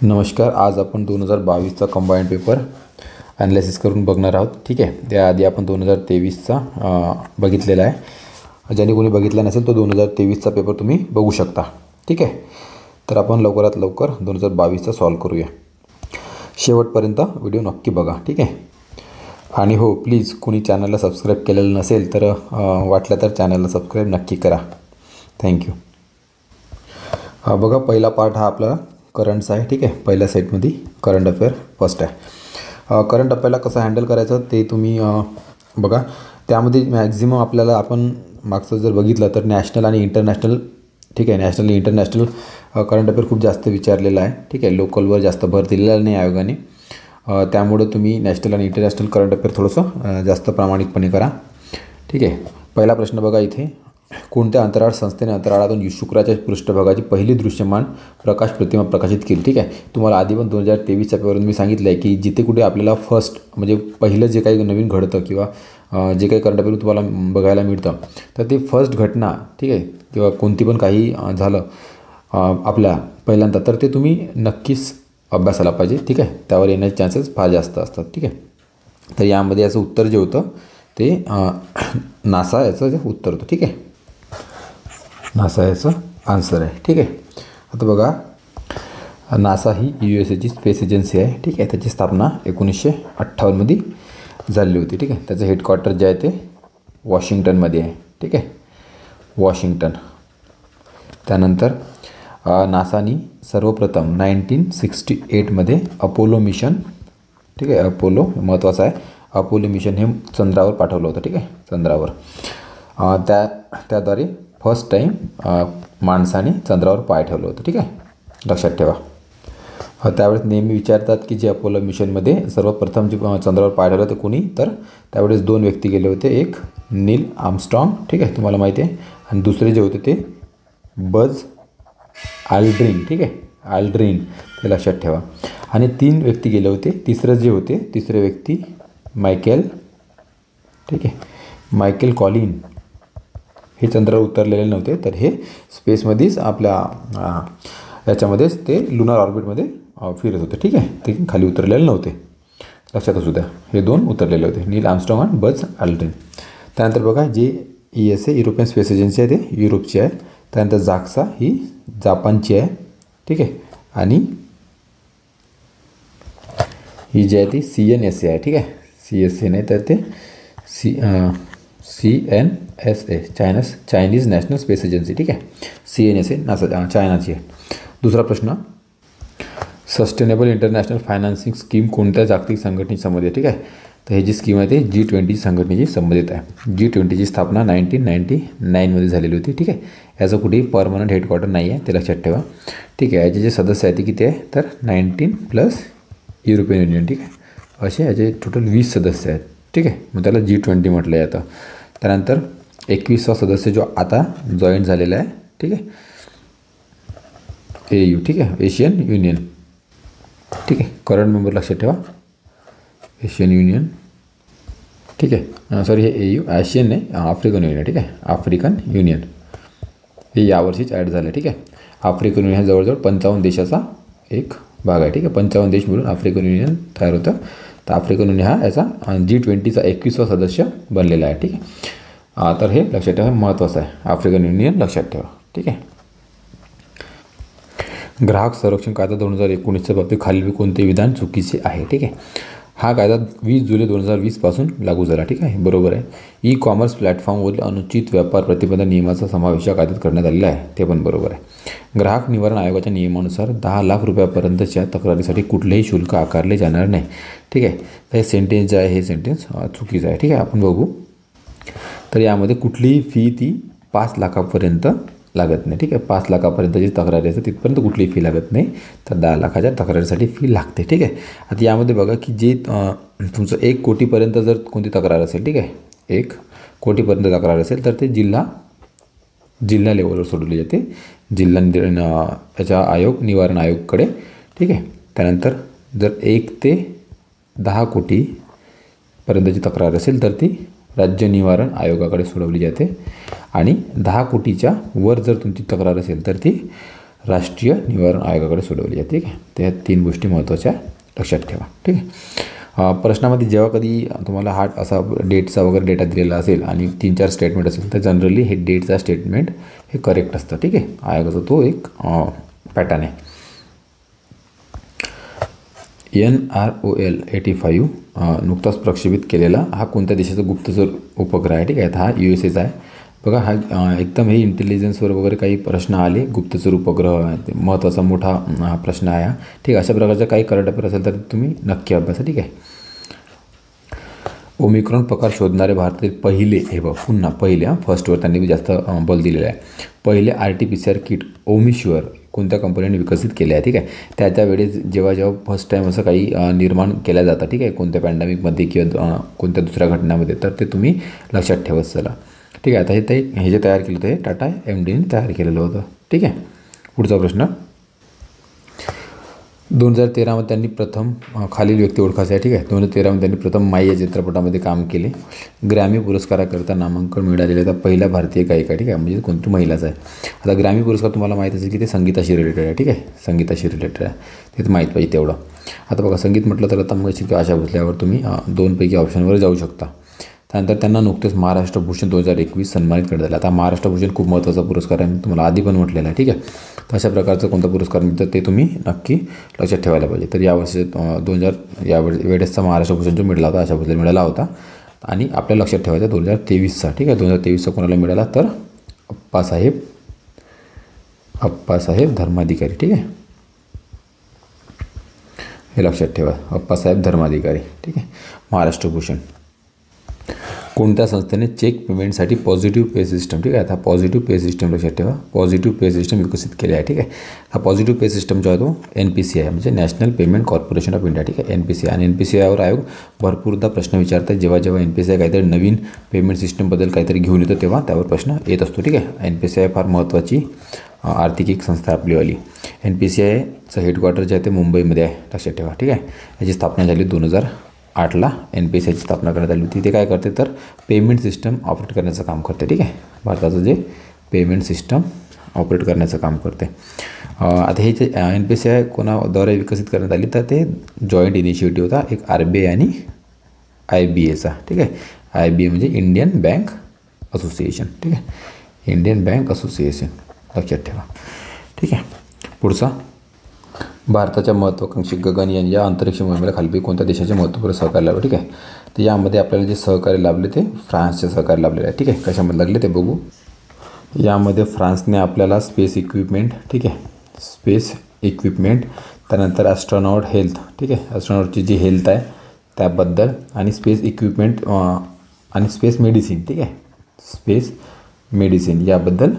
नमस्कार. आज आपण 2022चा कंबाईंड पेपर ॲनालिसिस करून बघणार आहोत. ठीक आहे. त्याआधी आपण 2023चा बघितलेला आहे. ज्याने कोणी बघितला नसेल तो 2023चा पेपर तुम्ही बघू शकता. ठीक आहे. तर आपण लवकरात लवकर 2022चा सॉल्व करूया. शेवटपर्यंत व्हिडिओ नक्की बघा. ठीक आहे. आणि हो, प्लीज कोणी चॅनलला सबस्क्राईब केलेलं नसेल तर वाटलं तर चॅनलला सबस्क्राईब नक्की करा. थँक्यू. बघा, पहिला पार्ट हा आपला करंटचा आहे. ठीक आहे. पहिल्या सेटमध्ये करंट अफेअर फर्स्ट आहे. करंट अफेअरला कसं हँडल करायचं ते तुम्ही बघा. त्यामध्ये मॅक्झिमम आपल्याला आपण मागचं जर बघितलं तर नॅशनल आणि इंटरनॅशनल, ठीक आहे, नॅशनल आणि इंटरनॅशनल करंट अफेअर खूप जास्त विचारलेलं आहे. ठीक आहे. लोकलवर जास्त भर दिलेला नाही आयोगाने. त्यामुळं तुम्ही नॅशनल आणि इंटरनॅशनल करंट अफेअर थोडंसं जास्त प्रामाणिकपणे करा. ठीक आहे. पहिला प्रश्न बघा इथे, कोणत्या अंतराळ संस्थेने अंतराळातून शुक्राच्या पृष्ठभागाची पहिली दृश्यमान प्रकाश प्रतिमा प्रकाशित केली. ठीक आहे. तुम्हाला आधी पण 2023च्या पेपरवरून मी सांगितलं आहे की जिथे कुठे आपल्याला फर्स्ट म्हणजे पहिलं जे काही नवीन घडतं किंवा जे काही करंट अफेअर तुम्हाला बघायला मिळतं तर ते फर्स्ट घटना, ठीक आहे, किंवा कोणती पण काही झालं आपल्या पहिल्यांदा तर ते तुम्ही नक्कीच अभ्यासाला पाहिजे. ठीक आहे. त्यावर येण्याचे चान्सेस फार जास्त असतात. ठीक आहे. तर यामध्ये याचं उत्तर जे होतं ते नासा याचं जे उत्तर होतं. ठीक आहे. नासा याचं आन्सर आहे. ठीक आहे. आता बघा, नासा ही USA ची स्पेस एजन्सी आहे. ठीक आहे. त्याची स्थापना 1958मध्ये झाली होती. ठीक आहे. त्याचं हेडक्वार्टर जे आहे ते वॉशिंग्टनमध्ये आहे. ठीक आहे. वॉशिंग्टन. त्यानंतर नासानी सर्वप्रथम 1968मध्ये अपोलो मिशन, ठीक आहे, अपोलो महत्त्वाचं आहे, अपोलो मिशन हे चंद्रावर पाठवलं होतं. ठीक आहे. चंद्रावर त्याद्वारे फर्स्ट टाईम माणसाने चंद्रावर पाय ठेवलं होतं. ठीक आहे. लक्षात ठेवा. त्यावेळेस नेहमी विचारतात की जे अपोलो मिशनमध्ये सर्वप्रथम जे चंद्रावर पाय ठेवलं ते कोणी, तर त्यावेळेस 2 व्यक्ती गेले होते. एक नील आर्मस्ट्रॉंग, ठीक आहे, तुम्हाला माहिती आहे, आणि दुसरे जे होते ते बज आल्ड्रिन. ठीक आहे. आल्ड्रिन, ते लक्षात ठेवा. आणि 3 व्यक्ती गेले होते. तिसरे व्यक्ती मायकेल, ठीक आहे, मायकेल कॉलिन, हे चंद्रावर उतरलेले नव्हते, तर हे स्पेसमध्येच आपल्या याच्यामध्येच ते लुनार ऑर्बिटमध्ये फिरत होते. ठीक आहे. ते खाली उतरलेले नव्हते. लक्षात असू द्या. हे 2 उतरलेले होते, नील आर्मस्ट्रॉंग आणि बज आल्ड्रिन. त्यानंतर बघा, जे ESA युरोपियन स्पेस एजन्सी आहे ते युरोपची आहे. त्यानंतर जाक्सा ही जापानची आहे. ठीक आहे. आणि ही जी आहे ती CNSA आहे. ठीक आहे. CSA नाही तर ते CNSA Chinese national space agency. ठीक आहे. CNSA नासा चायनाची आहे. दुसरा प्रश्न, सस्टेनेबल इंटरनॅशनल फायनान्सिंग स्कीम कोणत्या जागतिक संघटनेशी संबंधित आहे. ठीक आहे. तर ही जी स्कीम आहे ते G20 संघटनेशी संबंधित आहे. G20ची स्थापना 1999मध्ये झालेली होती. ठीक आहे. याचं कुठेही परमनंट हेडक्वार्टर नाही आहे, ते लक्षात ठेवा. ठीक आहे. याचे जे सदस्य आहेत ते किती आहे, तर 19 प्लस युरोपियन युनियन. ठीक आहे. असे याचे टोटल 20 सदस्य आहेत. ठीक आहे. मग त्याला G20 म्हटलं आहे आता. त्यानंतर 21वा सदस्य जो आता जॉईन झालेला आहे. ठीक आहे. AU, ठीक आहे, एशियन युनियन. ठीक आहे. करंट मेंबर लक्षात ठेवा, एशियन युनियन. ठीक आहे. सॉरी, हे AU एशियन नाही, आफ्रिकन युनियन. ठीक आहे. आफ्रिकन युनियन हे यावर्षीच ॲड झालं. ठीक आहे. आफ्रिकन युनियन हा जवळजवळ 55 देशाचा एक भाग आहे. ठीक आहे. 55 देश मिळून आफ्रिकन युनियन तयार होतं. तर आफ्रिकन युनियन हा याचा G20चा 21वा सदस्य बनलेला आहे. ठीक आहे. तर हे लक्षात ठेवा, महत्त्वाचं आहे. आफ्रिकन युनियन लक्षात ठेवा. ठीक आहे. ग्राहक संरक्षण कायदा 2019च्या बाबतीत खालील कोणते विधान चुकीचे आहे. ठीक आहे. हा कायदा 20 जुलै 2020 पासून लागू झाला. ठीक आहे. बरोबर आहे. ई-कॉमर्स प्लॅटफॉर्मवरील अनुचित व्यापार प्रतिबंध नियमाचा समावेश या कायद्यात करण्यात आलेला आहे, ते पण बरोबर आहे. ग्राहक निवारण आयोगाच्या नियमानुसार 10 लाख रुपयापर्यंतच्या तक्रारीसाठी कुठलेही शुल्क आकारले जाणार नाही. ठीक आहे. तर हे सेंटेन्स जे आहे हे सेंटेन्स चुकीचं आहे. ठीक आहे. आपण बघू. तर यामध्ये कुठलीही फी ती 5 लाखापर्यंत लागत नाही. ठीक आहे. 5 लाखापर्यंतची तक्रारी असते तिथपर्यंत कुठलीही फी लागत नाही. तर 10 लाखाच्या तक्रारीसाठी फी लागते. ठीक आहे. आता यामध्ये बघा की जे तुमचं 1 कोटीपर्यंत जर कोणती तक्रार असेल, ठीक आहे, 1 कोटीपर्यंत तक्रार असेल तर ते जिल्हा लेवलवर सोडवली जाते, जिल्हा याच्या आयोग, निवारण आयोगकडे. ठीक आहे. त्यानंतर जर 1 ते 10 कोटीपर्यंतची तक्रार असेल तर ती राज्य निवारण आयोगाकडे सोडवली जाते. आणि 10 कोटीच्या वर जर तुमची तक्रार असेल तर ती राष्ट्रीय निवारण आयोगाकडे सोडवली आहे. ठीक आहे, त्या 3 गोष्टी महत्त्वाच्या लक्षात ठेवा. ठीक आहे, प्रश्नामध्ये जेव्हा कधी तुम्हाला हा असा डेटचा वगैरे डेटा दिलेला असेल आणि 3-4 स्टेटमेंट असेल तर जनरली हे डेटचा स्टेटमेंट हे करेक्ट असतं. ठीक आहे, आयोगाचा तो एक पॅटर्न आहे. NROL 85 नुकताच प्रक्षेपित केलेला हा कोणत्या देशाचा गुप्तचर उपग्रह आहे. ठीक आहे, हा USAचा आहे. बघा हा एकदम हे इंटेलिजन्सवर वगैरे काही प्रश्न आले, गुप्तचर उपग्रह महत्त्वाचा मोठा प्रश्न आहे हा. ठीक आहे, अशा प्रकारचा काही करंट अफेअर असेल तर तुम्ही नक्की अभ्यासा. ठीक आहे, ओमिक्रॉन प्रकार शोधणारे भारतातील पहिले, हे बघ पुन्हा पहिले फर्स्टवर त्यांनी जास्त बल दिलेला आहे. पहिले RT-PCR किट ओमिश्युअर कोणत्या कंपनीने विकसित केले आहे. ठीक आहे, त्याच्या वेळेस जेव्हा फर्स्ट टाईम असं काही निर्माण केलं जातं. ठीक आहे, कोणत्या पॅन्डेमिकमध्ये किंवा कोणत्या दुसऱ्या घटनामध्ये, तर ते तुम्ही लक्षात ठेवत चला. ठीक आहे, आता हे जे तयार केलं होतं हे टाटा MDने तयार केलेलं होतं. ठीक आहे, पुढचा प्रश्न. 2013मध्ये त्यांनी प्रथम खालील व्यक्ती ओळखायचा आहे. ठीक आहे, 2013मध्ये त्यांनी प्रथम माई या चित्रपटामध्ये काम केले. ग्रॅमी पुरस्काराकरता नामांकन मिळालेले तर पहिला भारतीय गायिका. ठीक आहे, म्हणजे कोणती महिलाच आहे. आता ग्रॅमी पुरस्कार तुम्हाला माहीत असेल की ते संगीताशी रिलेटेड आहे. ठीक आहे, संगीताशी रिलेटेड आहे, ते तर माहीत पाहिजे तेवढं. आता बघा संगीत म्हटलं तर आता मग आशा भोसलेवर तुम्ही 2 पैकी ऑप्शनवर जाऊ शकता. त्यानंतर त्यांना नुकतेच महाराष्ट्र भूषण 2021 सन्मानित करण्यात आलं. आता महाराष्ट्र भूषण खूप महत्त्वाचा पुरस्कार आहे, मी तुम्हाला आधी पण म्हटलेलं आहे. ठीक आहे, तर अशा प्रकारचा कोणता पुरस्कार मिळतं ते तुम्ही नक्की लक्षात ठेवायला पाहिजे. तर यावर्षी 2000 वेळेसचा महाराष्ट्र भूषण जो मिळाला होता आशा भोसले मिळाला होता. आणि आपल्याला लक्षात ठेवायचा 2023चा. ठीक आहे, 2023चा कोणाला मिळाला तर अप्पासाहेब धर्माधिकारी. ठीक आहे, हे लक्षात ठेवा, अप्पासाहेब धर्माधिकारी. ठीक आहे, महाराष्ट्र भूषण. कोणत्या संस्थेने चेक पेमेंटसाठी पॉझिटिव्ह पे सिस्टम. ठीक आहे, आता पॉझिटिव्ह पे सिस्टम लक्षात ठेवा, पॉझिटिव्ह पे सिस्टम विकसित केले आहे. ठीक आहे, हा पॉझिटिव्ह पे सिस्टम जो आहे तो NPCI आहे, म्हणजे national payment corporation of India. ठीक आहे, NPCI. आणि NPCIवर आयोग भरपूरदा प्रश्न विचारतात. जेव्हा NPCI काहीतरी नवीन पेमेंट सिस्टमबद्दल काहीतरी घेऊन येतं तेव्हा त्यावर प्रश्न येत असतो. ठीक आहे, NPCI फार महत्त्वाची आर्थिक एक संस्था आपलीवाली. NPCIचं हेडक्वार्टर जे आहे ते मुंबईमध्ये आहे, लक्षात ठेवा. ठीक आहे, याची स्थापना झाली 2008ला. NPCIची स्थापना करण्यात आली होती. ते काय करते तर पेमेंट सिस्टम ऑपरेट करण्याचं काम करते. ठीक आहे, भारताचं जे पेमेंट सिस्टम ऑपरेट करण्याचं काम करते. आता हे जे NPCI कोणाद्वारे विकसित करण्यात आली तर ते जॉईंट इनिशिएटिव्ह होता एक RBI आणि IBAचा. ठीक आहे, IBA म्हणजे इंडियन बँक असोसिएशन. ठीक आहे, इंडियन बँक असोसिएशन लक्षात ठेवा. ठीक आहे, पुढचा. भारताच्या महत्त्वाकांक्षी गगनयान या अंतरिक्ष मोहिमेला खालील कोणत्या देशाचे महत्त्वपूर्ण सहकार्य लाभले. ठीक आहे, तर यामध्ये आपल्याला जे सहकार्य लाभले ते फ्रान्सचे सहकार्य लाभलेले आहे. ठीक आहे, कशामध्ये लागले ते बघू. यामध्ये फ्रान्सने आपल्याला स्पेस इक्विपमेंट. ठीक आहे, स्पेस इक्विपमेंट, त्यानंतर ॲस्ट्रॉनॉट हेल्थ. ठीक आहे, ॲस्ट्रॉनॉटची जी हेल्थ आहे त्याबद्दल, आणि स्पेस इक्विपमेंट आणि स्पेस मेडिसिन. ठीक आहे, स्पेस मेडिसिन याबद्दल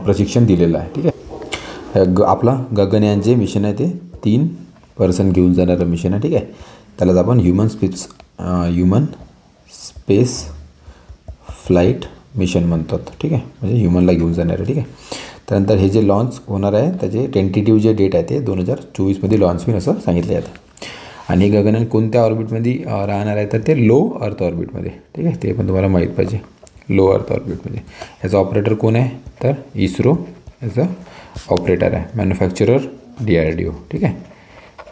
प्रशिक्षण दिलेलं आहे. ठीक आहे, आपला गगनयान जे मिशन आहे ते 3 पर्सन घेऊन जाणारं मिशन आहे. ठीक आहे, त्यालाच आपण ह्युमन स्पेस फ्लाईट मिशन म्हणतात. ठीक आहे, म्हणजे ह्युमनला घेऊन जाणार आहे. ठीक आहे, त्यानंतर हे जे लॉन्च होणार आहे त्याचे टेंटेटिव्ह जे डेट आहे ते 2024मध्ये लॉन्च होईल असं सांगितलं जातं. आणि हे गगनयान कोणत्या ऑर्बिटमध्ये राहणार आहे तर ते लो अर्थ ऑर्बिटमध्ये. ठीक आहे, ते पण तुम्हाला माहीत पाहिजे, लो अर्थ ऑर्बिटमध्ये. याचा ऑपरेटर कोण आहे तर इस्रो याचा ऑपरेटर आहे. Manufacturer DRDO. ठीक आहे,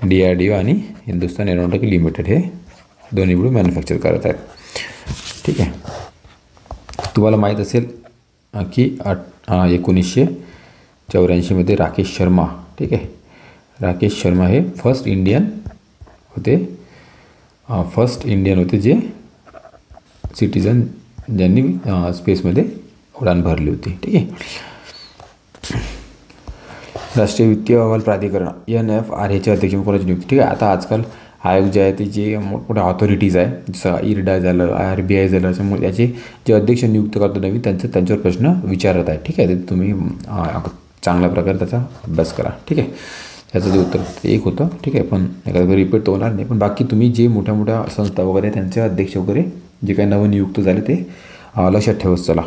DRDO आणि हिंदुस्तान एरोनॉटिकल लिमिटेड हे दोन्ही मिळून मॅन्युफॅक्चर करत आहेत. ठीक आहे, तुम्हाला माहीत असेल की 1984मध्ये राकेश शर्मा. ठीक आहे, राकेश शर्मा हे फर्स्ट इंडियन होते जे सिटिझन ज्यांनी स्पेसमध्ये उडान भरली होती. ठीक आहे, राष्ट्रीय वित्तीय अहवाल प्राधिकरण NFRAचे अध्यक्ष कोणाची नियुक्ती. ठीक आहे, आता आजकाल आयोग जे आहे ते जे मोठमोठ्या ऑथॉरिटीज आहे जसं IRDA झालं, RBI झालं, असं याचे जे अध्यक्ष नियुक्त करतो नवीन त्यांच्यावर प्रश्न विचारत आहे. ठीक आहे, ते तुम्ही चांगल्या प्रकारे त्याचा अभ्यास करा. ठीक आहे, त्याचं जे उत्तर एक होतं. ठीक आहे, पण एखादं रिपीट तर होणार नाही, पण बाकी तुम्ही जे मोठ्या मोठ्या संस्था वगैरे त्यांचे अध्यक्ष वगैरे जे काही नवनियुक्त झाले ते लक्षात ठेवत चला.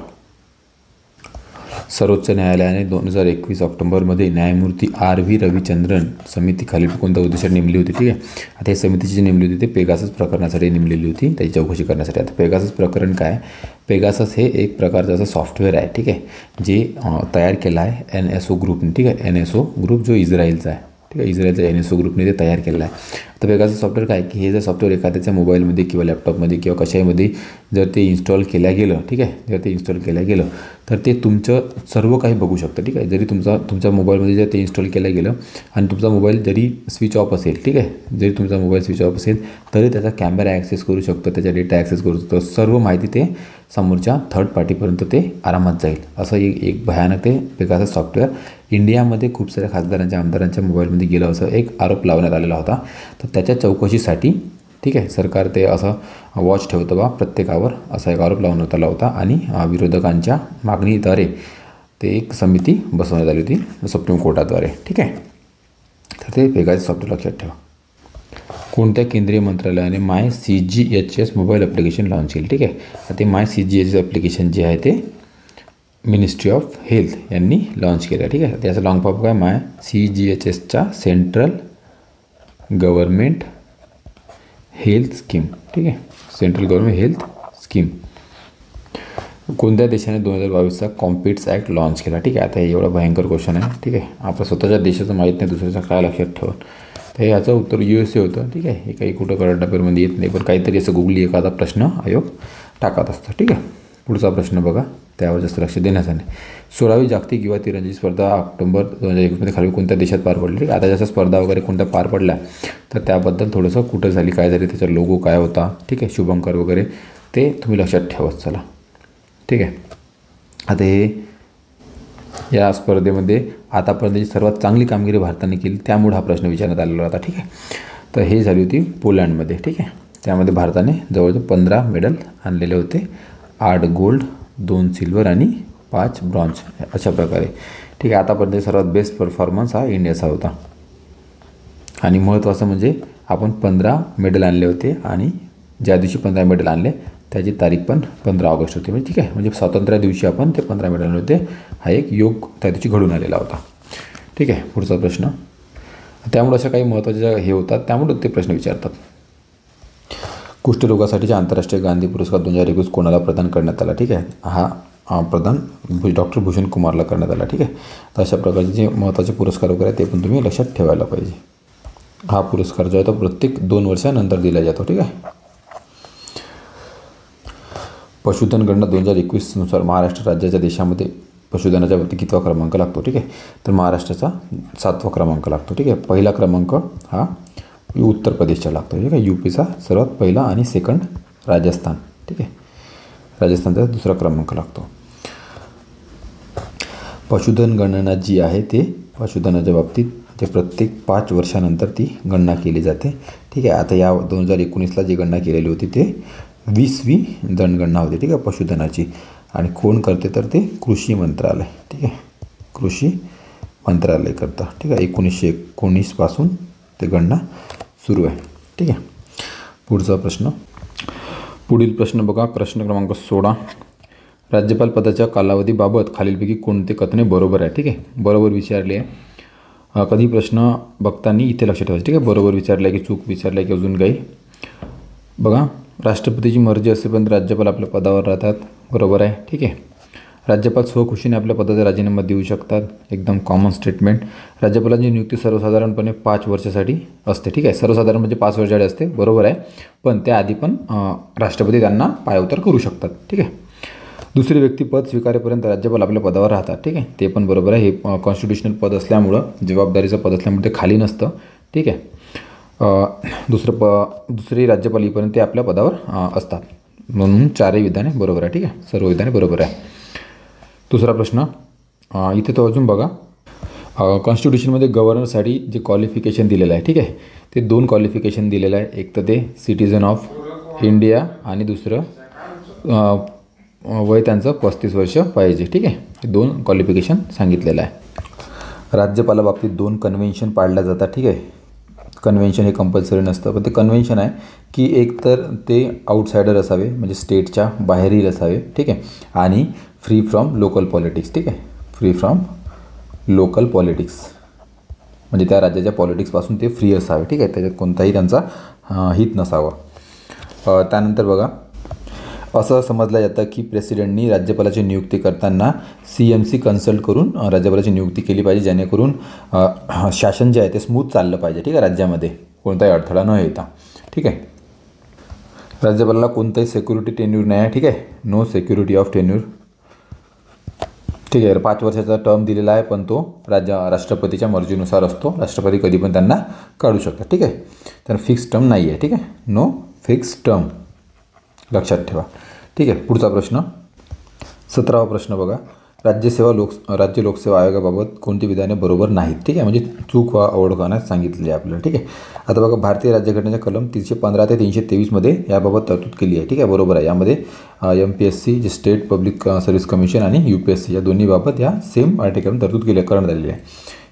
सर्वोच्च न्यायालयाने 2021 ऑक्टोबरमध्ये न्यायमूर्ती RV रविचंद्रन समिती खालील कोणत्या उद्देशाने नेमली होती. ठीक आहे. आता ही समितीची जी नेमली होती ते पेगासस प्रकरणासाठी नेमलेली होती, त्याची चौकशी करण्यासाठी. आता पेगासस प्रकरण काय? पेगासस हे एक प्रकारचं असं सॉफ्टवेअर आहे, ठीक आहे, जे तयार केलं आहे NSO ग्रुपने. ठीक आहे. NSO ग्रुप जो इस्रायलचा आहे, ठीक आहे, इस्रायलच्या NSO ग्रुपने ते तयार केलं आहे. तर पेगासस सॉफ्टवेअर काय की हे जर सॉफ्टवेअर एखाद्याच्या मोबाईलमध्ये किंवा लॅपटॉपमध्ये किंवा कशामध्ये जर ते इन्स्टॉल केल्या गेलं, ठीक आहे, जर ते इन्स्टॉल केलं गेलं तर ते तुमचं सर्व काही बघू शकतं. ठीक आहे. जरी तुमच्या मोबाईलमध्ये जर ते इन्स्टॉल केलं गेलं आणि तुमचा मोबाईल जरी स्विच ऑफ असेल, ठीक आहे, जरी तुमचा मोबाईल स्विच ऑफ असेल तरी त्याचा कॅमेरा ॲक्सेस करू शकतो, त्याचा डेटा ॲक्सेस करू शकतो, सर्व माहिती ते समोरच्या थर्ड पार्टीपर्यंत ते आरामात जाईल. असं एक भयानक ते पेगासस सॉफ्टवेअर इंडियामध्ये खूप साऱ्या खासदारांच्या आमदारांच्या मोबाईलमध्ये गेलं असं एक आरोप लावण्यात आलेला होता. तर त्याच्या चौकशीसाठी, ठीक आहे, सरकार ते असं वॉच ठेवतं बा प्रत्येकावर, असा एक आरोप लावण्यात आला होता आणि विरोधकांच्या मागणीद्वारे ते एक समिती बसवण्यात आली होती सुप्रीम कोर्टाद्वारे. ठीक आहे. तर ते पेगासस सॉफ्टवेअर लक्षात ठेवा. कोणत्या केंद्रीय मंत्रालयाने MyCGHS मोबाईल ॲप्लिकेशन लॉन्च केली. ठीक आहे. ते MyCGHS ॲप्लिकेशन जे आहे ते मिनिस्ट्री ऑफ हेल्थ यांनी लॉन्च केलं. ठीक आहे. त्याचं लॉंग फॉर्म काय? MyCGHSच्या सेंट्रल गव्हर्नमेंट हेल्थ स्कीम. ठीक आहे. Central government health scheme. कोणत्या देशाने 2022चा कॉम्पिट्स ॲक्ट लॉन्च केला. ठीक आहे. आता हे एवढा भयंकर क्वेश्चन आहे. ठीक आहे. आपल्या स्वतःच्या देशाचं माहीत नाही, दुसऱ्याचं काय लक्षात ठेवा. तर याचं उत्तर USA होतं. ठीक आहे. हे काही कुठं करंट अफेअरमध्ये येत नाही, पण काहीतरी असं गुगली एखादा प्रश्न आयोग टाकत असतं. ठीक आहे. पुढचा प्रश्न बघा, त्यावर जास्त लक्ष देण्याचं नाही. 16वी जागतिक युवा तिरंदाजी स्पर्धा ऑक्टोबर 2021मध्ये खाली कोणत्या देशात पार पडली. ठीक आहे. आता जसं स्पर्धा वगैरे कोणत्या पार पडल्या तर त्याबद्दल थोडंसं कुठं झाली, काय झाली, त्याचा लोगो काय होता, ठीक आहे, शुभंकर वगैरे ते तुम्ही लक्षात ठेवत चला. ठीक आहे. आता हे या स्पर्धेमध्ये आतापर्यंतची सर्वात चांगली कामगिरी भारताने केली, त्यामुळे हा प्रश्न विचारण्यात आलेला होता. ठीक आहे. तर हे झाली होती पोलंडमध्ये. ठीक आहे. त्यामध्ये भारताने जवळजवळ 15 मेडल आणलेले होते, 8 गोल्ड, 2 सिल्वर आणि 5 ब्रॉन्झ अशा प्रकारे. ठीक आहे. आतापर्यंत सर्वात बेस्ट परफॉर्मन्स हा इंडियाचा होता. आणि महत्त्वाचं म्हणजे आपण 15 मेडल आणले होते आणि ज्या दिवशी 15 मेडल आणले त्याची तारीख पण 15 ऑगस्ट होती. म्हणजे ठीक आहे, म्हणजे स्वातंत्र्य दिवशी आपण ते 15 मेडल आणले होते. हा एक योग त्या दिवशी घडून आलेला होता. ठीक आहे. पुढचा प्रश्न. त्यामुळे अशा काही महत्त्वाच्या हे होतात, त्यामुळे ते प्रश्न विचारतात. कुष्ठरोगासाठीचा आंतरराष्ट्रीय गांधी पुरस्कार 2021 कोणाला प्रदान करण्यात आला. ठीक आहे. हा प्रदान डॉक्टर भूषण कुमारला करण्यात आला. ठीक आहे. तर अशा प्रकारचे जे महत्त्वाचे पुरस्कार वगैरे ते पण तुम्ही लक्षात ठेवायला पाहिजे. हा पुरस्कार जो आहे तो प्रत्येक 2 वर्षानंतर दिला जातो. ठीक आहे. पशुधन गणना 2021 नुसार महाराष्ट्र राज्याच्या देशामध्ये पशुधनाच्या बाबतीत कितवा क्रमांक लागतो. ठीक आहे. तर महाराष्ट्राचा 7वा क्रमांक लागतो. ठीक आहे. पहिला क्रमांक हा उत्तर प्रदेशचा लागतो. ठीक आहे. UPचा सर्वात पहिला आणि सेकंड राजस्थान. ठीक आहे. राजस्थानचा 2रा क्रमांक लागतो. पशुधन गणना जी आहे ते पशुधनाच्या बाबतीत जे प्रत्येक 5 वर्षानंतर ती गणना केली जाते. ठीक आहे. आता या 2019ला जी गणना केलेली होती ते 20वी जनगणना होती. ठीक आहे, पशुधनाची. आणि कोण करते तर ते कृषी मंत्रालय. ठीक आहे. कृषी मंत्रालय करतं. ठीक आहे. 1919 पासून ते गणना सुरू आहे. ठीक आहे. पुढचा प्रश्न. पुढील प्रश्न बघा, प्रश्न क्रमांक 16. राज्यपाल पदाच्या कालावधीबाबत खालीलपैकी कोणते कथने बरोबर आहे. ठीक आहे. बरोबर विचारले आहे. कधी प्रश्न बघताना इथे लक्ष ठेवायचं. ठीक आहे. बरोबर विचारलं की चूक विचारलं की अजून काही. बघा, राष्ट्रपतीची मर्जी असेपर्यंत राज्यपाल आपल्या पदावर राहतात. बरोबर आहे. ठीक आहे. राज्यपाल स्वखुशीने आपल्या पदाचा राजीनामा देऊ शकतात. एकदम कॉमन स्टेटमेंट. राज्यपालांची नियुक्ती सर्वसाधारणपणे 5 वर्षासाठी असते. ठीक आहे. सर्वसाधारण म्हणजे 5 वर्षासाठी असते. बरोबर आहे. पण त्याआधी पण राष्ट्रपती त्यांना पायउतार करू शकतात. ठीक आहे. दुसरी व्यक्ती पद स्वीकारेपर्यंत राज्यपाल आपल्या पदावर राहतात. ठीक आहे. ते पण बरोबर आहे. हे कॉन्स्टिट्युशनल पद असल्यामुळं, जबाबदारीचं पद असल्यामुळे ते खाली नसतं. ठीक आहे. दुसरे राज्यपाल येईपर्यंत ते आपल्या पदावर असतात. म्हणून 4ही विधाने बरोबर आहे. ठीक आहे. सर्व विधाने बरोबर आहे. दुसरा प्रश्न. इथे तो अजून बघा, कॉन्स्टिट्युशनमध्ये गव्हर्नरसाठी जे क्वालिफिकेशन दिलेलं आहे. ठीक आहे. ते 2 क्वालिफिकेशन दिलेलं आहे. एक तर ते सिटिझन ऑफ इंडिया आणि दुसरं वय त्यांचं 35 वर्ष पाहिजे. ठीक आहे. हे 2 क्वालिफिकेशन सांगितलेलं आहे. राज्यपालाबाबतीत 2 कन्व्हेन्शन पाळल्या जातात. ठीक आहे. कन्व्हेन्शन हे कंपल्सरी नसतं, पण ते कन्व्हेन्शन आहे की एक तर ते आउटसायडर असावे, म्हणजे स्टेटच्या बाहेरील असावे. ठीक आहे. आणि फ्री फ्रॉम लोकल पॉलिटिक्स. ठीक आहे. फ्री फ्रॉम लोकल पॉलिटिक्स, म्हणजे त्या राज्याच्या पॉलिटिक्सपासून ते फ्री असावे, ठीक आहे, त्याच्यात कोणताही त्यांचा हित नसावं. त्यानंतर बघा, असं समजलं जातं की प्रेसिडेंटनी राज्यपालाची नियुक्ती करताना CMC कन्सल्ट करून राज्यपालाची नियुक्ती केली पाहिजे, जेणेकरून शासन जे आहे ते स्मूथ चाललं पाहिजे, ठीक आहे, राज्यामध्ये कोणताही अडथळा न येता, ठीक आहे. राज्यपालाला कोणताही सिक्युरिटी टेन्यूर नाही आहे, ठीक आहे, नो सिक्युरिटी ऑफ टेन्यूर, ठीक आहे. 5 वर्षाचा टर्म दिलेला आहे, पण तो राष्ट्रपतीच्या मर्जीनुसार असतो, राष्ट्रपती कधी पण त्यांना काढू शकतात, ठीक आहे. तर फिक्स टर्म नाही आहे, ठीक आहे, नो फिक्स टर्म, लक्षात ठेवा, ठीक आहे. पुढचा प्रश्न 17वा प्रश्न बघा, राज्य लोकसेवा आयोगाबाबत कोणती विधाने बरोबर नाहीत, ठीक आहे, म्हणजे चूक वा ओळखण्यास सांगितलेली आहे आपल्याला, ठीक आहे. आता बघा, भारतीय राज्यघटनेच्या कलम 315 ते 323मध्ये याबाबत तरतूद केली आहे, ठीक आहे, बरोबर आहे. यामध्ये MPSC जे स्टेट पब्लिक सर्व्हिस कमिशन आणि UPSC या दोन्ही बाबत या सेम आर्टिकलमध्ये तरतूद करण्यात आलेली आहे.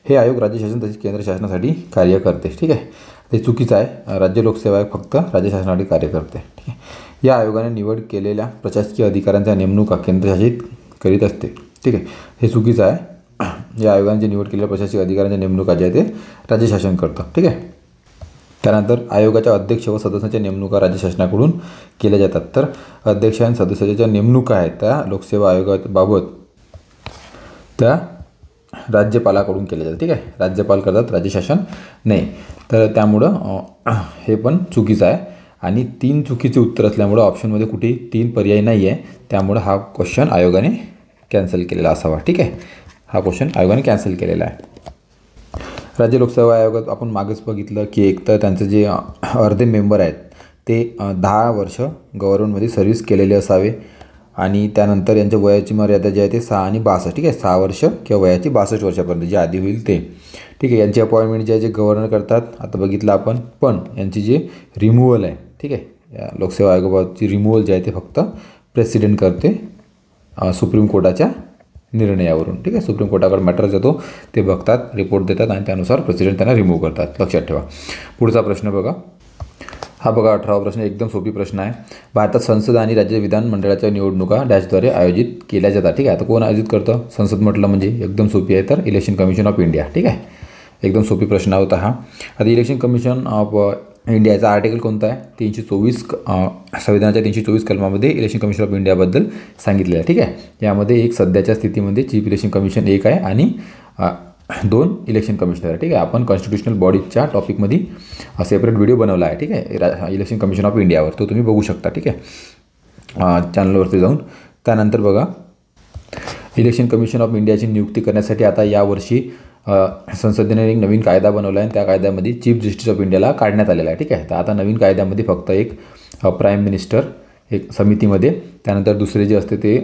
हे आयोग राज्य शासन तसेच केंद्र शासनासाठी कार्य करते, ठीक आहे. ते चुकीचं आहे. राज्य लोकसेवा आयोग फक्त राज्य शासनासाठी कार्य करते, ठीक आहे. या आयोगाने निवड केलेल्या प्रशासकीय अधिकाऱ्यांच्या नेमणुका केंद्रशासित करीत असते, ठीक आहे, हे चुकीचं आहे. या आयोगाने जे निवड केलेल्या प्रशासकीय अधिकाऱ्यांच्या नेमणुका जे आहे ते राज्य शासन करतं, ठीक आहे. त्यानंतर आयोगाच्या अध्यक्ष व सदस्यांच्या नेमणुका राज्य शासनाकडून केल्या जातात, तर अध्यक्ष आणि सदस्याच्या नेमणुका आहेत त्या लोकसेवा आयोगाबाबत त्या राज्यपालाकडून केल्या जातात, ठीक आहे. राज्यपाल करतात, राज्य शासन नाही. तर त्यामुळं हे पण चुकीचं आहे आणि 3 चुकीचे उत्तर असल्यामुळं ऑप्शनमध्ये कुठे 3 पर्याय नाही आहे, त्यामुळं हा क्वेश्चन आयोगाने कॅन्सल केलेला असावा, ठीक आहे. हा क्वेश्चन आयोगाने कॅन्सल केलेला आहे. राज्य लोकसेवा आयोगात आपण मागेच बघितलं की एक तर त्यांचे जे अर्धे मेंबर आहेत ते 10 वर्ष गव्हर्नमेंटमध्ये सर्व्हिस केलेले असावे आणि त्यानंतर यांच्या वयाची मर्यादा जी आहे ते 6 आणि 62, ठीक आहे, 6 वर्ष किंवा वयाची 62 वर्षापर्यंत जे आधी होईल ते, ठीक आहे. यांची अपॉइंटमेंट जे आहे जे गव्हर्नर करतात, आता बघितलं आपण, पण यांची जी रिमूव्हल आहे, ठीक आहे, या लोकसेवा आयोगाबाबतची रिमूव्हल जे आहे ते फक्त प्रेसिडेंट करते सुप्रीम कोर्टाच्या निर्णयावरून, ठीक आहे. सुप्रीम कोर्टाकडे मॅटर जातो, ते बघतात, रिपोर्ट देतात आणि त्यानुसार प्रेसिडेंट त्यांना रिमूव्ह करतात, लक्षात ठेवा. पुढचा प्रश्न बघा, हा बघा 18वा प्रश्न, एकदम सोपी प्रश्न आहे. भारतात संसद आणि राज्य विधानमंडळाच्या निवडणुका डॅशद्वारे आयोजित केल्या जातात, ठीक आहे. आता कोण आयोजित करतं? संसद म्हटलं म्हणजे एकदम सोपी आहे, तर इलेक्शन कमिशन ऑफ इंडिया, ठीक आहे. एकदम सोपी प्रश्न होता हा. आता इलेक्शन कमिशन ऑफ इंडियाचा आर्टिकल कोणता आहे? 324 संविधानाच्या 324 कलमामध्ये इलेक्शन कमिशन ऑफ इंडियाबद्दल सांगितलेलं आहे, ठीक आहे. यामध्ये एक सध्याच्या स्थितीमध्ये चीफ इलेक्शन कमिशन एक आहे आणि 2 इलेक्शन कमिशनर आहे, ठीक आहे. आपण कॉन्स्टिट्युशनल बॉडीच्या टॉपिकमध्ये सेपरेट व्हिडिओ बनवला आहे, ठीक आहे, इलेक्शन कमिशन ऑफ इंडियावर, तो तुम्ही बघू शकता, ठीक आहे, चॅनलवरती जाऊन. त्यानंतर बघा, इलेक्शन कमिशन ऑफ इंडियाची नियुक्ती करण्यासाठी आता यावर्षी संसदेने एक नवीन कायदा बनवला आहे आणि त्या कायद्यामध्ये चीफ जस्टिस ऑफ इंडियाला काढण्यात आलेला आहे, ठीक आहे. तर आता नवीन कायद्यामध्ये फक्त एक प्राईम मिनिस्टर एक समितीमध्ये, त्यानंतर दुसरे जे असते ते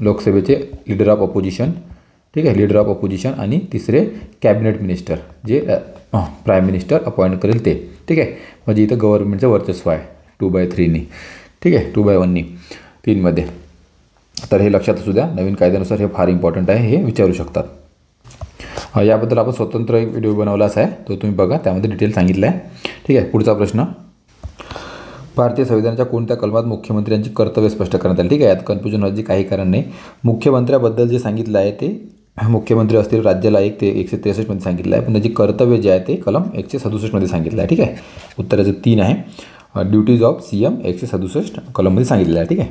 लोकसभेचे लीडर ऑफ अपोजिशन, ठीक आहे, लीडर ऑफ अपोजिशन, आणि तिसरे कॅबिनेट मिनिस्टर जे प्राईम मिनिस्टर अपॉइंट करेल ते, ठीक आहे. म्हणजे इथं गव्हर्नमेंटचं वर्चस्व आहे 2/3नी, ठीक आहे, 2/1नी 3मध्ये. तर हे लक्षात असू द्या, नवीन कायद्यानुसार हे फार इम्पॉर्टंट आहे, हे विचारू शकतात. याबद्दल आपण स्वतंत्र एक व्हिडिओ बनवलाच आहे, तो तुम्ही बघा, त्यामध्ये डिटेल सांगितलं आहे, ठीक आहे. पुढचा प्रश्न, भारतीय संविधानाच्या कोणत्या कलमात मुख्यमंत्र्यांची कर्तव्य स्पष्ट करण्यात आली, ठीक आहे. यात कन्फ्युजन व्हायची काही कारण नाही. मुख्यमंत्र्याबद्दल जे सांगितलं आहे ते मुख्यमंत्री असतील राज्याला 1 ते 163मध्ये सांगितलं आहे, पण त्याची कर्तव्य जे आहे ते कलम 167मध्ये सांगितलं आहे, ठीक आहे. उत्तराचं 3 आहे. ड्युटीज ऑफ CM 167 कलममध्ये सांगितलेलं आहे, ठीक आहे.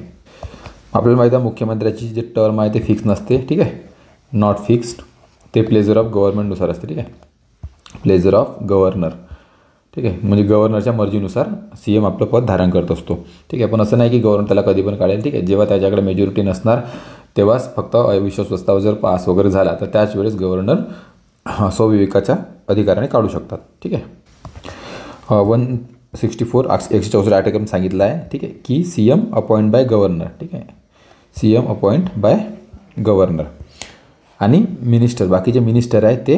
आपल्याला माहिती आहे मुख्यमंत्र्याची जे टर्म आहे ते फिक्स नसते, ठीक आहे, नॉट फिक्स्ड, ते प्लेजर ऑफ गव्हर्नमेंटनुसार असते, ठीक आहे, प्लेजर ऑफ गव्हर्नर, ठीक आहे. म्हणजे गव्हर्नरच्या मर्जीनुसार CM आपलं पद धारण करत असतो, ठीक आहे. पण असं नाही की गव्हर्नर त्याला कधी पण काढेल, ठीक आहे. जेव्हा त्याच्याकडे मेजॉरिटी नसणार तेव्हाच फक्त अविश्वास प्रस्ताव जर पास वगैरे झाला तर त्याच वेळेस गव्हर्नर स्वविवेकाच्या अधिकाराने काढू शकतात, ठीक आहे. 164 164 आर्टिकल सांगितलं आहे, ठीक आहे, की CM अपॉइंट बाय गव्हर्नर, ठीक आहे, CM अपॉइंट बाय गव्हर्नर, आणि मिनिस्टर, बाकीचे मिनिस्टर आहेत ते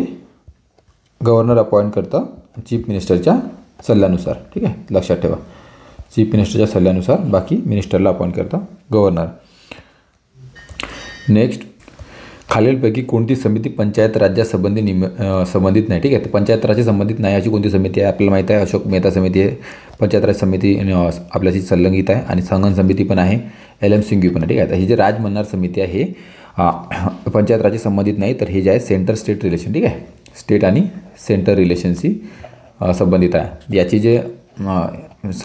गव्हर्नर अपॉइंट करतं चीफ मिनिस्टरच्या सल्ल्यानुसार, ठीक आहे, लक्षात ठेवा. चीफ मिनिस्टरच्या सल्ल्यानुसार बाकी मिनिस्टरला अपॉइंट करतं गव्हर्नर. नेक्स्ट, खालीलपैकी कोणती समिती पंचायत राज्यासंबंधी संबंधित नाही, ठीक आहे. तर पंचायत राज्य संबंधित नाही अशी कोणती समिती आहे? आपल्याला माहीत आहे अशोक मेहता समिती आहे, पंचायत राज समिती आपल्याशी संलग्नित आहे, आणि संगम समिती पण आहे, LM सिंघवी पण आहे, ठीक आहे. ही जी राज मन्नार समिती आहे पंचायत राजशी संबंधित नाही, तर हे जे आहे सेंटर स्टेट रिलेशन, ठीक आहे, स्टेट आणि सेंटर रिलेशनशी संबंधित आहे. याची जे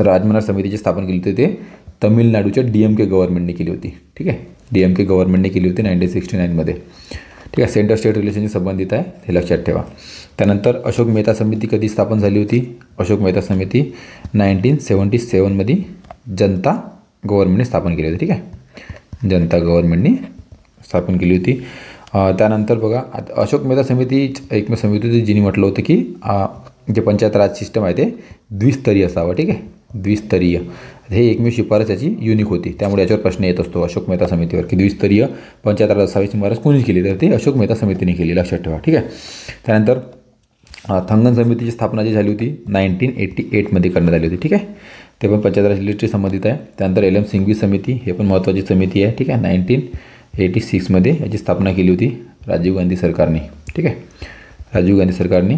राजमंडळ समितीची स्थापना केली होती ते तमिळनाडूच्या DMK गव्हर्नमेंटने केली होती, ठीक आहे. DMK गव्हर्नमेंटने केली होती 1969मध्ये, ठीक आहे. सेंटर स्टेट रिलेशनशी संबंधित आहे, हे लक्षात ठेवा. त्यानंतर अशोक मेहता समिती कधी स्थापन झाली होती? अशोक मेहता समिती 1977मध्ये जनता गव्हर्नमेंटने स्थापन केली होती, ठीक आहे. जनता गव्हर्नमेंटने स्थापन केली होती. त्यानंतर बघा, अशोक मेहता समिती एकमेव समिती होती जिने म्हटलं होतं की जे पंचायत राज सिस्टम आहे ते द्विस्तरीय असावं, ठीक आहे, द्विस्तरीय. हे एकमेव शिफारस याची युनिक होती, त्यामुळे याच्यावर प्रश्न येत असतो अशोक मेहता समितीवर की द्विस्तरीय पंचायत राज असावी शिफारस कोणी केली, तर ते अशोक मेहता समितीने केली, लक्षात ठेवा, ठीक आहे. त्यानंतर थंगन समितीची स्थापना जी झाली होती 1988मध्ये करण्यात आली होती, ठीक आहे. ते पण पंचायत राज रिलेटेड संबंधित आहे. त्यानंतर LM सिंघवी समिती, हे पण महत्त्वाची समिती आहे, ठीक आहे. 1986मध्ये याची स्थापना केली होती राजीव गांधी सरकारने, ठीक आहे, राजीव गांधी सरकारने.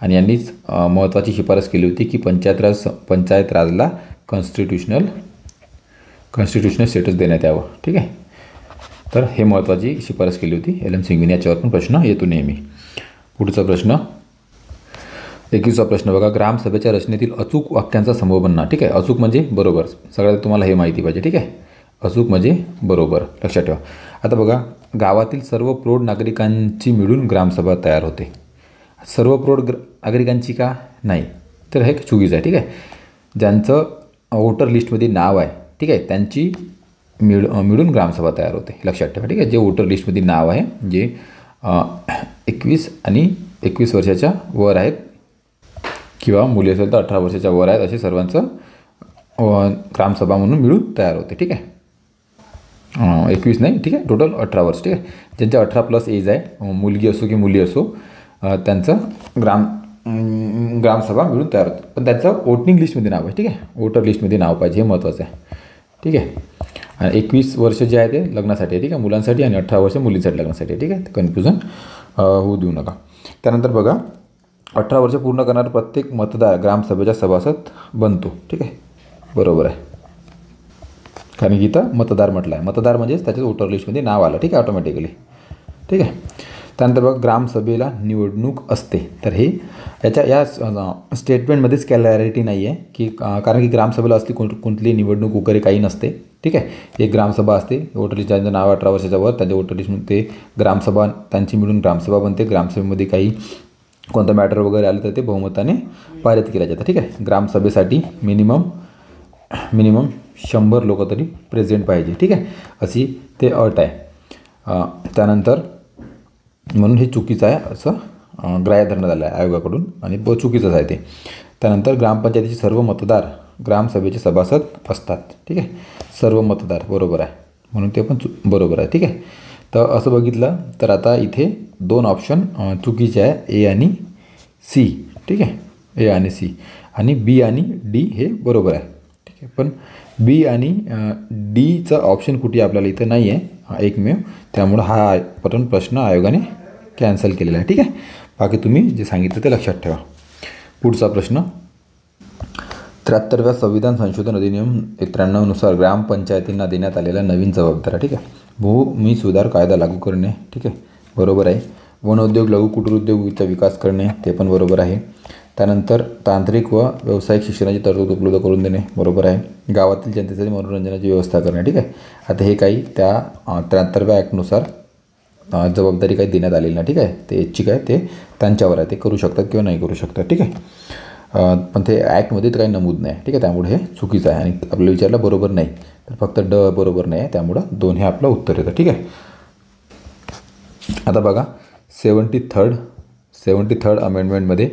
आणि यांनीच महत्त्वाची शिफारस केली होती की पंचायत राजला कॉन्स्टिट्यूशनल स्टेटस देण्यात यावं, ठीक आहे. तर हे महत्त्वाची शिफारस केली होती LM सिंघवीने. याच्यावर पण प्रश्न येतो नेहमी. पुढचा प्रश्न 21वा प्रश्न बघा, ग्रामसभेच्या रचनेतील अचूक वाक्यांचा समूह बनना, ठीक आहे. अचूक म्हणजे बरोबर, सगळ्यात तुम्हाला हे माहिती पाहिजे, ठीक आहे. अचूक म्हणजे बरोबर, लक्षात ठेवा. आता बघा, गावातील सर्व प्रौढ नागरिकांची मिळून ग्रामसभा तयार होते. सर्व प्रौढ नागरिकांची का नाही, तर हे चुकीचं आहे, ठीक आहे. ज्यांचं वोटर लिस्टमध्ये नाव आहे, ठीक आहे, त्यांची मिळून ग्रामसभा तयार होते, लक्षात ठेवा, ठीक आहे. जे वोटर लिस्टमध्ये नाव आहे, जे 21 आणि 21 वर्षाच्या वर आहेत किंवा मुली असेल तर 18 वर्षाच्या वर आहेत, असे सर्वांचं ग्रामसभा म्हणून मिळून तयार होते, ठीक आहे. 21 नाही, ठीक आहे, टोटल 18 वर्ष, ठीक आहे. ज्यांच्या 18+ एज आहे, मुलगी असो की मुली असो, त्यांचं ग्रामसभा मिळून तयार होतं. पण त्याचं वोटिंग लिस्टमध्ये नाव आहे, ठीक आहे, वोटर लिस्टमध्ये नाव पाहिजे, हे महत्त्वाचं आहे, ठीक आहे. आणि 21 वर्ष जे आहे ते लग्नासाठी आहे, ठीक आहे, मुलांसाठी, आणि 18 वर्ष मुलींसाठी लग्नासाठी आहे, ठीक आहे. कन्फ्युजन होऊ देऊ नका. त्यानंतर बघा, 18 वर्ष पूर्ण करणारा प्रत्येक मतदार ग्रामसभेचा सभासद बनतो, ठीक आहे, बरोबर आहे. कारण की इथं मतदार म्हटलं आहे, मतदार म्हणजेच त्याच्याच वोटर लिस्टमध्ये नाव आलं, ठीक आहे, ऑटोमॅटिकली, ठीक आहे. त्यानंतर बघा, ग्रामसभेला निवडणूक असते, तर हे या स्टेटमेंटमध्येच क्लॅरिटी नाही आहे की कारण की ग्रामसभेला असली कोणतीही निवडणूक वगैरे काही नसते, ठीक आहे. एक ग्रामसभा असते, वोटर लिस्ट ज्यांचं नाव 18 वर्षाच्या वर त्यांच्या वोटर लिस्टमध्ये ते ग्रामसभा, त्यांची मिळून ग्रामसभा बनते. ग्रामसभेमध्ये काही कोणतं मॅटर वगैरे आलं तर ते बहुमताने पारित केलं जातं, ठीक आहे. ग्रामसभेसाठी मिनिमम 100 लोक तरी प्रेझेंट पाहिजे, ठीक आहे, अशी ते अट आहे. त्यानंतर म्हणून हे चुकीचं आहे असं ग्राह्य धरण्यात आलं आहे आयोगाकडून, आणि चुकीचंच आहे ते. त्यानंतर ग्रामपंचायतीचे सर्व मतदार ग्रामसभेचे सभासद असतात, ठीक आहे, सर्व मतदार, बरोबर आहे, म्हणून ते पण बरोबर आहे, ठीक आहे. तर असं बघितलं तर आता इथे 2 ऑप्शन चुकीचे आहे, A आणि C, ठीक आहे, A आणि C, आणि B आणि D हे बरोबर आहे, ठीक आहे. पण B आणि Dचं ऑप्शन कुठे आपल्याला इथं नाही आहे, एकमेव, त्यामुळं हा प्रश्न आयोगाने कॅन्सल केलेला आहे, ठीक आहे. बाकी तुम्ही जे सांगितलं ते लक्षात ठेवा. पुढचा प्रश्न 73व्या संविधान संशोधन अधिनियम 93 नुसार ग्रामपंचायतींना देण्यात आलेल्या नवीन जबाबदाऱ्या, ठीक आहे. भूमी सुधार कायदा लागू करणे, ठीक आहे, बरोबर आहे. वनोद्योग, लघु कुटीरोद्योगाचा विकास करणे, ते पण बरोबर आहे. त्यानंतर तांत्रिक व व्यावसायिक शिक्षणाची तरतूद उपलब्ध करून देणे, बरोबर आहे. गावातील जनतेसाठी मनोरंजनाची व्यवस्था करणे, ठीक आहे. आता हे काही त्या 73व्या ॲक्टनुसार जबाबदारी काही देण्यात आलेली नाही, ठीक आहे. ते ऐच्छिक आहे, ते त्यांच्यावर आहे, ते करू शकतात किंवा नाही करू शकतात, ठीक आहे. पण ते ॲक्टमध्ये तर काही नमूद नाही, ठीक आहे, त्यामुळे हे चुकीचं आहे. आणि आपल्याला विचारलं बरोबर नाही, तर फक्त बरोबर नाही आहे, त्यामुळं 2 हे आपलं उत्तर येतं, ठीक आहे. आता बघा, 73rd अमेंडमेंटमध्ये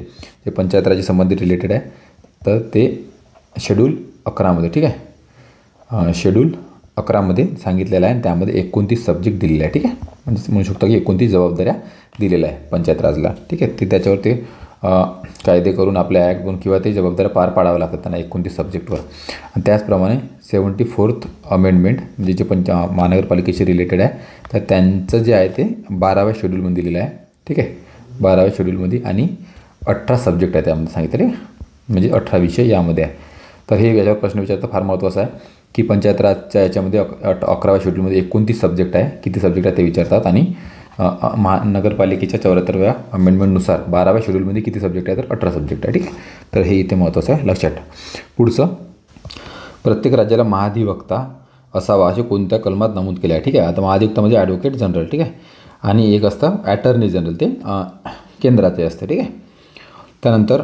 जे पंचायत राजशी संबंधित रिलेटेड आहे, तर ते शेड्यूल 11मध्ये, ठीक आहे, शेड्यूल 11मध्ये सांगितलेलं आहे, आणि त्यामध्ये 29 सब्जेक्ट दिलेले आहे, ठीक आहे. म्हणजे म्हणू शकतो की 29 जबाबदाऱ्या दिलेल्या आहे पंचायत राजला, ठीक आहे. ते त्याच्यावर ते कायदे करून आपल्या ॲक्ट बनवून किंवा ते जबाबदाऱ्या पार पाडाव्या लागतात त्यांना 29 सब्जेक्टवर. आणि त्याचप्रमाणे 74th अमेंडमेंट म्हणजे जे महानगरपालिकेशी रिलेटेड आहे, तर त्यांचं जे आहे ते 12व्या शेड्यूलमध्ये दिलेलं आहे, ठीक आहे, 12व्या शेड्यूलमध्ये, आणि 18 सब्जेक्ट आहे त्यामध्ये सांगितले, म्हणजे 18 विषय यामध्ये आहे. तर हे याच्यावर प्रश्न विचारता फार महत्त्वाचं आहे की पंचायत राजच्या याच्यामध्ये 11व्या शेड्यूलमध्ये 29 सब्जेक्ट आहे, किती सब्जेक्ट आहे ते विचारतात. आणि महानगरपालिकेच्या 74व्या अमेंडमेंटनुसार 12व्या शेड्यूलमध्ये किती सब्जेक्ट आहे, तर 18 सब्जेक्ट आहे. ठीक आहे, तर हे इथे महत्त्वाचं आहे, लक्षात ठेवा. पुढचं, प्रत्येक राज्याला महाधिवक्ता असावा असे कोणत्या कलमात नमूद केले आहे. ठीक आहे, आता महाधिवक्ता म्हणजे ॲडव्होकेट जनरल. ठीक आहे, आणि एक असतं ॲटर्नी जनरल, ते केंद्राचे असते. ठीक आहे, त्यानंतर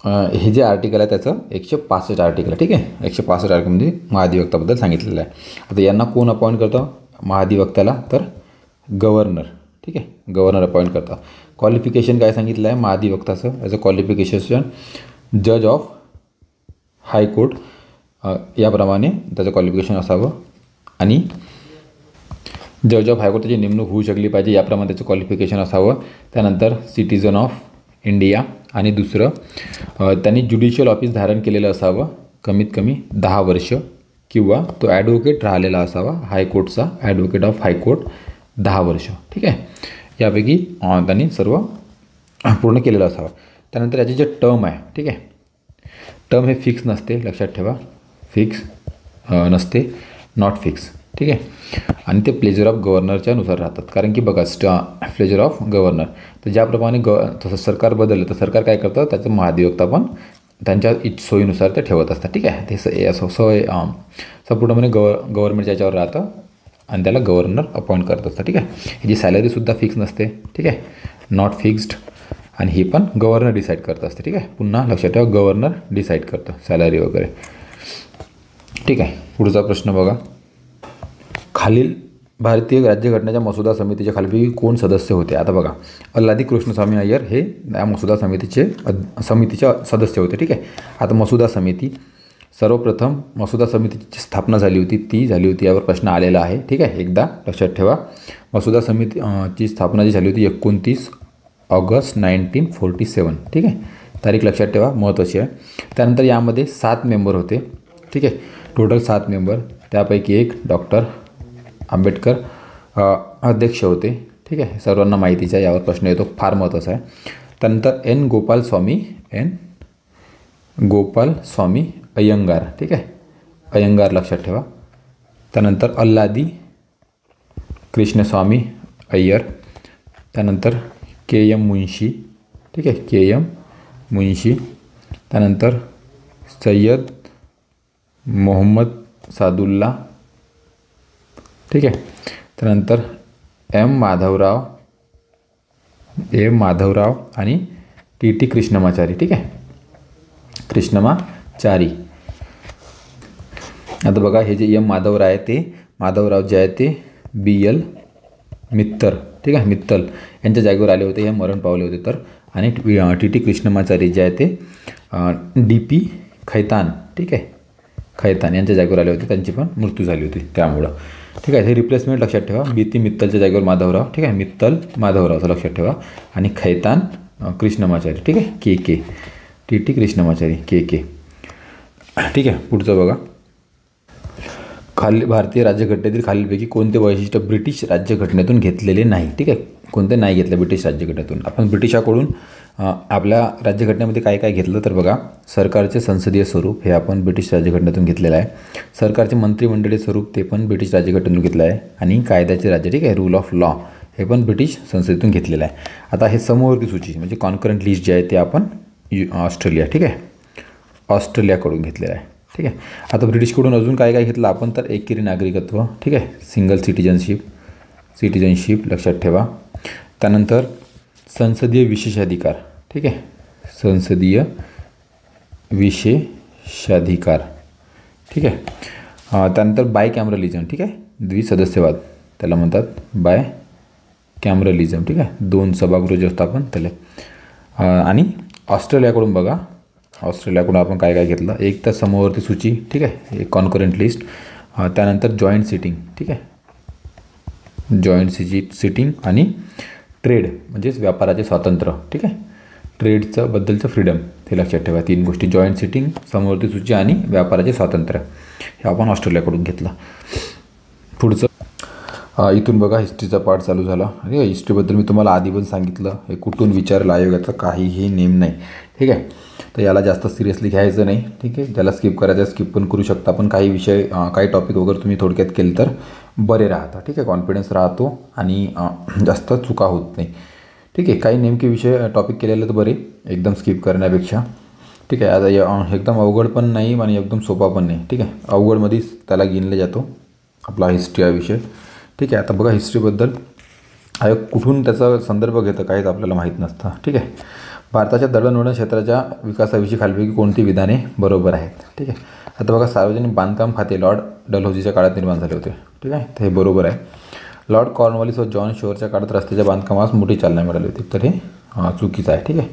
हे जे आर्टिकल आहे त्याचं 165 आर्टिकल आहे. ठीक आहे, 165 आर्टिकलमध्ये महाधिवक्ताबद्दल सांगितलेलं आहे. आता यांना कोण अपॉइंट करतं महाधिवक्त्याला, तर गव्हर्नर. ठीक आहे, गव्हर्नर अपॉइंट करतं. क्वालिफिकेशन काय सांगितलं आहे महाधिवक्ताचं, याचं क्वालिफिकेशन जज ऑफ हायकोर्ट याप्रमाणे त्याचं क्वालिफिकेशन असावं. आणि जज ऑफ हायकोर्ट त्याची नेमणूक होऊ शकली पाहिजे याप्रमाणे त्याचं क्वालिफिकेशन असावं. त्यानंतर सिटिझन ऑफ इंडिया. आणि दुसरं, त्यांनी ज्युडिशियल ऑफिस धारण केलेलं असावं कमीत कमी 10 वर्ष, किंवा तो ॲडव्होकेट राहिलेला असावा हायकोर्टचा, ॲडव्होकेट ऑफ हायकोर्ट 10 वर्ष. ठीक आहे, यापैकी त्यांनी सर्व पूर्ण केलेलं असावं. त्यानंतर याची जे टर्म आहे, ठीक आहे, टर्म हे फिक्स नसते, लक्षात ठेवा, फिक्स नसते, नॉट फिक्स. ठीक आहे, आणि ते प्लेजर ऑफ गव्हर्नरच्या नुसार राहतात. कारण की बघा, प्लेजर ऑफ गव्हर्नर, तर ज्याप्रमाणे तसं सरकार बदललं तर सरकार काय करतं, त्याचं महाधिवक्ता पण त्यांच्या सोयीनुसार ते ठेवत असतात. ठीक आहे, ते संपूर्णपणे गव्हर्नमेंटच्या याच्यावर राहतं आणि त्याला गव्हर्नर अपॉइंट करत असतात. ठीक आहे, ह्याची सॅलरीसुद्धा फिक्स नसते. ठीक आहे, नॉट फिक्स्ड, आणि हे पण गव्हर्नर डिसाईड करत असते. ठीक आहे, पुन्हा लक्षात ठेवा, गव्हर्नर डिसाईड करतं सॅलरी वगैरे. ठीक आहे, पुढचा प्रश्न बघा, खालील भारतीय राज्यघटनेच्या मसुदा समितीच्या खाली कोण सदस्य होते. आता बघा, अल्लादी कृष्णस्वामी अय्यर हे या मसुदा समितीच्या सदस्य होते. ठीक आहे, आता मसुदा समिती, सर्वप्रथम मसुदा समितीची स्थापना झाली होती, ती झाली होती, यावर प्रश्न आलेला आहे. ठीक आहे, एकदा लक्षात ठेवा, मसुदा समितीची स्थापना जी झाली होती 29 ऑगस्ट 1947. ठीक आहे, तारीख लक्षात ठेवा, महत्त्वाची आहे. त्यानंतर यामध्ये 7 मेंबर होते. ठीक आहे, टोटल 7 मेंबर, त्यापैकी एक डॉक्टर आंबेडकर अध्यक्ष होते. ठीक आहे, सर्वांना माहितीचा यावर प्रश्न येतो, फार महत्त्वाचा आहे. त्यानंतर एन गोपाल स्वामी अय्यंगार. ठीक आहे, अय्यंगार लक्षात ठेवा. त्यानंतर अल्लादी कृष्णस्वामी अय्यर. त्यानंतर के एम मुंशी. ठीक आहे, के एम मुंशी. त्यानंतर सय्यद मोहम्मद सादुल्ला. ठीक आहे, त्यानंतर एम माधवराव आणि टी कृष्णमाचारी. ठीक आहे, कृष्णमाचारी. आता बघा, हे जे एम माधवराव जे आहे ते BL मित्तर. ठीक आहे, मित्तल यांच्या जागेवर आले होते, हे मरण पावले होते. तर आणि टी कृष्णमाचारी जे आहे ते DP खैतान. ठीक आहे, खैतान यांच्या जागेवर आले होते, त्यांची पण मृत्यू झाली होती त्यामुळं. ठीक आहे, हे रिप्लेसमेंट लक्षात ठेवा, BT मित्तलच्या जागेवर माधवराव. ठीक आहे, मित्तल माधवरावचं लक्षात ठेवा, आणि खैतान कृष्णमाचारी. ठीक आहे, KK, TT कृष्णमाचारी, KK. ठीक आहे, पुढचं बघा, भारतीय राज्यघटनेतील खालीलपैकी कोणते वैशिष्ट्य ब्रिटिश राज्यघटनेतून घेतलेले नाही. ठीक आहे, कोणते नाही घेतले ब्रिटिश राज्यघटनेतून. आपण ब्रिटिशाकडून आपल्या राज्यघटनेमध्ये काय काय घेतलं, तर बघा, सरकारचे संसदीय स्वरूप हे आपण ब्रिटिश राज्यघटनेतून घेतलेलं आहे. सरकारचे मंत्रिमंडळीय स्वरूप ते पण ब्रिटिश राज्यघटनेतून घेतलं आहे. आणि कायद्याचे राज्य, ठीक आहे, रूल ऑफ लॉ, हे पण ब्रिटिश संसदेतून घेतलेलं आहे. आता हे समवर्ती सूची म्हणजे कॉन्करंट लिस्ट जे आहे ते आपण ऑस्ट्रेलिया, ठीक आहे, ऑस्ट्रेलियाकडून घेतलेलं आहे. ठीक आहे, आता ब्रिटिशकडून अजून काय काय घेतलं आपण, तर एकेरी नागरिकत्व. ठीक आहे, सिंगल सिटिझनशिप लक्षात ठेवा. त्यानंतर संसदीय विशेषाधिकार. ठीक आहे, संसदीय विशेषाधिकार. ठीक आहे, त्यानंतर बाय कॅमरलिझम. ठीक आहे, द्विसदस्यवाद त्याला म्हणतात, बाय कॅमरलिझम. ठीक आहे, 2 सभागृह जे असतं आपण त्याला. आणि ऑस्ट्रेलियाकडून बघा, ऑस्ट्रेलियाकडून आपण काय काय घेतलं, एक तर समवर्ती सूची. ठीक आहे, एक कॉन्करंट लिस्ट. त्यानंतर जॉईंट सिटिंग. ठीक आहे, जॉईंट सिटिंग आणि ट्रेड म्हणजेच व्यापाराचे स्वातंत्र्य. ठीक आहे, ट्रेडचं बद्दलचं फ्रीडम ते लक्षात ठेवा. 3 गोष्टी, जॉईंट सिटिंग, समवर्ती सूची आणि व्यापाराचे स्वातंत्र्य, हे आपण ऑस्ट्रेलियाकडून घेतलं. पुढचं इथून बघा, हिस्ट्रीचा पार्ट चालू झाला. हिस्ट्रीबद्दल मी तुम्हाला आधी पण सांगितलं, हे कुठून विचारलं आयोगाचा काहीही नेम नाही. ठीक आहे, तर याला जास्त सिरियसली घ्यायचं नाही, ठीक आहे. ज्याला स्किप करायचं स्किप पण करू शकता, पण काही विषय काही टॉपिक वगैरे तुम्ही थोडक्यात केले तर बरे राहता, ठीक आहे. कॉन्फिडन्स राहतो आणि जास्त चुका होत नाही, ठीक आहे. काही नेमके विषय टॉपिक केलेले तर बरे एकदम स्किप करण्यापेक्षा, ठीक आहे. आता एकदम अवघड पण नाही आणि एकदम सोपा पण नाही, ठीक आहे. अवघडमध्येच त्याला गिनला जातो आपला हिस्ट्री हा विषय, ठीक आहे. आता बघा हिस्ट्रीबद्दल आयोग कुठून त्याचा संदर्भ घेतं काहीच आपल्याला माहीत नसतं, ठीक आहे. भारताच्या दळणवळण क्षेत्राच्या विकासाविषयी खालीलपैकी कोणती विधाने बरोबर आहेत, ठीक आहे. आता बघा सार्वजनिक बांधकाम खाते लॉर्ड डलहौसीच्या काळात निर्माण झाले होते, ठीक आहे. तर हे बरोबर आहे. लॉर्ड कॉर्नवॉलिस व जॉन शोअरच्या काळात रस्त्याच्या बांधकामास मोठी चालना मिळाली होती, तर हे चुकीचं आहे, ठीक आहे.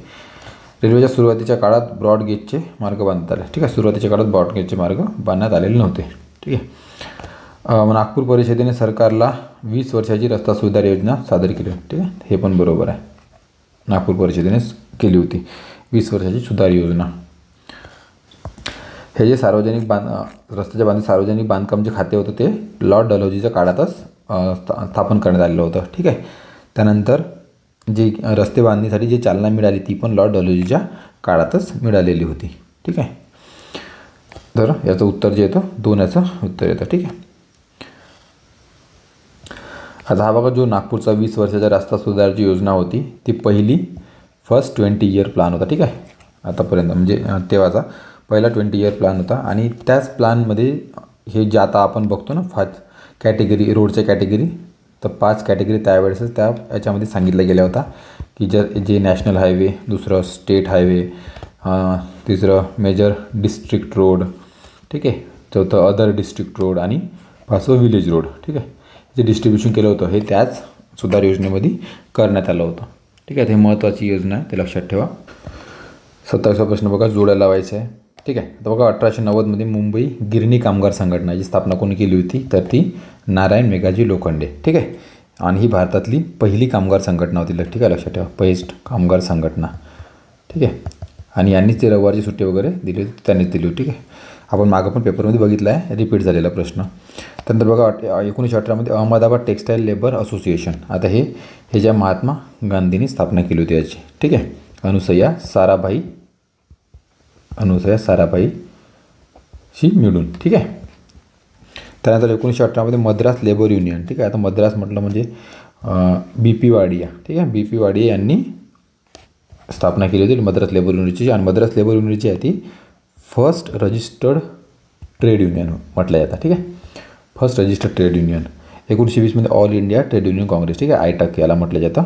रेल्वेच्या सुरुवातीच्या काळात ब्रॉड गेजचे मार्ग बांधण्यात आले, ठीक आहे. सुरुवातीच्या काळात ब्रॉड गेजचे मार्ग बांधण्यात आलेले नव्हते, ठीक आहे. नागपूर परिषदेने सरकारला 20 वर्षाची रस्ता सुधार योजना सादर केली, ठीक आहे. हे पण बरोबर आहे. नागपूर परिषदेने केली होती 20 वर्षाची सुधार योजना. हे जे सार्वजनिक रस्त्याच्या सार्वजनिक बांधकाम जे खाते होतं ते लॉर्ड डलहौसीच्या काळातच स्थापन करण्यात आलेलं होतं, ठीक आहे. त्यानंतर जी रस्ते बांधणीसाठी जी चालना मिळाली ती पण लॉर्ड डलहौसीच्या काळातच मिळालेली होती, ठीक आहे. तर याचं उत्तर जे येतं 2 याचं उत्तर येतं, ठीक आहे. आता हा बघा जो नागपूरचा 20 वर्षाच्या रस्ता सुधारची योजना होती ती पहिली फर्स्ट 20 इयर प्लॅन होता, ठीक आहे. आतापर्यंत म्हणजे तेव्हाचा पहिला 20 इयर प्लॅन होता आणि त्याच प्लॅनमध्ये हे जे आता आपण बघतो ना 5 कॅटेगरी रोडच्या कॅटेगरी, तर 5 कॅटेगरी त्यावेळेसच याच्यामध्ये सांगितलं गेल्या होता की जे नॅशनल हायवे, दुसरं स्टेट हायवे, तिसरं मेजर डिस्ट्रिक्ट रोड, ठीक आहे. चौथं अदर डिस्ट्रिक्ट रोड आणि 5वं विलेज रोड, ठीक आहे. जे डिस्ट्रीब्युशन केलं होतं हे त्याच सुधार योजनेमध्ये करण्यात आलं होतं, ठीक आहे. हे महत्त्वाची योजना आहे, ते लक्षात ठेवा. 27वा प्रश्न बघा जोड्या लावायचा आहे, ठीक आहे. आता बघा 1890मध्ये मुंबई गिरणी कामगार संघटनाची स्थापना कोणी केली होती तर ती नारायण मेघाजी लोखंडे, ठीक आहे. आणि ही भारतातली पहिली कामगार संघटना होती, ठीक आहे. लक्षात ठेवा पहिस्ट कामगार संघटना, ठीक आहे. आणि यांनीच ते रविवारची सुट्टी वगैरे दिली होती, त्यांनीच दिली होती, ठीक आहे. आपण मागं पण पेपरमध्ये बघितलं आहे, रिपीट झालेला प्रश्न. त्यानंतर बघा 1918मध्ये अहमदाबाद टेक्स्टाईल लेबर असोसिएशन, आता हे ज्या महात्मा गांधींनी स्थापना केली होती याची, ठीक आहे. अनुसया साराभाईशी मिळून, ठीक आहे. त्यानंतर 1918मध्ये मद्रास लेबर युनियन, ठीक आहे. आता मद्रास म्हटलं म्हणजे BP वाडिया, ठीक आहे. BP वाडिया यांनी स्थापना केली होती मद्रास लेबर युनियनची. आणि मद्रास लेबर युनियनची आहे ती फर्स्ट रजिस्टर्ड ट्रेड युनियन म्हटलं जातं, ठीक आहे. First registered trade union. 1920मध्ये all India trade union Congress, ठीक आहे. आयटक याला म्हटलं जातं.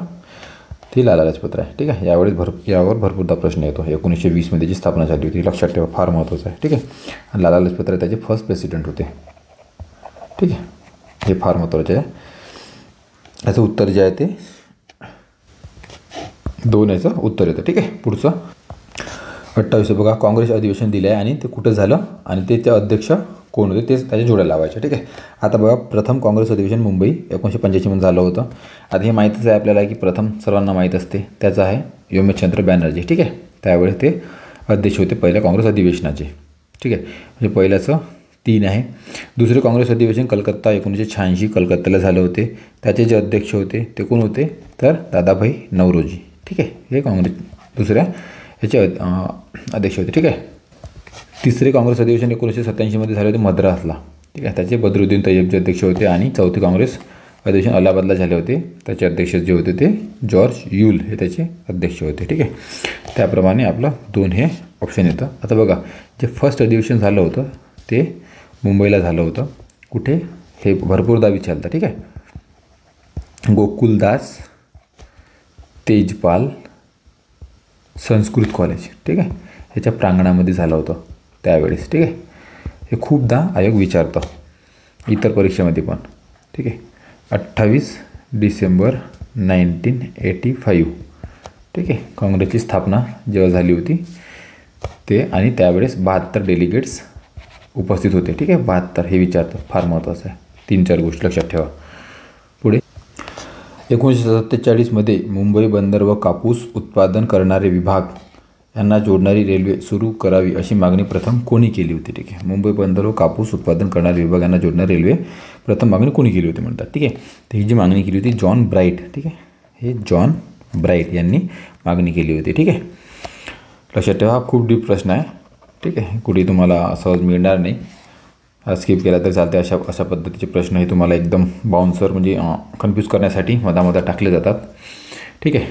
ती लाला लाजपत राय, ठीक आहे. यावर भरपूरदा प्रश्न येतो. 1920मध्ये जी स्थापना झाली होती लक्षात ठेवा, फार महत्त्वाचं आहे, ठीक आहे. आणि लाला लाजपत राय त्याचे फर्स्ट प्रेसिडेंट होते, ठीक आहे. हे फार महत्त्वाचे आहे. याचं उत्तर जे आहे ते 2 याचं उत्तर येतं, ठीक आहे. पुढचं 28 बघा काँग्रेस अधिवेशन दिलं आहे आणि ते कुठं झालं आणि ते अध्यक्ष कोण होते तेच त्याच्या जोड्या लावायच्या, ठीक आहे. आता बघा प्रथम काँग्रेस अधिवेशन मुंबई 1985मध्ये झालं होतं. आता हे माहीतच आहे आपल्याला की प्रथम सर्वांना माहीत असते त्याचं आहे योमेशचंद्र बॅनर्जी, ठीक आहे. त्यावेळेस ते अध्यक्ष होते पहिल्या काँग्रेस अधिवेशनाचे, ठीक आहे. म्हणजे पहिल्याचं 3 आहे. दुसरे काँग्रेस अधिवेशन कलकत्ता 1986 कलकत्त्याला झाले होते. त्याचे जे अध्यक्ष होते ते कोण होते तर दादाभाई नौरोजी, ठीक आहे. हे काँग्रेस दुसऱ्या याचे अध्यक्ष होते, ठीक आहे. तिसरे काँग्रेस अधिवेशन 1987मध्ये झाले होते मद्रासला, ठीक आहे. त्याचे बदरुद्दीन तय्यबचे अध्यक्ष होते. आणि चौथे काँग्रेस अधिवेशन अलाहाबादला झाले होते, त्याचे अध्यक्ष जे होते ते जॉर्ज यूल हे त्याचे अध्यक्ष होते, ठीक आहे. त्याप्रमाणे आपलं 2 हे ऑप्शन येतं. आता बघा जे फर्स्ट अधिवेशन झालं होतं ते मुंबईला झालं होतं. कुठे हे भरपूरदा विचारलं, ठीक आहे. गोकुलदास तेजपाल संस्कृत कॉलेज, ठीक आहे. ह्याच्या प्रांगणामध्ये झालं होतं त्यावेळेस, ठीक आहे. हे खूपदा आयोग विचारतं इतर परीक्षेमध्ये पण, ठीक आहे. 28 डिसेंबर 1985, ठीक आहे. काँग्रेसची स्थापना जेव्हा झाली होती ते आणि त्यावेळेस 72 डेलिगेट्स उपस्थित होते, ठीक आहे. 72 हे विचारतं, फार महत्त्वाचं आहे. 3-4 गोष्टी लक्षात ठेवा. पुढे 1947मध्ये मुंबई बंदर व कापूस उत्पादन करणारे विभाग यांना जोडणारी रेल्वे सुरू करावी अशी मागणी प्रथम कोणी केली होती, ठीक आहे. मुंबई बंदर व कापूस उत्पादन करणारे विभाग यांना जोडणारी रेल्वे प्रथम मागणी कोणी केली होती म्हणतात, ठीक आहे. तर ही जी मागणी केली होती जॉन ब्राईट, ठीक आहे. हे जॉन ब्राईट यांनी मागणी केली होती, ठीक आहे. लक्षात ठेवा, हा खूप डीप प्रश्न आहे. ठीक आहे, कुठे तुम्हाला सहज मिळणार नाही. स्किप केला तरी चालते. अशा पद्धतीचे प्रश्न हे तुम्हाला एकदम बाउन्सर म्हणजे कन्फ्यूज करण्यासाठी मधामधा टाकले जातात. ठीक आहे,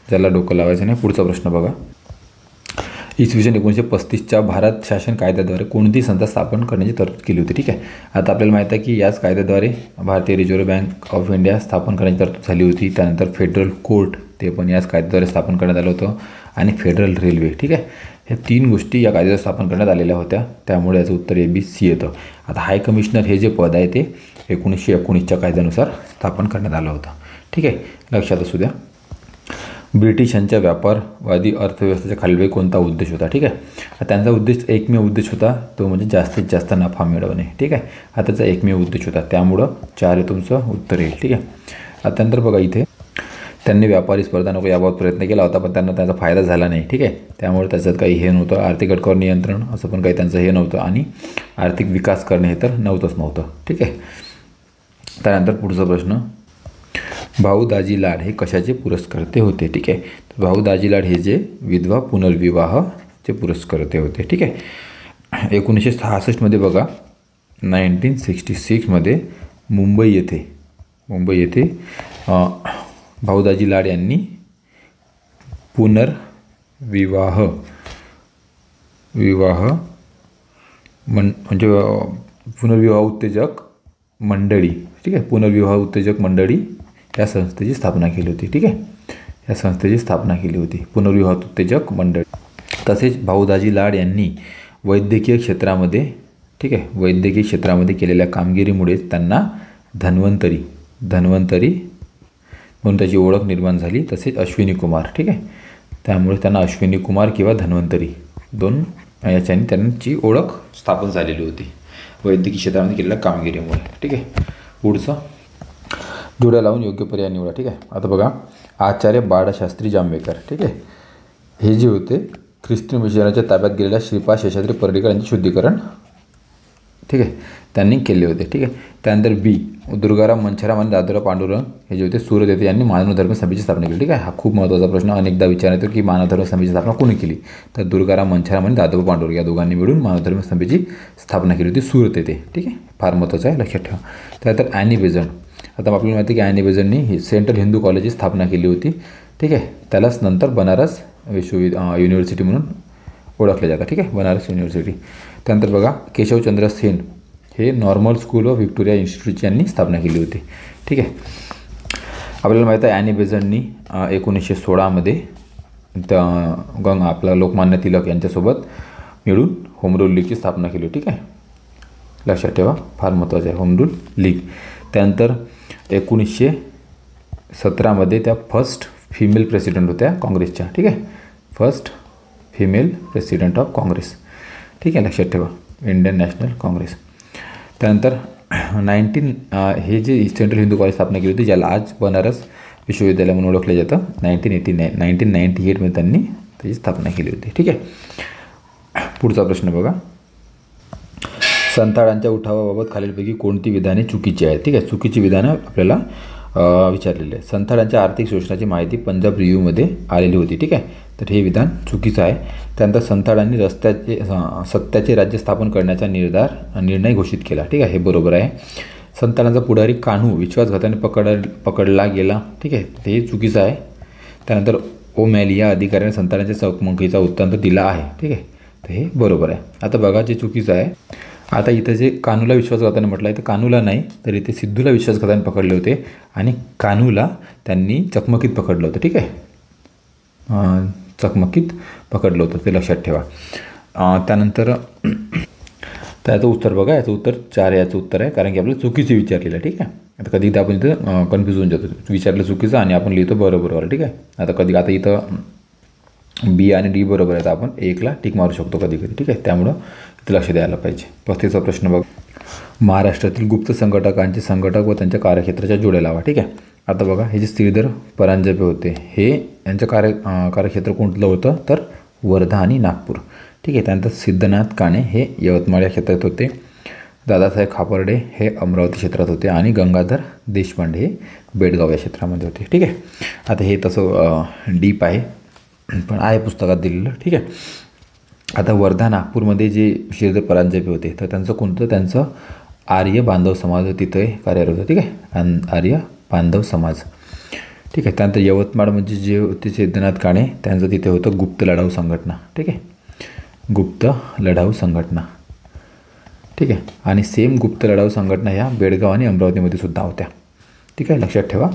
ज्याला डोकं लावायचं नाही. पुढचा प्रश्न बघा. इसवी सन 1935च्या भारत शासन कायद्याद्वारे कोणती संस्था स्थापन करण्याची तरतूद केली होती. ठीक आहे, आता आपल्याला माहीत आहे की याच कायद्याद्वारे भारतीय रिझर्व्ह बँक ऑफ इंडिया स्थापन करण्याची तरतूद झाली होती. त्यानंतर फेडरल कोर्ट ते पण याच कायद्याद्वारे स्थापन करण्यात आलं होतं. आणि फेडरल रेल्वे. ठीक आहे, ह्या 3 गोष्टी या कायद्याद्वारे स्थापन करण्यात आलेल्या होत्या. त्यामुळे याचं उत्तर ABC येतं. आता हाय कमिशनर हे जे पद आहे ते 1919च्या कायद्यानुसार स्थापन करण्यात आलं होतं. ठीक आहे, लक्षात असू द्या. ब्रिटिशांच्या व्यापारवादी अर्थव्यवस्थेच्या खालील कोणता उद्देश होता. ठीक आहे, त्यांचा उद्देश एकमेव उद्देश होता तो म्हणजे जास्तीत जास्त नफा मिळवणे. ठीक आहे, हा त्याचा एकमेव उद्देश होता. त्यामुळं 4 हे तुमचं उत्तर येईल. ठीक आहे, आता त्यानंतर बघा इथे त्यांनी व्यापारी स्पर्धा नको याबाबत प्रयत्न केला होता, पण त्यांना त्याचा फायदा झाला नाही. ठीक आहे, त्यामुळे त्याच्यात काही हे नव्हतं. आर्थिक घटकावर नियंत्रण असं पण काही त्यांचं हे नव्हतं. आणि आर्थिक विकास करणे हे तर नव्हतं. ठीक आहे, त्यानंतर पुढचा प्रश्न. भाऊ दाजी लाड हे कशाचे पुरस्कर्ते होते. ठीक आहे, भाऊ दाजी लाड हे जे विधवा पुनर्विवाहचे पुरस्कर्ते होते. ठीक आहे, 1966 बघा, 1966 मुंबई येथे भाऊदाजी लाड यांनी पुनर्विवाह म्हणजे पुनर्विवाह उत्तेजक मंडळी. ठीक आहे, पुनर्विवाह उत्तेजक मंडळी या संस्थेची स्थापना केली होती. ठीक आहे, या संस्थेची स्थापना केली होती, पुनर्विवाह उत्तेजक मंडळी. तसेच भाऊदाजी लाड यांनी वैद्यकीय क्षेत्रामध्ये, ठीक आहे, वैद्यकीय क्षेत्रामध्ये केलेल्या कामगिरीमुळेच त्यांना धन्वंतरी म्हणून त्याची ओळख निर्माण झाली. तसेच अश्विनी कुमार. ठीक आहे, त्यामुळे त्यांना अश्विनी कुमार किंवा धन्वंतरी 2 याच्याने त्यांची ओळख स्थापन झालेली होती वैद्यकीय क्षेत्रामध्ये केलेल्या कामगिरीमुळे. ठीक आहे, पुढचं. जोड्या लावून योग्य पर्याय निवडा. ठीक आहे, आता बघा, आचार्य बाळशास्त्री जांभेकर. ठीक आहे, हे जे होते ख्रिस्ती मिशनच्या ताब्यात गेलेल्या श्रीपाद शेषाद्री पर्डीकर यांचे शुद्धीकरण, ठीक आहे, त्यांनी केले होते. ठीक आहे, त्यानंतर B दुर्गाराम मंछाराम आणि दादोराव पांडुरंग हे जे होते सुरत येथे यांनी मानव धर्म समितीची स्थापना केली. ठीक आहे, हा खूप महत्त्वाचा प्रश्न अनेकदा विचारण्यात येतो की मानव धर्म समितीची स्थापना कोणी केली. तर दुर्गाराम मंछाराम आणि दादोराव पांडुरंग या दोघांनी मिळून मानव धर्म समितीची स्थापना केली होती सुरत येथे. ठीक आहे, फार महत्त्वाचं आहे, लक्षात ठेवा. त्यानंतर ॲनी बेझंट. आता आपल्याला माहिती आहे की ॲनी बेझंटनी सेंट्रल हिंदू कॉलेजची स्थापना केली होती. ठीक आहे, त्यालाच नंतर बनारस युनिव्हर्सिटी म्हणून ओळखले जातात. ठीक आहे, बनारस युनिव्हर्सिटी. त्यानंतर बघा, केशवचंद्र सेन हे नॉर्मल स्कूल ऑफ व्हिक्टोरिया इन्स्टिट्यूटची यांनी स्थापना केली होती. ठीक आहे, आपल्याला माहीत आहे ॲनी बेझंटनी 1916 आपला लोकमान्य टिळक यांच्यासोबत मिळून होम रूल लीगची स्थापना केली. ठीक आहे, लक्षात ठेवा, फार महत्त्वाचं आहे होम रूल लीग. त्यानंतर 1917 त्या फर्स्ट फिमेल प्रेसिडेंट होत्या काँग्रेसच्या. ठीक आहे, first female president of Congress. ठीक आहे, लक्षात ठेवा, इंडियन नॅशनल काँग्रेस. त्यानंतर हे जे सेंट्रल हिंदू कॉलेज स्थापना केली होती ज्याला आज बनारस विश्वविद्यालय म्हणून ओळखले जातं, 1998 त्यांनी त्याची स्थापना केली होती. ठीक आहे, पुढचा प्रश्न बघा. संथाळांच्या उठावाबाबत खालीलपैकी कोणती विधाने चुकीची आहेत. ठीक आहे, चुकीची विधानं आपल्याला विचारलेली आहे. संथाळांच्या आर्थिक शोषणाची माहिती पंजाब रिव्ह्यूमध्ये आलेली होती. ठीक आहे, तर हे विधान चुकीचं आहे. त्यानंतर संथाळांनी सत्याचे राज्य स्थापन करण्याचा निर्णय घोषित केला. ठीक आहे, हे बरोबर आहे. संथाळांचा पुढारी कान्हू विश्वासघाताने पकडला गेला. ठीक आहे, हे चुकीचं आहे. त्यानंतर ओमॅली या अधिकाऱ्याने संथाळांच्या चकमकीचा वृत्तांत दिला आहे. ठीक आहे, तर हे बरोबर आहे. आता बघा, जे चुकीचं आहे, आता इथं जे कान्हूला विश्वासघाताने म्हटलं आहे तर कान्हूला नाही तर इथे सिद्धूला विश्वासघाताने पकडले होते आणि कान्हूला त्यांनी चकमकीत पकडलं होतं. ठीक आहे, चकमकीत पकडलं होतं, ते लक्षात ठेवा. त्यानंतर त्याचं उत्तर बघा, याचं उत्तर 4 याचं उत्तर आहे, कारण की आपल्याला चुकीचं विचारलेलं आहे. ठीक आहे, आता कधी आपण इथं कन्फ्यूज होऊन जातो, विचारलं चुकीचं आणि आपण लिहितो बरोबर. ठीक आहे, आता इथं B आणि D बरोबर आहे तर आपण 1ला टिक मारू शकतो कधी. ठीक आहे, त्यामुळं इथं लक्ष द्यायला पाहिजे. 35वा प्रश्न बघा. महाराष्ट्रातील गुप्त संघटकांचे संघटक व त्यांच्या कार्यक्षेत्राच्या जोड्या लावा. ठीक आहे, आता बघा, हे जे श्रीधर परांजपे होते हे यांचं कार्यक्षेत्र कोणतं होतं तर वर्धा आणि नागपूर. ठीक आहे, त्यानंतर सिद्धनाथ काणे हे यवतमाळ या क्षेत्रात होते. दादासाहेब खापर्डे हे अमरावती क्षेत्रात होते आणि गंगाधर देशपांडे हे बेडगाव या क्षेत्रामध्ये होते. ठीक आहे, आता हे तसं डीप आहे. पण आहे पुस्तकात दिलेलं, ठीक आहे. आता वर्धा नागपूरमध्ये जे श्रीधर परांजपे होते तर त्यांचं कोणतं, त्यांचं आर्य बांधव समाज तिथे कार्यरत होतं, ठीक आहे. आर्य बांधव समाज, ठीक आहे. त्यानंतर यवतमाळ म्हणजे जे होते सिद्धनाथ काणे, त्यांचं तिथे होतं गुप्त लढाऊ संघटना, ठीक आहे. गुप्त लढाऊ संघटना, ठीक आहे. आणि सेम गुप्त लढाऊ संघटना ह्या बेळगाव आणि अमरावतीमध्ये सुद्धा होत्या, ठीक आहे. लक्षात ठेवा.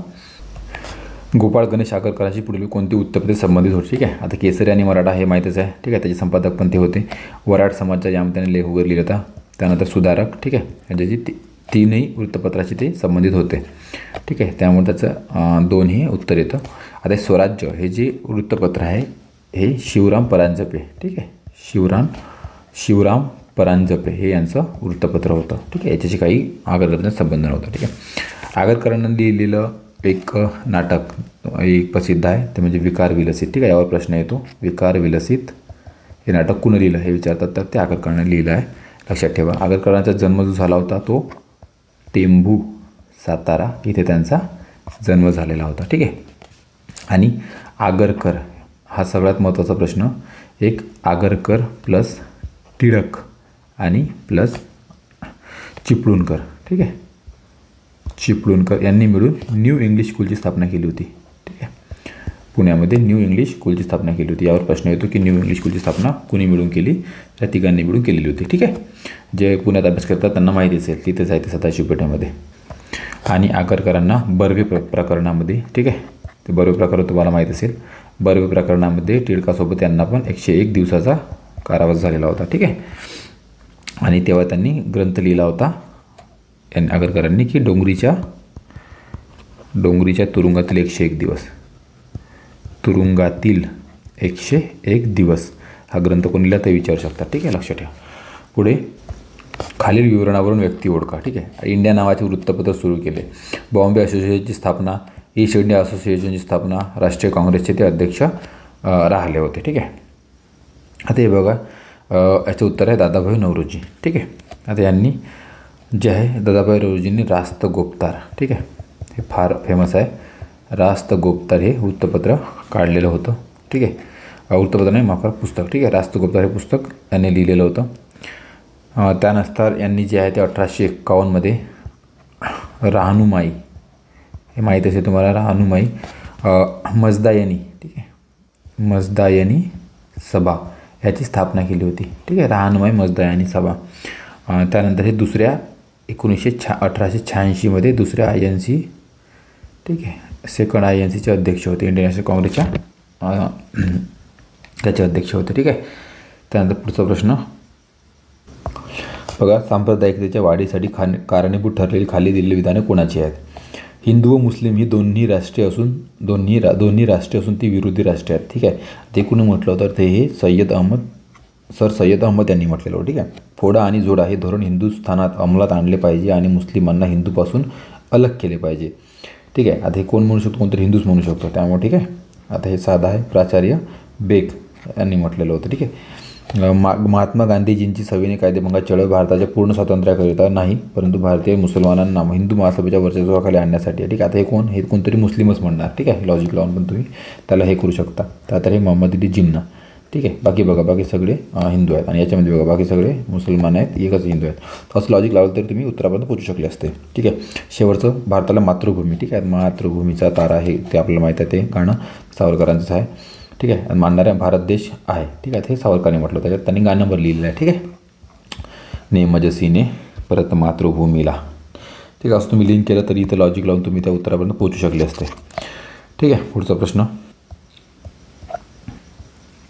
गोपाळ गणेश आगरकरांची पुढील कोणती उत्तरप्रदेश संबंधित होती, ठीक आहे. आता केसरी आणि मराठा हे माहीतच आहे, ठीक आहे. त्याचे संपादक पण ते होते. वराड समाजच्या यामध्ये त्याने लेख वगैरे लिहिला होता. त्यानंतर सुधारक, ठीक आहे. त्याची तीनही वृत्तपत्राशी ते संबंधित होते, ठीक आहे. त्यामुळे त्याचं दोन्ही उत्तर येतं. आता स्वराज्य हे जे वृत्तपत्र आहे हे शिवराम परांजपे, ठीक आहे. शिवराम परांजपे हे यांचं वृत्तपत्र होतं, ठीक आहे. याच्याशी काही आगरकरांचा संबंध नव्हता, ठीक आहे. आगरकरांना लिहिलेलं एक नाटक एक प्रसिद्ध आहे ते म्हणजे विकार विलसित, ठीक आहे. यावर प्रश्न येतो, विकार विलसित हे नाटक कुणी लिहिलं हे विचारतात, तर ते आगरकरांनी लिहिलं आहे. लक्षात ठेवा. आगरकरांचा जन्म जो झाला होता तो टेंभू सातारा इथे त्यांचा जन्म झालेला होता, ठीक आहे. आणि आगरकर हा सगळ्यात महत्त्वाचा प्रश्न, एक आगरकर प्लस टिळक आणि प्लस चिपळूणकर, ठीक आहे. चिपळूणकर यांनी मिळून न्यू इंग्लिश स्कूलची स्थापना केली होती, ठीक आहे. पुण्यामध्ये न्यू इंग्लिश स्कूलची स्थापना केली होती. यावर प्रश्न येतो की न्यू इंग्लिश स्कूलची स्थापना कुणी मिळून केली, त्या तिघांनी मिळून केलेली होती, ठीक आहे. जे पुण्यात अभ्यास करतात त्यांना माहिती असेल, तिथेच आहे ते सदाशिव पेठेमध्ये. आणि आगरकरांना बर्वे प्रकरणामध्ये, ठीक आहे, ते बर्वे प्रकरण तुम्हाला माहीत असेल. बर्वे प्रकरणामध्ये टिळकासोबत यांना पण 101 दिवसाचा कारावास झालेला होता, ठीक आहे. आणि तेव्हा त्यांनी ग्रंथ लिहिला होता आगरकरांनी की डोंगरीच्या तुरुंगातील 101 दिवस, तुरुंगातील 101 दिवस हा ग्रंथ कोणी लिहिला ते विचारू शकतात, ठीक आहे. लक्षात ठेवा. पुढे खालील विवरणावरून व्यक्ती ओळखा, ठीक आहे. इंडिया नावाचे वृत्तपत्र सुरू केले. बॉम्बे असोसिएशनची स्थापना, ईस्ट इंडिया असोसिएशनची स्थापना, राष्ट्रीय काँग्रेसचे ते अध्यक्ष राहिले होते, ठीक आहे. आता हे बघा, याचं उत्तर आहे दादाभाई नौरोजी, ठीक आहे. आता यांनी जे आहे दादाभाई नौरोजींनी रास्त गोपतार, ठीक आहे, हे फार फेमस आहे. रास्त गोपतार हे वृत्तपत्र काढलेलं होतं, ठीक आहे. वृत्तपत्र नाही, माफ करा, पुस्तक, ठीक आहे. रास्त गोपतार हे पुस्तक यांनी लिहिलेलं होतं. त्यानंतर यांनी जे आहे ते 1851मध्ये राहनुमाई, हे माहीत असेल तुम्हाला, राहनुमाई मजदायनी, ठीक आहे, मजदायनी सभा याची स्थापना केली होती, ठीक आहे. राहनुमाई मजदायनी सभा. त्यानंतर हे दुसऱ्या 1886मध्ये दुसऱ्या INC, ठीक आहे, सेकंड INCचे अध्यक्ष होते, इंडियन नॅशनल काँग्रेसच्या त्याचे अध्यक्ष होते, ठीक आहे. त्यानंतर पुढचा प्रश्न बघा, सांप्रदायिकतेच्या वाढीसाठी कारणीभूत ठरलेली खाली दिलेली विधाने कोणाची आहेत. हिंदू व मुस्लिम ही दोन्ही राष्ट्रीय असून दोन्ही राष्ट्रीय असून ती विरोधी राष्ट्रीय आहेत, ठीक आहे. ते कोणी म्हटलं तर ते हे सय्यद अहमद यांनी म्हटलेलं होतं, ठीक आहे. फोडा आणि जोडा हे धोरण हिंदुस्थानात अंमलात आणले पाहिजे आणि मुस्लिमांना हिंदूपासून अलग केले पाहिजे, ठीक आहे. आता हे कोण म्हणू शकतो, कोणतरी हिंदूच म्हणू शकतो, त्यामुळे ठीक आहे. आता हे साधं आहे, प्राचार्य बेग यांनी म्हटलेलं होतं, ठीक आहे. महात्मा गांधीजींची सविनय कायदेभंगाची चळवळ भारताच्या पूर्ण स्वातंत्र्याकरिता नाही, परंतु भारतीय मुसलमानांना हिंदू महासभेच्या वर्चस्वाखाली आणण्यासाठी, ठीक आहे. आता हे कोणतरी मुस्लिमच म्हणणार, ठीक आहे. लॉजिक लावून पण तुम्ही त्याला हे करू शकता. तर हे मोहम्मद अली जिन्ना, ठीक आहे. बाकी बघा, बाकी सगळे हिंदू आहेत आणि याच्यामध्ये बघा बाकी सगळे मुसलमान आहेत, एकच हिंदू आहेत. असं लॉजिक लावलं तर तुम्ही उत्तरापर्यंत पोहोचू शकले असते, ठीक आहे. शेवटचं भारताला मातृभूमी, ठीक आहे. मातृभूमीचा तारा हे ते आपल्याला माहीत आहे, ते गाणं सावरकरांचंच आहे, ठीक आहे. मानणाऱ्या भारत देश आहे, ठीक आहे. हे सावरकरांनी म्हटलं, त्याच्यात त्यांनी गाणंवर लिहिलेलं आहे, ठीक आहे. नेमजसीने परत मातृभूमीला, ठीक आहे. असं तुम्ही लिंक केलं तरी इथं लॉजिक लावून तुम्ही त्या उत्तरापर्यंत पोहोचू शकले असते, ठीक आहे. पुढचा प्रश्न,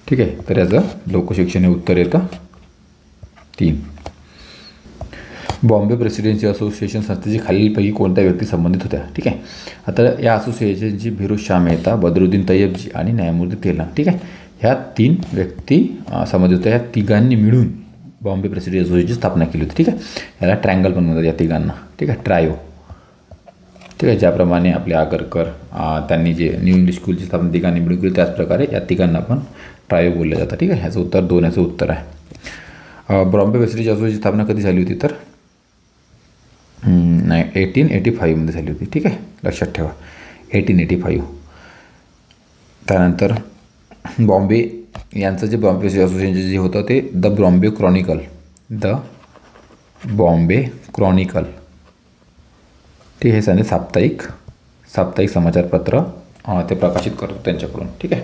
ठीक आहे. तर याचं लोकशिक्षण हे उत्तर येतं 3. बॉम्बे प्रेसिडेन्सी असोसिएशन संस्थेची खालीलपैकी कोणत्या व्यक्ती संबंधित होत्या, ठीक आहे. आता या असोसिएशनची फिरोज शाह मेहता, बदरुद्दीन तय्यबजी आणि न्यायमूर्ती तेलंग, ठीक आहे. ह्या 3 व्यक्ती संबंधित होत्या. ह्या तिघांनी मिळून बॉम्बे प्रेसिडेन्सी असोसिएशनची स्थापना केली होती, ठीक आहे. याला ट्रायंगल पण म्हणतात या तिघांना, ठीक आहे, ट्रायो, ठीक आहे. ज्याप्रमाणे आपले आगरकर त्यांनी जे न्यू इंग्लिश स्कूलची स्थापना तिघांनी मिळून केली, त्याचप्रकारे या तिघांना पण ट्रायो बोललं जातं, ठीक आहे. ह्याचं उत्तर 2 याचं उत्तर आहे. बॉम्बे प्रेसिडेन्सी असोसिएशनची स्थापना कधी झाली होती तर नाही 1885मध्ये झाली होती, ठीक आहे. लक्षात ठेवा 1885. त्यानंतर बॉम्बे यांचं जे बॉम्बे असोसिएशन जे होतं ते द बॉम्बे क्रॉनिकल ते हे साप्ताहिक समाचारपत्र ते प्रकाशित करतो त्यांच्याकडून, ठीक आहे.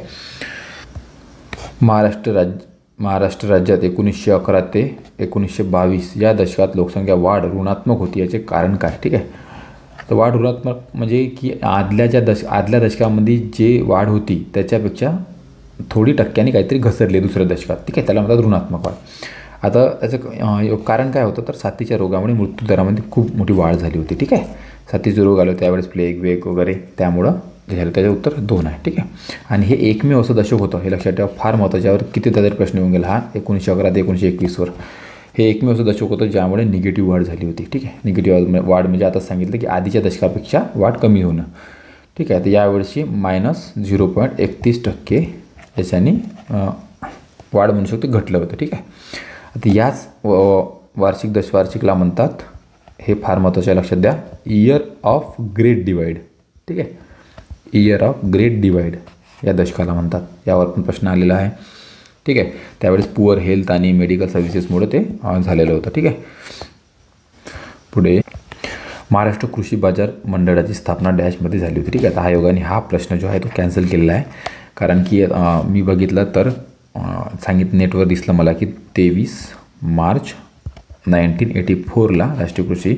महाराष्ट्र राज्यात 1911 ते 1922 या दशकात लोकसंख्या वाढ ऋणात्मक होती. याचे कारण काय, ठीक आहे. तर वाढ ऋणात्मक म्हणजे की आदल्या दशकामध्ये जे वाढ होती त्याच्यापेक्षा थोडी टक्क्यांनी काहीतरी घसरली दुसऱ्या दशकात, ठीक आहे. त्याला म्हणतात ऋणात्मक वाढ. आता त्याचं कारण काय होतं तर साथीच्या रोगामुळे मृत्यूदरामध्ये खूप मोठी वाढ झाली होती, ठीक आहे. साथीचे रोग आले त्यावेळेस प्लेग वेग वगैरे, त्यामुळं झालं. त्याचं उत्तर 2 आहे, ठीक आहे. आणि हे एकमेव असं दशक होतं, हे लक्षात ठेवा. फार महत्त्वाच्यावर कितीतरी प्रश्न येऊन गेला हा 1911 ते 1921वर. हे एकमेव असं दशक होतं ज्यामुळे निगेटिव्ह वाढ झाली होती, ठीक आहे. निगेटिव्ह वाढ म्हणजे आता सांगितलं की आधीच्या दशकापेक्षा वाढ कमी होणं, ठीक आहे. तर यावर्षी -0.31% याच्याने वाढ म्हणू शकतो घटलं होतं, ठीक आहे. आता याच वार्षिक दशवार्षिकला म्हणतात, हे फार महत्त्वाचं आहे, लक्षात द्या, इयर ऑफ ग्रेट डिवाइड, ठीक आहे. इयर ऑफ ग्रेट डिवाइड या दशकाला म्हणतात. यावर पण प्रश्न आलेला आहे, ठीक आहे. त्यावेळेस पुअर हेल्थ आणि मेडिकल सर्व्हिसेसमुळे ते झालेलं होतं, ठीक आहे. पुढे महाराष्ट्र कृषी बाजार मंडळाची स्थापना डॅशमध्ये झाली होती, ठीक आहे. आता आयोगाने हा प्रश्न जो आहे तो कॅन्सल केलेला आहे, कारण की मी बघितलं तर सांगितलं नेटवर दिसलं मला की 23 मार्च 1984ला राष्ट्रीय कृषी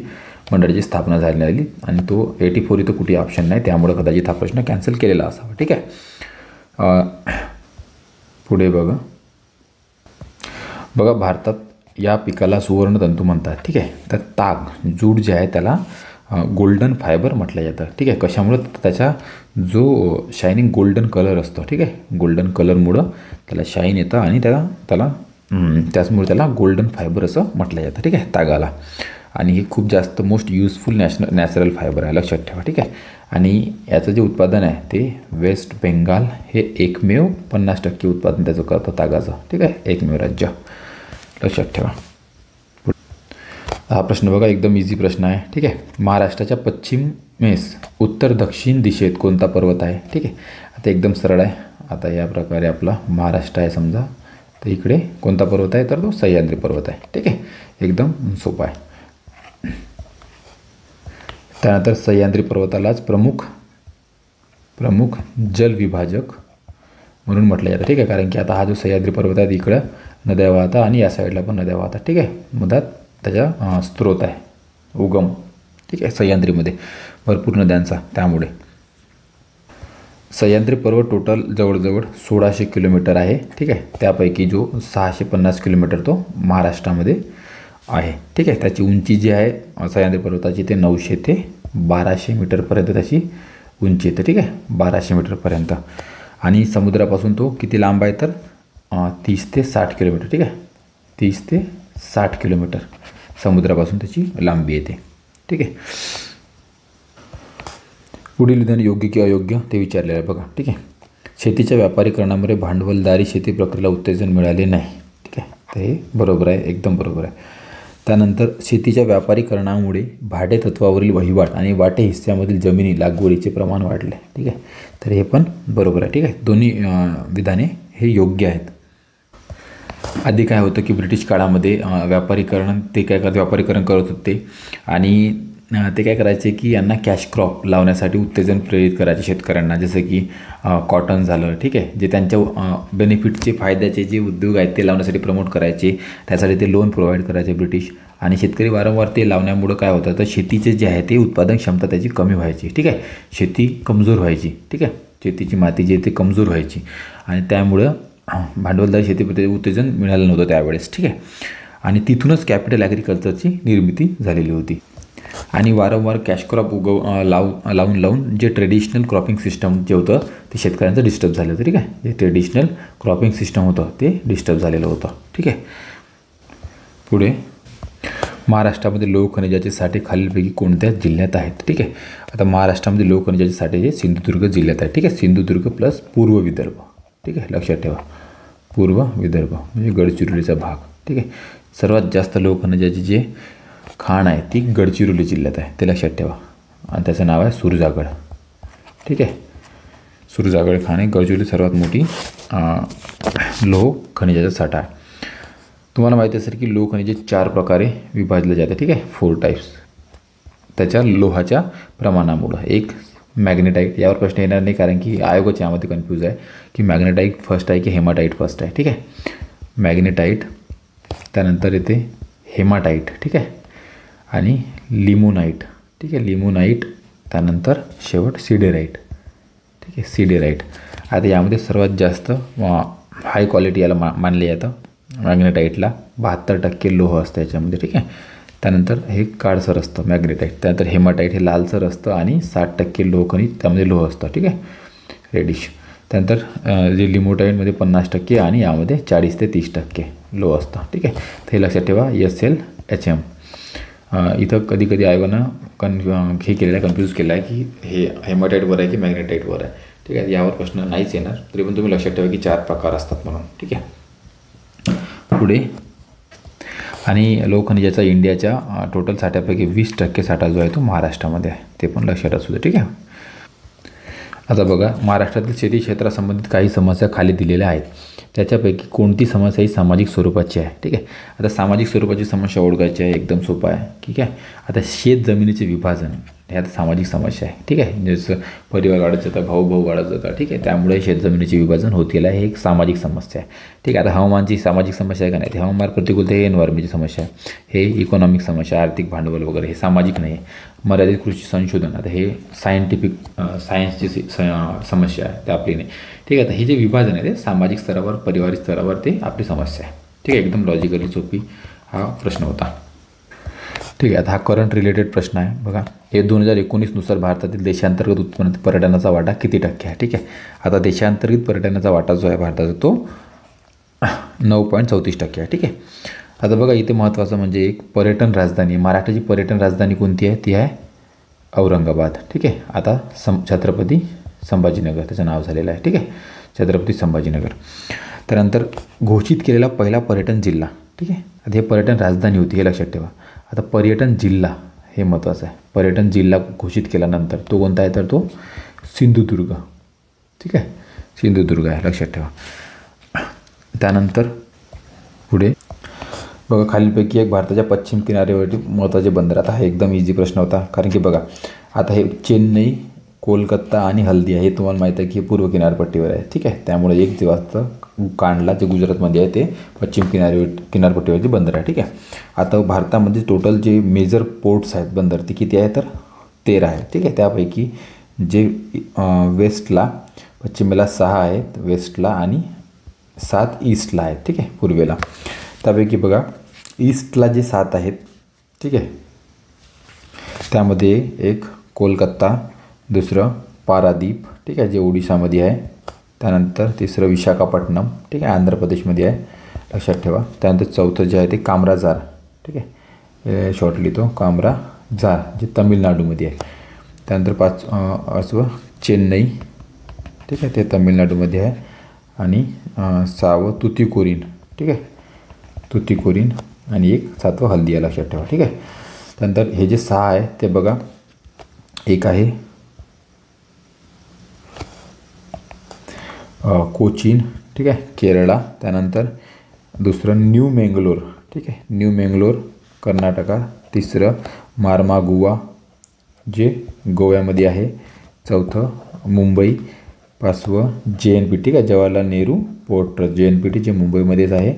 मंडळाची स्थापना झाली आणि तो 84 इथं कुठे ऑप्शन नाही, त्यामुळे कदाचित हा प्रश्न कॅन्सल केलेला असावा, ठीक आहे. पुढे बघा भारतात या पिकाला सुवर्णतंतू म्हणतात, ठीक आहे. तर ताग जूट जे आहे त्याला गोल्डन फायबर म्हटलं जातं, ठीक आहे. कशामुळं त्याचा जो शायनिंग गोल्डन कलर असतो, ठीक आहे. गोल्डन कलरमुळं त्याला शाईन येतं आणि त्याचमुळे त्याला गोल्डन फायबर असं म्हटलं जातं, ठीक आहे, तागाला. आणि हे खूप जास्त मोस्ट युजफुल नॅचरल फायबर आहे, लक्षात ठेवा, ठीक आहे. आणि याचं जे उत्पादन आहे ते वेस्ट बेंगाल हे एकमेव 50% उत्पादन त्याचं करतं तागाचं, ठीक आहे. एकमेव राज्य, लक्षात ठेवा. हा प्रश्न बघा एकदम इझी प्रश्न आहे, ठीक आहे. महाराष्ट्राच्या पश्चिमेस उत्तर दक्षिण दिशेत कोणता पर्वत आहे, ठीक आहे. आता एकदम सरळ आहे. आता या प्रकारे आपला महाराष्ट्र आहे समजा, तर इकडे कोणता पर्वत आहे तर तो सह्याद्री पर्वत आहे, ठीक आहे. एकदम सोपा आहे. त्यानंतर सह्याद्री पर्वतालाच प्रमुख जलविभाजक म्हणून म्हटलं जातं, ठीक आहे. कारण की आता हा जो सह्याद्री पर्वत आहे इकडं नद्या वाहतात आणि या साईडला पण नद्या वाहतात, ठीक आहे. मधात त्याचा स्रोत आहे, उगम, ठीक आहे, सह्याद्रीमध्ये भरपूर नद्यांचा. त्यामुळे सह्याद्री पर्वत टोटल जवळजवळ 1600 किलोमीटर आहे, ठीक आहे. त्यापैकी जो 650 किलोमीटर तो महाराष्ट्रामध्ये आहे, ठीक आहे. त्याची उंची जी आहे सह्याद्री पर्वताची ते 900 ते 1200 मीटरपर्यंत त्याची उंची येते, ठीक आहे, 1200 मीटरपर्यंत. आणि समुद्रापासून तो किती लांब आहे तर 30 ते 60 किलोमीटर, ठीक आहे. 30 ते 60 किलोमीटर समुद्रापासून त्याची लांबी येते, ठीक आहे. पुढील विधान योग्य की अयोग्य ते विचारलेलं आहे बघा, ठीक आहे. शेतीच्या व्यापारीकरणामुळे भांडवलदारी शेती प्रक्रियेला उत्तेजन मिळाले नाही, ठीक आहे. तर हे बरोबर आहे, एकदम बरोबर आहे. त्यानंतर शेतीच्या व्यापारीकरणामुळे भाडे तत्वावरील वहिवाट आणि वाटे हिस्स्यामधील जमिनी लागवडीचे प्रमाण वाढले, ठीक आहे. तर हे पण बरोबर आहे, ठीक आहे. दोन्ही विधाने हे योग्य आहेत. आधी काय होतं की ब्रिटिश काळामध्ये व्यापारीकरण करत होते आणि ते काय करायचे की यांना कॅश क्रॉप लावण्यासाठी उत्तेजन प्रेरित करायचे शेतकऱ्यांना, जसं की कॉटन झालं, ठीक आहे. जे त्यांच्या बेनिफिटचे फायद्याचे जे उद्योग आहेत ते लावण्यासाठी प्रमोट करायचे, त्यासाठी ते लोन प्रोव्हाइड करायचे ब्रिटिश. आणि शेतकरी वारंवार ते लावण्यामुळं काय होतं तर शेतीचे जे आहे ते उत्पादन क्षमता त्याची कमी व्हायची, ठीक आहे. शेती कमजोर व्हायची, ठीक आहे. शेतीची माती जी आहे ती कमजोर व्हायची आणि त्यामुळं भांडवलदारी शेतीप्रती उत्तेजन मिळालं नव्हतं त्यावेळेस, ठीक आहे. आणि तिथूनच कॅपिटल ॲग्रिकल्चरची निर्मिती झालेली होती. आणि वारंवार कॅश क्रॉप लावून जे ट्रेडिशनल क्रॉपिंग सिस्टम जे होतं ते शेतकऱ्यांचं डिस्टर्ब झालं होतं, ठीक आहे. जे ट्रेडिशनल क्रॉपिंग सिस्टम होतं ते डिस्टर्ब झालेलं होतं, ठीक आहे. पुढे महाराष्ट्रामध्ये लोह खनिजाचे साठे खालीलपैकी कोणत्या जिल्ह्यात आहेत, ठीक आहे. आता महाराष्ट्रामध्ये लोह खनिजाचे साठे हे सिंधुदुर्ग जिल्ह्यात आहे, ठीक आहे. सिंधुदुर्ग प्लस पूर्व विदर्भ, ठीक आहे, लक्षात ठेवा. पूर्व विदर्भ म्हणजे गडचिरोलीचा भाग, ठीक आहे. सर्वात जास्त लोह खनिजाची जे खाण आहे ती गडचिरोली जिल्ह्यात आहे, ते लक्षात ठेवा. आणि त्याचं नाव आहे सुरजागड, ठीक आहे. सुरजागड खाण हे गडचिरोली सर्वात मोठी लोह खनिजाचा साठा आहे. तुम्हाला माहिती असेल की लोह खनिजे 4 प्रकारे विभागले जाते. ठीक आहे, 4 टाईप्स त्याच्या लोहाच्या प्रमाणामुळं. एक मॅग्नेटाईट, यावर प्रश्न येणार नाही कारण की आयोगाच्या यामध्ये कन्फ्यूज आहे की मॅग्नेटाईट फर्स्ट आहे की हेमाटाईट फर्स्ट आहे. ठीक आहे, मॅग्नेटाईट, त्यानंतर येते हेमाटाईट. ठीक आहे, आणि लिमोनाईट. ठीक आहे, लिमोनाईट, त्यानंतर शेवट सिडेराईट. ठीक आहे, सिडेराईट. आता यामध्ये सर्वात जास्त हाय क्वालिटी याला मानले जातं. मॅग्नेटाईटला 72% लोह असतं याच्यामध्ये. ठीक आहे, त्यानंतर हे काळसर असतं मॅग्नेटाईट. त्यानंतर हेमाटाईट हे लालसर असतं आणि 60% लोह खनिज त्यामध्ये लोह असतं. ठीक आहे, रेडिश. त्यानंतर जे लिमोटाईटमध्ये 50% आणि यामध्ये 40 ते 30% लोह असतं. ठीक आहे, तर हे लक्षात ठेवा. SLHM. इथं कधी कधी आयोगानं हे केलेलं आहे, कन्फ्यूज केलं आहे की हे हेमाटाईटवर आहे की मॅग्नेटाईटवर आहे. ठीक आहे, यावर प्रश्न नाहीच येणार. तरी पण तुम्ही लक्षात ठेवा की 4 प्रकार असतात म्हणून. ठीक आहे, पुढे. आणि लोह खनिजाचा इंडियाच्या टोटल साठ्यापैकी 20% साठा जो आहे तो महाराष्ट्रामध्ये आहे, ते पण लक्षात असू दे. ठीक आहे, आता बघा, महाराष्ट्रातील शेती क्षेत्रासंबंधित काही समस्या खाली दिलेल्या आहेत. त्याच्यापैकी कोणती समस्या ही सामाजिक स्वरूपाची आहे. ठीक आहे, आता सामाजिक स्वरूपाची समस्या ओळखायची आहे, एकदम सोपं आहे. ठीक आहे, आता शेत जमिनीचे विभाजन हे आता सामाजिक समस्या आहे. ठीक आहे, जसं परिवार वाढत जातात, भाऊ वाढत जातात. ठीक आहे, त्यामुळे शेत जमिनीचे विभाजन होत गेलं आहे, हे एक सामाजिक समस्या आहे. ठीक आहे, आता हवामानची सामाजिक समस्या आहे का नाही, हवामान प्रतिकूलता हे एन्व्हायरमेंटची समस्या आहे. हे इकॉनॉमिक समस्या, आर्थिक भांडवल वगैरे, हे सामाजिक नाही आहे. मर्यादित कृषी संशोधन, आता हे सायन्सची समस्या आहे, ते आपली नाही. ठीक आहे, आता हे जे विभाजन आहे ते सामाजिक स्तरावर, पारिवारिक स्तरावर ते आपली समस्या आहे. ठीक आहे, एकदम लॉजिकली सोपी हा प्रश्न होता. ठीक आहे, आता हा करंट रिलेटेड प्रश्न आहे. बघा, हे 2019 नुसार भारतातील देशांतर्गत उत्पन्नात पर्यटनाचा वाटा किती टक्के आहे. ठीक आहे, आता देशांतर्गत पर्यटनाचा वाटा जो आहे भारताचा तो 9.34% आहे. ठीक आहे, आता बघा, इथे महत्त्वाचं म्हणजे एक पर्यटन राजधानी, महाराष्ट्राची पर्यटन राजधानी कोणती आहे, ती आहे औरंगाबाद. ठीक आहे, आता छत्रपती संभाजीनगर त्याचं नाव झालेलं आहे. ठीक आहे, छत्रपती संभाजीनगर. त्यानंतर घोषित केलेला पहिला पर्यटन जिल्हा. ठीक आहे, आता हे पर्यटन राजधानी होती, हे लक्षात ठेवा. आता पर्यटन जिल्हा हे महत्त्वाचं आहे. पर्यटन जिल्हा घोषित केल्यानंतर तो कोणता आहे, तर तो सिंधुदुर्ग. ठीक आहे, सिंधुदुर्ग आहे, लक्षात ठेवा. त्यानंतर पुढे बघा, खालीलपैकी एक भारताच्या पश्चिम किनाऱ्यावरती महत्त्वाचे बंदर. आता हा एकदम इझी प्रश्न होता, कारण की बघा, आता हे चेन्नई, कोलकाता आणि हल्दिया हे तुम्हाला माहीत आहे की पूर्व किनारपट्टीवर आहे. ठीक आहे, त्यामुळे एक जे वाजतं कांडला, जे गुजरातमध्ये आहे, ते पश्चिम किनारपट्टीवरची बंदर आहे. ठीक आहे, आता भारतामध्ये टोटल जे मेजर पोर्ट्स आहेत, बंदर, ते किती आहे, तर 13 आहे. ठीक आहे, त्यापैकी जे वेस्टला, पश्चिमेला 6 आहेत वेस्टला आणि 7 ईस्टला आहेत. ठीक आहे, पूर्वेला. त्यापैकी बघा, ईस्टला जे 7 आहेत, ठीक आहे, त्यामध्ये एक कोलकाता, दुसरं पारादीप, ठीक आहे, जे ओडिशामध्ये आहे. त्यानंतर तिसरं विशाखापट्टणम, ठीक आहे, आंध्र प्रदेशमध्ये आहे, लक्षात ठेवा. त्यानंतर चौथं जे आहे ते कामराजार. ठीक आहे, शॉर्टली तो कामराजार, जे तमिळनाडूमध्ये आहे. त्यानंतर 5वं चेन्नई. ठीक आहे, ते तमिळनाडूमध्ये आहे. आणि 6वं तुतीकोरीन. ठीक आहे, तुतीकोरीन. आणि एक 7वं हल्दिया, लक्षात ठेवा. ठीक आहे, त्यानंतर हे जे 6 आहे ते बघा, एक आहे कोचीन. ठीक आहे, केरळा. त्यानंतर दुसरं न्यू मेंगलोर. ठीक आहे, न्यू मेंगलोर, कर्नाटका. तिसरं मार्मागुवा, जे गोव्यामध्ये आहे. चौथं मुंबई. 5वं JNPT. ठीक आहे, Jawaharlal Nehru port trust, JNPT, जे मुंबईमध्येच आहे.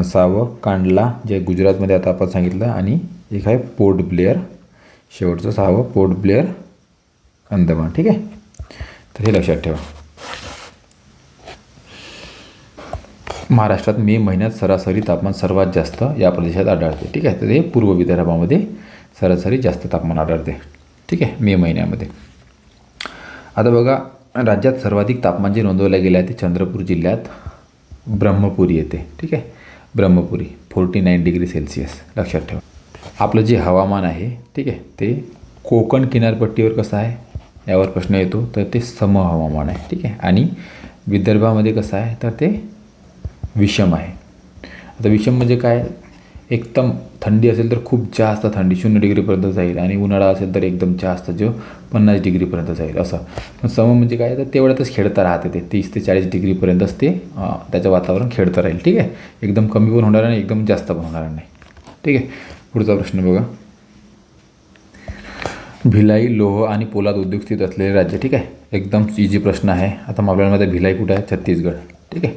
6वं कांडला, जे गुजरातमध्ये आता आपण सांगितलं. आणि एक आहे पोर्ट ब्लेअर, शेवटचं 6वं पोर्ट ब्लेअर, अंदमान. ठीक आहे, तर हे लक्षात ठेवा. महाराष्ट्रात मे महिन्यात सरासरी तापमान सर्वात जास्त या प्रदेशात आढळते. ठीक आहे, तर हे पूर्व विदर्भामध्ये सरासरी जास्त तापमान आढळते. ठीक आहे, मे महिन्यामध्ये. आता बघा, राज्यात सर्वाधिक तापमान जे नोंदवले गेले आहे ते चंद्रपूर जिल्ह्यात ब्रह्मपुरी येते. ठीक आहे, ब्रह्मपुरी 49 डिग्री सेल्सिअस, लक्षात ठेवा. आपलं जे हवामान आहे, ठीक आहे, ते कोकण किनारपट्टीवर कसं आहे यावर प्रश्न येतो, तर ते सम हवामान आहे. ठीक आहे, आणि विदर्भामध्ये कसं आहे, तर ते विषम आहे. आता विषम म्हणजे काय, एकदम थंडी असेल तर खूप जास्त थंडी 0 डिग्रीपर्यंत जाईल आणि उन्हाळा असेल तर एकदम जास्त जो 50 डिग्रीपर्यंत जाईल असं. पण सम म्हणजे काय तर तेवढ्यातच खेळता राहते ते 30 ते 40 डिग्रीपर्यंतच ते त्याचं वातावरण खेळतं राहील. ठीक आहे, एकदम कमी पण होणार नाही, एकदम जास्त पण होणार नाही. ठीक आहे, पुढचा प्रश्न बघा. भिलाई लोह आणि पोलाद उद्योग स्थित असलेले राज्य. ठीक आहे, एकदम इझी प्रश्न आहे. आता आपल्यामध्ये भिलाई कुठं आहे? छत्तीसगड. ठीक आहे,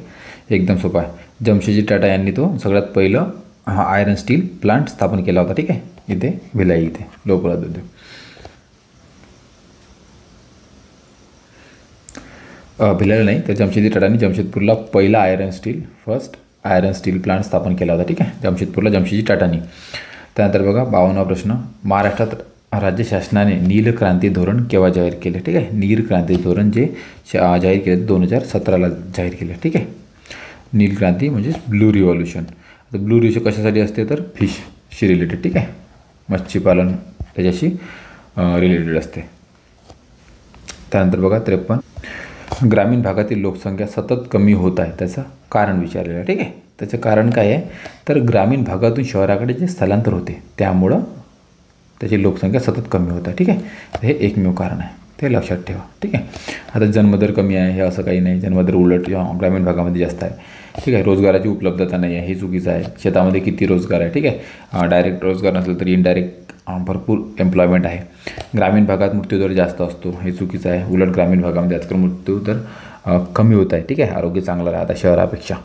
एकदम सोपा आहे. जमशेदजी टाटा यांनी तो सगळ्यात पहिलं आयरन स्टील प्लांट स्थापन केला होता. ठीक आहे, इथे भिलाई, इथे लोह पोलाद उद्योग. भिलाईला नाही तर जमशेदजी टाटांनी जमशेदपूरला पहिला फर्स्ट आयरन स्टील प्लांट स्थापन केला होता. ठीक आहे, जमशेदपूरला जमशेदजी टाटांनी. त्यानंतर बघा 52वा प्रश्न. महाराष्ट्रात राज्य शासनाने नील क्रांती धोरण केव्हा जाहीर केले? ठीक आहे, नील क्रांती धोरण जे जाहीर केले 2017ला जाहीर केले. ठीक आहे, नील क्रांती म्हणजे ब्लू रिव्हॉल्युशन. आता ब्लू रिव्हॉल्युशन कशासाठी असते तर फिशशी रिलेटेड. ठीक आहे, मच्छीपालन त्याच्याशी रिलेटेड असते. त्यानंतर बघा 53. ग्रामीण भागातील लोकसंख्या सतत कमी होत आहे, त्याचं कारण विचारलेलं आहे. ठीक आहे, त्याचं कारण काय आहे तर ग्रामीण भागातून शहराकडे जे स्थलांतर होते त्यामुळं त्याची लोकसंख्या सतत कमी होत आहे. ठीक आहे, हे एकमेव कारण आहे, ते लक्षात ठेवा. ठीक आहे, आता जन्मदर कमी आहे हे असं काही नाही, जन्मदर उलट ग्रामीण भागामध्ये जास्त आहे. ठीक आहे, रोजगाराची उपलब्धता नाही आहे हे चुकीचं आहे. शेतामध्ये किती रोजगार आहे? ठीक आहे, डायरेक्ट रोजगार नसेल तरी इनडायरेक्ट भरपूर एम्प्लॉयमेंट आहे. ग्रामीण भागात मृत्यूदर जास्त असतो हे चुकीचं आहे. उलट ग्रामीण भागामध्ये आजकाल मृत्यूदर कमी होत आहे. ठीक आहे, आरोग्य चांगलं राहतं शहरापेक्षा.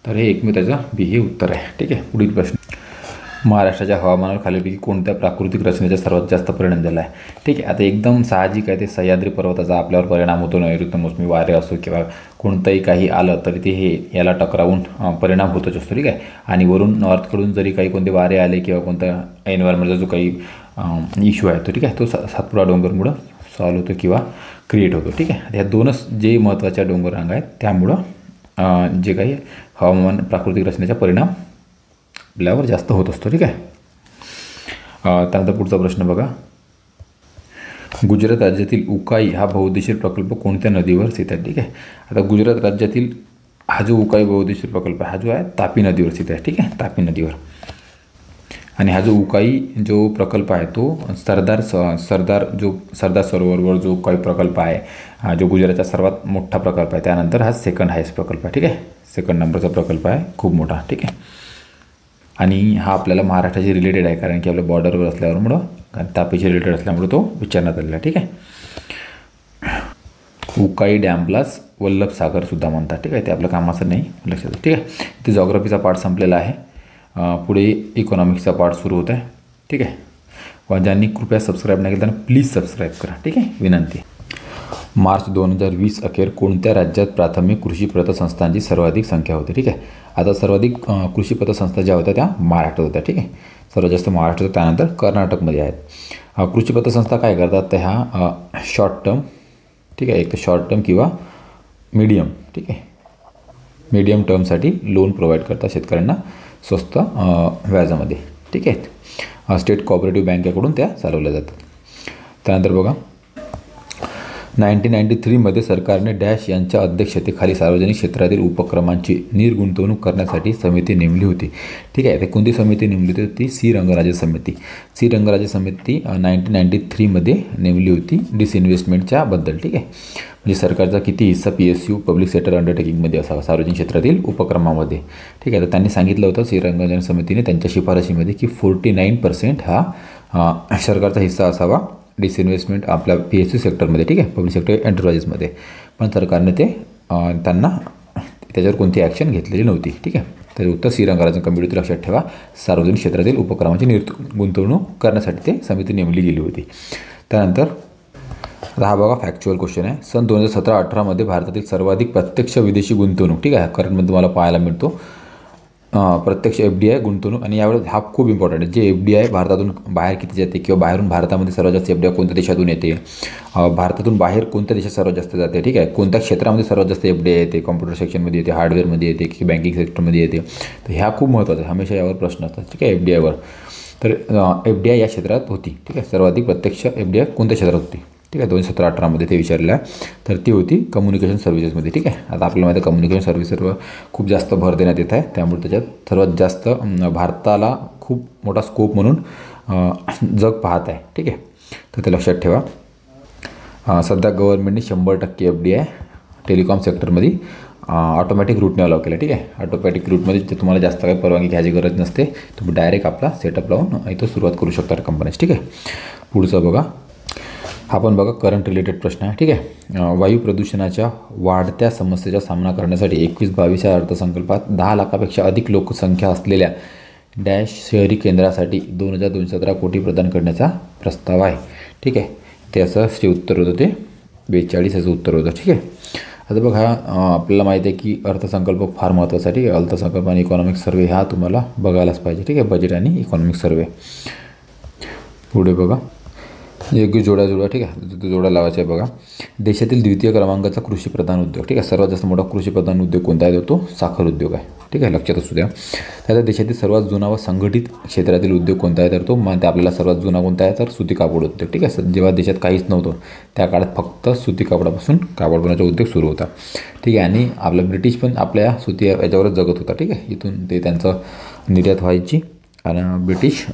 तर हे एकमेव त्याचं बी हे उत्तर आहे. ठीक आहे, पुढील प्रश्न. महाराष्ट्राच्या हवामानावर खालीलपैकी कोणत्या प्राकृतिक रचनेचा सर्वात जास्त परिणाम झाला आहे? ठीक आहे, आता एकदम साहजिक आहे ते सह्याद्री पर्वताचा आपल्यावर परिणाम होतो. नैऋत्य मोसमी वारे असो किंवा कोणतंही काही आलं तरी ते हे याला टकरावून परिणाम होतच असतो. ठीक आहे, आणि वरून नॉर्थकडून जरी काही कोणते वारे आले किंवा कोणता एन्व्हायरमेंटचा जो काही इश्यू आहे तो ठीक आहे तो सातपुडा डोंगरमुळं सॉल्व होतो किंवा क्रिएट होतो. ठीक आहे, ह्या दोनच जे महत्त्वाच्या डोंगररांगा आहेत त्यामुळं जे काही हवामान प्राकृतिक रचनेचा परिणाम आपल्यावर जास्त होत असतो. ठीक आहे, त्यानंतर पुढचा प्रश्न बघा. गुजरात राज्यातील उकाई हा बहुउद्देशीय प्रकल्प कोणत्या नदीवर स्थित आहे? ठीक आहे, आता गुजरात राज्यातील हा जो उकाई बहुउद्देशीय प्रकल्प हा जो आहे तापी नदीवर स्थित आहे. ठीक आहे, तापी नदीवर. आणि हा जो उकाई जो प्रकल्प आहे तो सरदार सरोवरवर जो काही प्रकल्प आहे जो गुजरातचा सर्वात मोठा प्रकल्प आहे. त्यानंतर हा सेकंड हायस्ट प्रकल्प आहे. ठीक आहे, सेकंड नंबरचा प्रकल्प आहे, खूप मोठा. ठीक आहे, आणि हा आपल्याला महाराष्ट्राशी रिलेटेड आहे कारण की आपल्या बॉर्डरवर असल्यामुळं कारण तापीशी रिलेटेड असल्यामुळे तो विचारण्यात आलेला आहे. ठीक आहे, उकाई डॅमलाच वल्लभ सागरसुद्धा म्हणतात. ठीक आहे, ते आपलं कामाचं नाही, लक्षात. ठीक आहे, इथे जॉग्रफीचा पार्ट संपलेला आहे. पुढे इकॉनॉमिक्सचा पार्ट सुरू होत आहे. ठीक आहे, व ज्यांनी कृपया सबस्क्राईब नाही केलं त्यांना प्लीज सबस्क्राईब करा. ठीक आहे, विनंती. मार्च 2020 अखेर कोणत्या राज्यात प्राथमिक कृषी पतसंस्थांची सर्वाधिक संख्या होती? ठीक आहे, आता सर्वाधिक कृषी पतसंस्था ज्या होत्या त्या महाराष्ट्रात होत्या. ठीक आहे, सर्वात जास्त महाराष्ट्रात, त्यानंतर कर्नाटकमध्ये आहेत. कृषी पतसंस्था काय करतात तर ह्या शॉर्ट टर्म, ठीक आहे, एक तर शॉर्ट टर्म किंवा मीडियम, ठीक आहे, मीडियम टर्मसाठी लोन प्रोव्हाइड करतात शेतकऱ्यांना स्वस्त व्याजामध्ये. ठीक आहे, स्टेट कोऑपरेटिव्ह बँकेकडून त्या चालवल्या जातात. त्यानंतर बघा 1993मध्ये सरकारने डॅश यांच्या अध्यक्षतेखाली सार्वजनिक क्षेत्रातील उपक्रमांची निर्गुंतवणूक करण्यासाठी समिती नेमली होती. ठीक आहे, ते कोणती समिती नेमली होती? ती सी रंगराजे समिती. सी रंगराजे समिती 1993मध्ये नेमली होती डिसइन्व्हेस्टमेंटच्या बद्दल. ठीक आहे, म्हणजे सरकारचा किती हिस्सा PSU पब्लिक सेक्टर अंडरटेकिंगमध्ये असावा सार्वजनिक क्षेत्रातील उपक्रमामध्ये. ठीक आहे, तर त्यांनी सांगितलं होतं सी रंगराजन समितीने त्यांच्या शिफारशीमध्ये की 49% हा सरकारचा हिस्सा असावा डिसइन्व्हेस्टमेंट आपल्या PSU सेक्टरमध्ये. ठीक आहे, पब्लिक सेक्टर एंटरप्राइजेसमध्ये. पण सरकारने ते त्यांना त्याच्यावर कोणती ॲक्शन घेतलेली नव्हती. ठीक आहे, तर उत्तर सी रंगराजन कमिटीत लक्षात ठेवा. सार्वजनिक क्षेत्रातील उपक्रमांची गुंतवणूक करण्यासाठी ते समिती नेमली गेली होती. त्यानंतर हा बघा फॅक्च्युअल क्वेश्चन आहे. सन 2017-18मध्ये भारतातील सर्वाधिक प्रत्यक्ष विदेशी गुंतवणूक, ठीक आहे, करंटमध्ये तुम्हाला पाहायला मिळतो प्रत्यक्ष FDI गुंतवणूक. आणि यावेळेस हा खूप इम्पॉर्टंट आहे, जे FDI भारतातून बाहेर किती जाते किंवा बाहेरून भारतामध्ये सर्वात जास्त FDI कोणत्या देशातून येते, भारतातून बाहेर कोणत्या देशात सर्वात जास्त जाते. ठीक आहे, कोणत्या क्षेत्रामध्ये सर्वात जास्त FDI येते, कॉम्प्युटर सेक्शनमध्ये येते, हार्डवेअरमध्ये येते की बँकिंग सेक्टरमध्ये येते. तर ह्या खूप महत्त्वाचं आहे, हमेशा यावर प्रश्न असतात. ठीक आहे, FDIवर. तर FDI या क्षेत्रात होती. ठीक आहे, सर्वाधिक प्रत्यक्ष FDI कोणत्या क्षेत्रात होती? ठीक आहे, 2017-18मध्ये ते विचारलं आहे. तर ती होती कम्युनिकेशन सर्व्हिसेसमध्ये. ठीक आहे, आता आपल्याला माहिती आहे कम्युनिकेशन सर्व्हिसेसवर खूप जास्त भर देण्यात येत आहे, त्यामुळे त्याच्यात सर्वात जास्त भारताला खूप मोठा स्कोप म्हणून जग पाहत आहे. ठीक आहे, तर ते लक्षात ठेवा. सध्या गव्हर्नमेंटने 100% FDI टेलिकॉम सेक्टरमध्ये ऑटोमॅटिक रूटने अलाव केलं. ठीक आहे, ऑटोमॅटिक रूटमध्ये ते तुम्हाला जास्त काही परवानगी घ्यायची गरज नसते, तुम्ही डायरेक्ट आपला सेटअप लावून इथं सुरुवात करू शकता कंपनीची. ठीक आहे, पुढचं बघा, हा पण बघा करंट रिलेटेड प्रश्न आहे. ठीक आहे, वायू प्रदूषणाच्या वाढत्या समस्येचा सामना करण्यासाठी 21-22 या अर्थसंकल्पात 10 लाखापेक्षा अधिक लोकसंख्या असलेल्या डॅश शहरी केंद्रासाठी 2217 कोटी प्रदान करण्याचा प्रस्ताव आहे. ठीक आहे, ते असं जे उत्तर होतं ते 42 याचं उत्तर होतं. ठीक आहे, आता बघा आपल्याला माहिती आहे की अर्थसंकल्प फार महत्त्वाचा आहे. ठीक आहे, अर्थसंकल्प आणि इकॉनॉमिक सर्वे हा तुम्हाला बघायलाच पाहिजे. ठीक आहे, बजेट आणि इकॉनॉमिक सर्वे. पुढे बघा, योग्य जोडा. ठीक आहे, जोडा लावायचा आहे. बघा, देशातील द्वितीय क्रमांकाचा कृषीप्रधान उद्योग. ठीक आहे, सर्वात जास्त मोठा कृषीप्रधान उद्योग कोणता आहे? तो साखर उद्योग आहे. ठीक आहे, लक्षात असू द्या. त्याचा देशातील सर्वात जुना व संघटित क्षेत्रातील उद्योग कोणता आहे? तर तो माहिती आपल्याला सर्वात जुना कोणता आहे? तर सुती कापड उद्योग. ठीक आहे, जेव्हा देशात काहीच नव्हतं त्या काळात फक्त सुती कापडापासून कापड बनवण्याचा उद्योग सुरू होता. ठीक आहे, आणि आपला ब्रिटिश पण आपल्या सुती याच्यावरच जगत होता. ठीक आहे, इथून ते त्यांचं निर्यात व्हायची आणि ब्रिटिश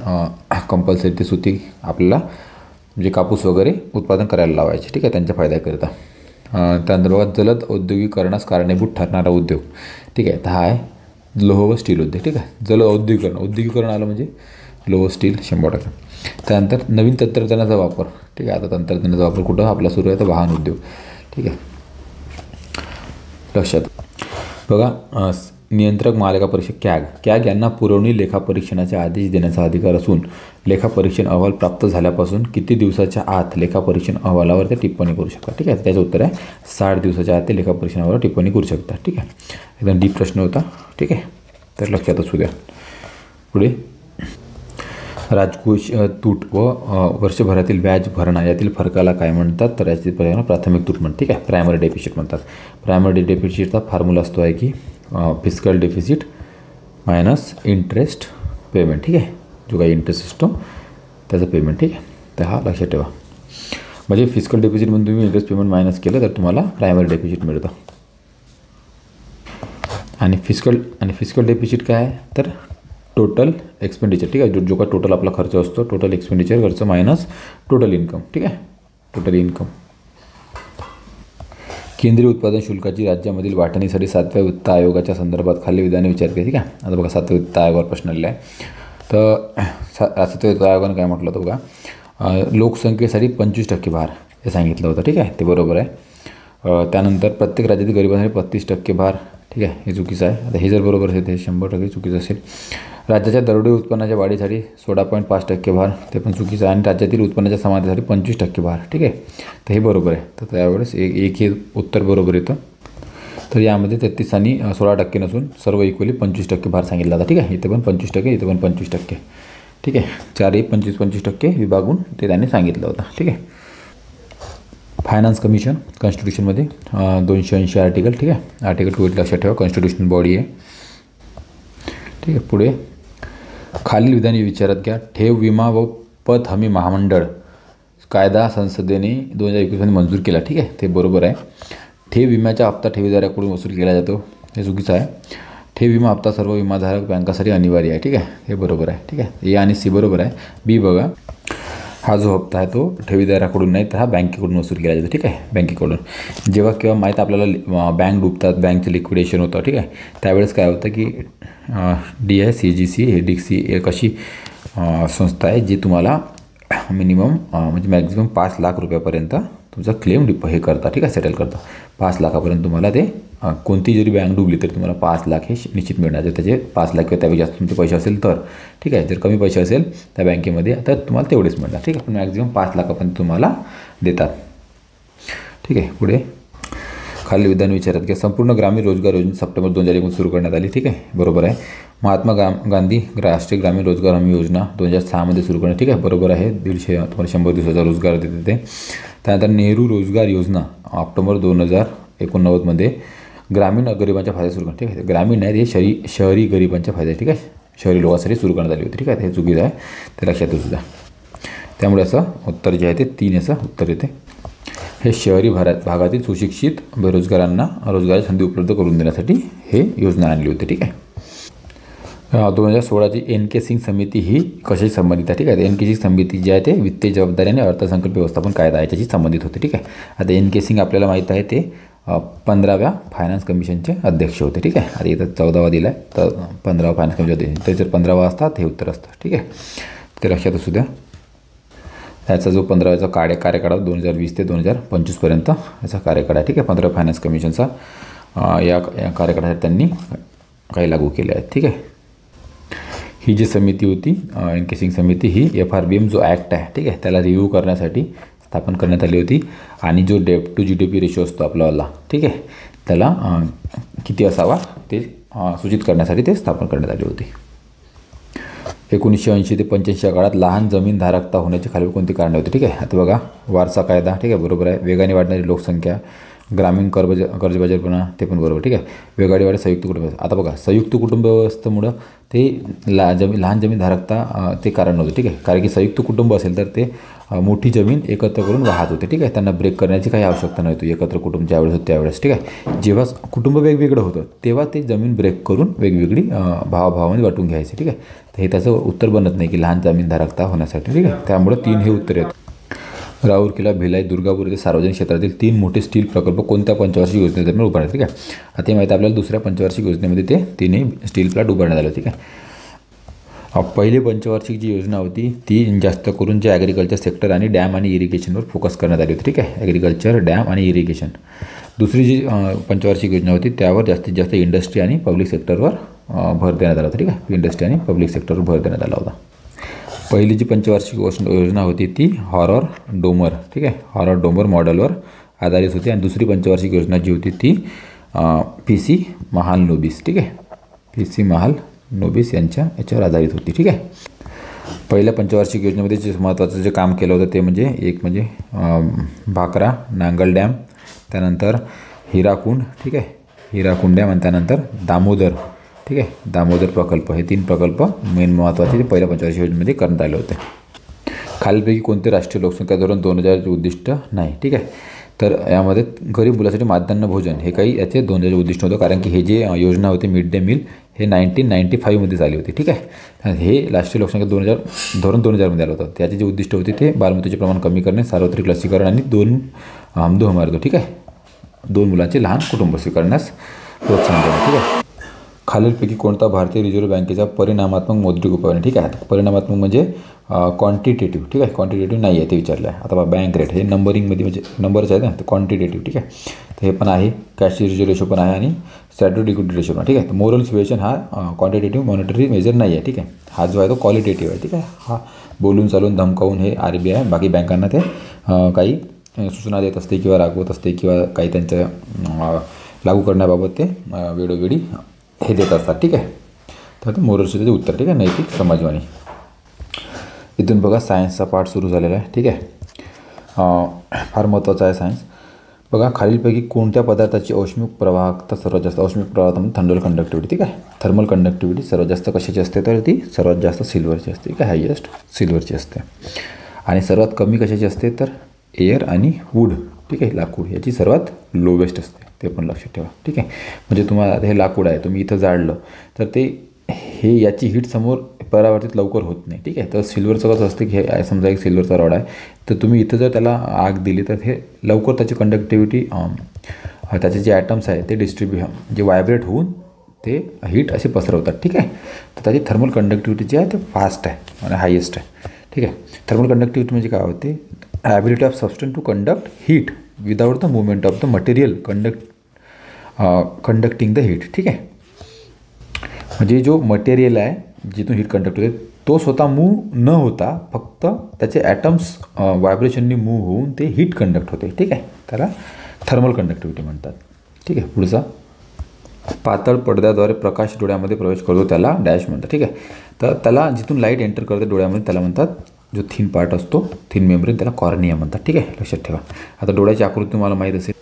कंपल्सरी ते सुती आपल्याला म्हणजे कापूस वगैरे उत्पादन करायला लावायचे. ठीक आहे, त्यांच्या फायद्याकरिता. त्यानंतर बघा, जलद औद्योगिकरणास कारणीभूत ठरणारा उद्योग. ठीक आहे, तर हा आहे लोह व स्टील उद्योग. ठीक आहे, जलद औद्योगिकरण आलं म्हणजे लोह स्टील 100%. त्यानंतर नवीन तंत्रज्ञानाचा वापर. ठीक आहे, आता तंत्रज्ञानाचा वापर कुठं आपला सुरू आहे? तर वाहन उद्योग. ठीक आहे, लक्षात बघा, नियंत्रक महालेखा परीक्षक कॅग यांना पुरवणी लेखापरीक्षणाचे आदेश देण्याचा अधिकार असून लेखापरीक्षण अहवाल प्राप्त झाल्यापासून किती दिवसाच्या आत लेखापरीक्षण अहवालावर ते टिप्पणी करू शकतात? ठीक आहे, त्याचं उत्तर आहे 60 दिवसाच्या आत ते लेखापरीक्षण अहवालावर टिप्पणी करू शकतात. ठीक आहे, एकदम डीप प्रश्न होता. ठीक आहे, तर लक्षात असू द्या. पुढे, राजकोष तूट व वर्षभरातील व्याज भरणा यातील फरकाला काय म्हणतात? तर याची प्राथमिक तूट म्हणतात. ठीक आहे, प्रायमरी डेफिसिट म्हणतात. प्रायमरी डेफिसिटचा फॉर्म्युला असतो आहे की fiscal deficit minus interest payment. ठीक आहे, जो काही इंटरेस्ट असतो त्याचं पेमेंट. ठीक आहे, तर हा लक्षात ठेवा. म्हणजे फिस्कल डेफिसिटमधून तुम्ही इंटरेस्ट पेमेंट मायनस केलं तर तुम्हाला प्रायमरी डेफिसिट मिळतं. आणि फिस्कल डेफिसिट काय आहे? तर टोटल एक्सपेंडिचर. ठीक आहे, जो काय टोटल आपला खर्च असतो, टोटल एक्सपेंडिचर खर्च मायनस टोटल इन्कम. ठीक आहे, टोटल इन्कम. केंद्रीय उत्पादन शुल्काची राज्यामधील वाटणीसाठी 7व्या वित्त आयोगाच्या संदर्भात खाली विधाने विचार केली. ठीक आहे, आता बघा 7व्या वित्त आयोगावर प्रश्न आलेला आहे. तर 7व्या वित्त आयोगाने काय म्हटलं होतं बघा, लोकसंख्येसाठी 25% भार हे सांगितलं होतं. ठीक आहे, ते बरोबर आहे. त्यानंतर प्रत्येक राज्यातील गरिबांसाठी 35% भार. ठीक आहे, हे चुकीचं आहे. आता हे जर बरोबर असेल तर हे 100% चुकीचं असेल. राज्याच्या दरडोई उत्पन्नाच्या वाढीसाठी 16.5% भार, ते पण चुकीचं आहे. आणि राज्यातील उत्पन्नाच्या समानतेसाठी 25% भार. ठीक आहे, तर हे बरोबर आहे. तर त्यावेळेस एक हे उत्तर बरोबर येतं. तर यामध्ये 33 आणि 16% नसून सर्व इक्वली 25% भार सांगितला होता. ठीक आहे, इथे पण 25%, इथे पण 25%. ठीक आहे, चारही 25% विभागून ते त्यांनी सांगितलं होतं. ठीक आहे, फायनान्स कमिशन कॉन्स्टिट्यूशनमध्ये 280 आर्टिकल. ठीक आहे, आर्टिकल 2 लक्षात ठेवा, कॉन्स्टिट्यूशनल बॉडी आहे. ठीक आहे, पुढे खालील विधाने विचारात घ्या. ठेव विमा व पत हमी महामंडळ कायदा संसदेने 2021 मंजूर केला. ठीक आहे, ते बरोबर आहे. ठेव विम्याचा हप्ता ठेवीदाराकडून वसूल केला जातो, हे चुकीचं आहे. ठेव विमा हप्ता सर्व विमाधारक बँकासाठी अनिवार्य आहे. ठीक आहे, हे बरोबर आहे. ठीक आहे, ए आणि सी बरोबर आहे. बी बघा, हा जो हप्ता आहे तो ठेवीदाराकडून नाही तर हा बँकेकडून वसूल केला जातो. ठीक आहे, बँकेकडून. जेव्हा केव्हा माहीत आपल्याला बँक डुबतात, बँकचं लिक्विडेशन होतं. ठीक आहे, त्यावेळेस काय होतं की DI CGC हे DICC एक अशी संस्था आहे जी तुम्हाला मिनिमम म्हणजे मॅक्झिमम 5 लाख रुपयापर्यंत तुमचा क्लेम हे करता. ठीक आहे, सेटल करता. 5 लाखापर्यंत तुम्हाला ते कोणती जरी बँक डुबली तरी तुम्हाला 5 लाख हे निश्चित मिळणार. जर त्याचे 5 लाख किंवा त्यापेक्षा जास्त तुमचे पैसे असेल तर. ठीक आहे, जर कमी पैसे असेल त्या बँकेमध्ये तर तुम्हाला तेवढेच मिळणार. ठीक आहे, पण मॅक्झिमम 5 लाखापर्यंत तुम्हाला देतात. ठीक आहे, पुढे खालील विधान विचारात घ्या. संपूर्ण ग्रामीण रोजगार योजना सप्टेंबर 2001 सुरू करण्यात आली. ठीक आहे, बरोबर आहे. महात्मा गांधी राष्ट्रीय ग्रामीण रोजगार हमी योजना 2006 सुरू करण्यात. ठीक आहे, बरोबर आहे. 100 दिवसाचा रोजगार देते ते. त्यानंतर नेहरू रोजगार योजना ऑक्टोबर 2089 ग्रामीण गरिबांच्या फायदा सुरू करण्यात. ठीक आहे, ग्रामीण नाही, हे शहरी गरिबांच्या फायदा. ठीक आहे, शहरी लोकांसाठी सुरू करण्यात आली होती. ठीक आहे, हे चुकीचं आहे, ते लक्षात असू द्या. त्यामुळे असं उत्तर जे आहे ते 3 असं उत्तर येते. हे शहरी भागातील सुशिक्षित बेरोजगारांना रोजगाराची संधी उपलब्ध करून देण्यासाठी हे योजना आणली होती. ठीक आहे. 2016ची NK सिंग समिती ही कशाशी संबंधित आहे? ठीक आहे. NK सिंग समिती जी आहे ते वित्तीय जबाबदारी आणि अर्थसंकल्प व्यवस्थापन कायदा याच्याशी संबंधित होते. ठीक आहे. आता NK सिंग आपल्याला माहीत आहे ते 15व्या फायनान्स कमिशनचे अध्यक्ष होते. ठीक आहे. आता इथं 14वा दिला आहे, तर 15वा फायनान्स कमिशन होते. ते जर 15वा असतात हे उत्तर असतं. ठीक आहे. ते लक्षात असू द्या. याचा जो 15व्याचा कार्यकाळ 2020 ते 2025पर्यंत याचा कार्यकाळ आहे. ठीक आहे. 15व्या फायनान्स कमिशनचा या कार्यकाळासाठी त्यांनी काही लागू केले आहेत. ठीक आहे. ही जी समिती होती NK सिंग समिती ही FRBM जो ॲक्ट आहे, ठीक आहे, त्याला रिव्ह्यू करण्यासाठी स्थापन करण्यात आली होती. आणि जो डेट टू GDP रेशो असतो आपल्याला, ठीक आहे, त्याला किती असावा ते सूचित करण्यासाठी ते स्थापन करण्यात आली होती. 1980 ते 85 या काळात लहान जमीनधारकता होण्याची खालील कोणती कारणे होती? ठीक आहे. आता बघा, वारसा कायदा, ठीक आहे, बरोबर आहे. वेगाने वाढणारी लोकसंख्या, ग्रामीण कर्जबाजारपणा, ते पण बरोबर. ठीक आहे. वेगाने वाढ संयुक्त कुटुंब. आता बघा, संयुक्त कुटुंब व्यवस्थेमुळं ते लहान जमीनधारकता ते कारण नव्हतं. ठीक आहे. कारण की संयुक्त कुटुंब असेल तर ते मोठी जमीन एकत्र करून वाहत होते. ठीक आहे. त्यांना ब्रेक करण्याची काही आवश्यकता नव्हती. एकत्र कुटुंब ज्यावेळेस होतं त्यावेळेस, ठीक आहे, जेव्हा कुटुंब वेगवेगळं होतं तेव्हा ते जमीन ब्रेक करून वेगवेगळी भावाभावामध्ये वाटून घ्यायचे. ठीक आहे. तर हे त्याचं उत्तर बनत नाही की लहान जमीनधारकता होण्यासाठी. ठीक आहे. त्यामुळे 3 हे उत्तर येतं. राऊरकेला, भिलाई, दुर्गापूर येथे सार्वजनिक क्षेत्रातील 3 मोठे स्टील प्रकल्प कोणत्या पंचवार्षिक योजनेदरम्यान उभारण्यात? ठीक आहे. आता हे माहिती आपल्याला दुसऱ्या पंचवार्षिक योजनेमध्ये ते 3 स्टील प्लांट उभारण्यात आले. ठीक आहे. पहिली पंचवार्षिक जी योजना होती ती जास्त करून जे ॲग्रिकल्चर सेक्टर आणि डॅम आणि इरिगेशनवर फोकस करण्यात आली होती. ठीक आहे. ॲग्रिकल्चर, डॅम आणि इरिगेशन. दुसरी जी पंचवार्षिक योजना होती त्यावर जास्तीत जास्त इंडस्ट्री आणि पब्लिक सेक्टरवर भर देण्यात आला होता. ठीक आहे. इंडस्ट्री आणि पब्लिक सेक्टरवर भर देण्यात आला होता. पहिली जी पंचवार्षिक योजना होती ती हॉरर डोमर, ठीक आहे, हॉरर डोमर मॉडेलवर आधारित होती. आणि दुसरी पंचवार्षिक योजना जी होती ती PC महालनोबिस, ठीक आहे, PC महालनोबिस याच्यावर आधारित होती. ठीक आहे. पहिल्या पंचवार्षिक योजनेमध्ये जे महत्त्वाचं जे काम केलं होतं ते म्हणजे एक म्हणजे भाकरा नांगल डॅम, त्यानंतर हिराकुंड, ठीक आहे, हिराकुंड डॅम, आणि त्यानंतर दामोदर, ठीक आहे, दामोदर प्रकल्प. हे 3 प्रकल्प मेन महत्त्वाचे ते पहिल्या पंचवार्षिक योजनेमध्ये करण्यात आले होते. खालीलपैकी कोणते राष्ट्रीय लोकसंख्या धोरण 2000चे उद्दिष्ट नाही? ठीक आहे. तर यामध्ये गरीब मुलासाठी माध्यान्ह भोजन हे काही याचे 2000चे उद्दिष्ट होतं. कारण की हे जे योजना होती मिड डे मील हे 1995मध्ये झाली होती. ठीक आहे. हे राष्ट्रीय लोकसंख्या धोरण 2000मध्ये आलं होतं. त्याचे जे उद्दिष्ट होते ते बालमृत्यूचे प्रमाण कमी करणे, सार्वत्रिक लसीकरण आणि 2 हम 2 हमारे 2, ठीक आहे, 2 मुलांचे लहान कुटुंब स्वीकारण्यास प्रोत्साहन देणे. ठीक आहे. खालीलपैकी कोणता भारतीय रिझर्व्ह बँकेचा परिणामात्मक मौद्रिक उपाय नाही? ठीक आहे. परिणामात्मक म्हणजे क्वांटिटेटिव्ह, ठीक आहे, क्वांटिटेटिव्ह नाही आहे ते विचारलं आहे. आता बँक रेट हे नंबरिंगमध्ये म्हणजे नंबरच आहे ना, ते क्वांटिटेटिव्ह. ठीक आहे. तर हे पण आहे. कॅश रिझर्व्ह रेशो पण आहे आणि स्टॅट्यूटरी लिक्विडिटी रेशो पण. ठीक आहे. मोरल सुएशन हा क्वांटिटेटिव्ह मॉनिटरी मेजर नाही आहे. ठीक आहे. हा जो आहे तो क्वालिटेटिव्ह आहे. ठीक आहे. हा बोलून चालून धमकावून हे RBI बाकी बँकांना ते काही सूचना देत असते किंवा रागवत असते किंवा काही त्यांच्या लागू करण्याबाबत ते वेळोवेळी हे देत असतात. ठीक आहे. तर ते मोरल सुएशनचे उत्तर. ठीक आहे. नैतिक समाजवाणी. इथून बघा सायन्सचा पार्ट सुरू झालेला आहे. ठीक आहे. फार महत्त्वाचा आहे सायन्स. बघा, खालीलपैकी कोणत्या पदार्थाची औष्णिक प्रवाहकता सर्वात जास्त? औष्णिक प्रवाहामध्ये थर्मल कंडक्टिव्हिटी. ठीक आहे. थर्मल कंडक्टिव्हिटी सर्वात जास्त कशाची असते? तर ती सर्वात जास्त सिल्वरची असते. ठीक आहे. हायेस्ट सिल्वरची असते. आणि सर्वात कमी कशाची असते? तर एअर आणि वूड, ठीक आहे, लाकूड याची सर्वात लोवेस्ट असते. ते पण लक्षात ठेवा. ठीक आहे. म्हणजे तुम्हाला हे लाकूड आहे, तुम्ही इथं जाळलं तर ते हे याची हीट समोर परावर्तित लवकर होत नाही. ठीक आहे. तर सिल्वरचं कसं असतं की हे समजा एक सिल्वरचा रॉड आहे, तर तुम्ही इथं जर त्याला आग दिली तर हे लवकर त्याची कंडक्टिव्हिटी त्याचे जे ॲटम्स आहे ते जे व्हायब्रेट होऊन ते हीट असे पसरवतात. ठीक आहे. तर त्याची थर्मल कंडक्टिव्हिटी जी आहे ते फास्ट आहे आणि हायेस्ट आहे. ठीक आहे. थर्मल कंडक्टिव्हिटी म्हणजे काय होते? Ability of substance to conduct heat without the movement of the material conducting the heat. ठीक आहे. म्हणजे जो मटेरियल आहे जिथून हीट कंडक्ट होते तो स्वतः मूव्ह न होता फक्त त्याचे ॲटम्स व्हायब्रेशननी मूव्ह होऊन ते हीट कंडक्ट होते. ठीक आहे. त्याला थर्मल कंडक्टिव्हिटी म्हणतात. ठीक आहे. पुढचा, पातळ पडद्याद्वारे प्रकाश डोळ्यामध्ये प्रवेश करतो त्याला डॅश म्हणतात. ठीक आहे. तर त्याला जिथून लाईट एंटर करते डोळ्यामध्ये त्याला म्हणतात, जो थिन पार्ट असतो थिन मेम्ब्रेन त्याला कॉर्निया म्हणतात. ठीक आहे. लक्षात ठेवा. आता डोळ्याची आकृती तुम्हाला माहीत असेल.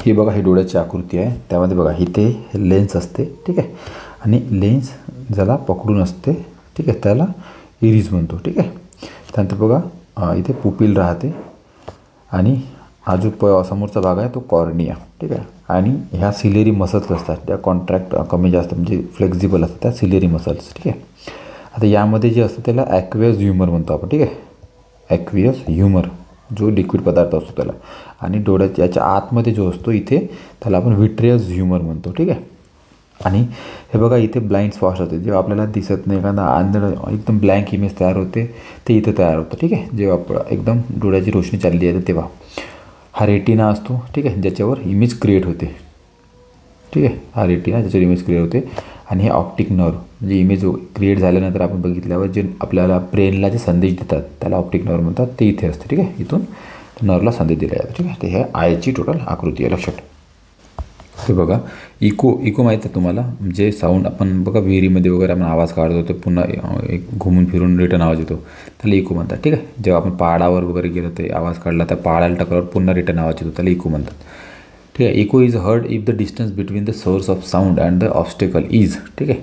ही बघा, ही डोळ्याची आकृती आहे. त्यामध्ये बघा इथे लेन्स असते. ठीक आहे. आणि लेन्स ज्याला पकडून असते, ठीक आहे, त्याला इरिस म्हणतो. ठीक आहे. त्यानंतर बघा इथे पुपिल राहते आणि हा जो समोरचा भाग आहे तो कॉर्निया, ठीक आहे. आणि ह्या सिलेरी मसल्स असतात त्या कॉन्ट्रॅक्ट कमी जास्त म्हणजे फ्लेक्झिबल असतात त्या सिलेरी मसल्स, ठीक आहे. आता यामध्ये जे असतं त्याला ॲक्वियस ह्युमर म्हणतो आपण, ठीक आहे. ॲक्वियस ह्युमर जो लिक्विड पदार्थ असतो त्याला, आणि डोळ्यात याच्या आतमध्ये जो असतो इथे त्याला आपण विट्रियस ह्युमर म्हणतो, ठीक आहे. आणि हे बघा इथे ब्लाइंड स्पॉट्स होते, जेव्हा आपल्याला दिसत नाही एखादा आंधळ एकदम ब्लँक इमेज तयार होते ते इथे तयार होतं, ठीक आहे. जेव्हा आपण एकदम डोळ्याची रोशनी चालली आहे तेव्हा हा रेटिना असतो, ठीक आहे, ज्याच्यावर इमेज क्रिएट होते, ठीक आहे. हा रेटिना ज्याच्यावर इमेज क्रिएट होते. आणि हे ऑप्टिक नर्व म्हणजे इमेज क्रिएट झाल्यानंतर आपण बघितल्यावर जे आपल्याला ब्रेनला जे संदेश देतात त्याला ऑप्टिक नर्व म्हणतात, ते इथे असते, ठीक आहे. इथून नर्वला संदेश दिला जातो, ठीक आहे. ते हे आयची टोटल आकृती आहे, लक्षात. ते बघा इको माहीत आहे तुम्हाला, जे साऊंड आपण बघा विहिरीमध्ये वगैरे आपण आवाज काढतो तो पुन्हा एक घुमून फिरून रिटर्न आवाज येतो, त्याला इको म्हणतात, ठीक आहे. जेव्हा आपण पहाडावर वगैरे गेलो ते आवाज काढला तर पहाडाला टकरावर पुन्हा रिटर्न आवाज येतो, त्याला इको म्हणतात, ठीक आहे. Echo is heard if the distance between the source of sound and the obstacle is, ठीक आहे.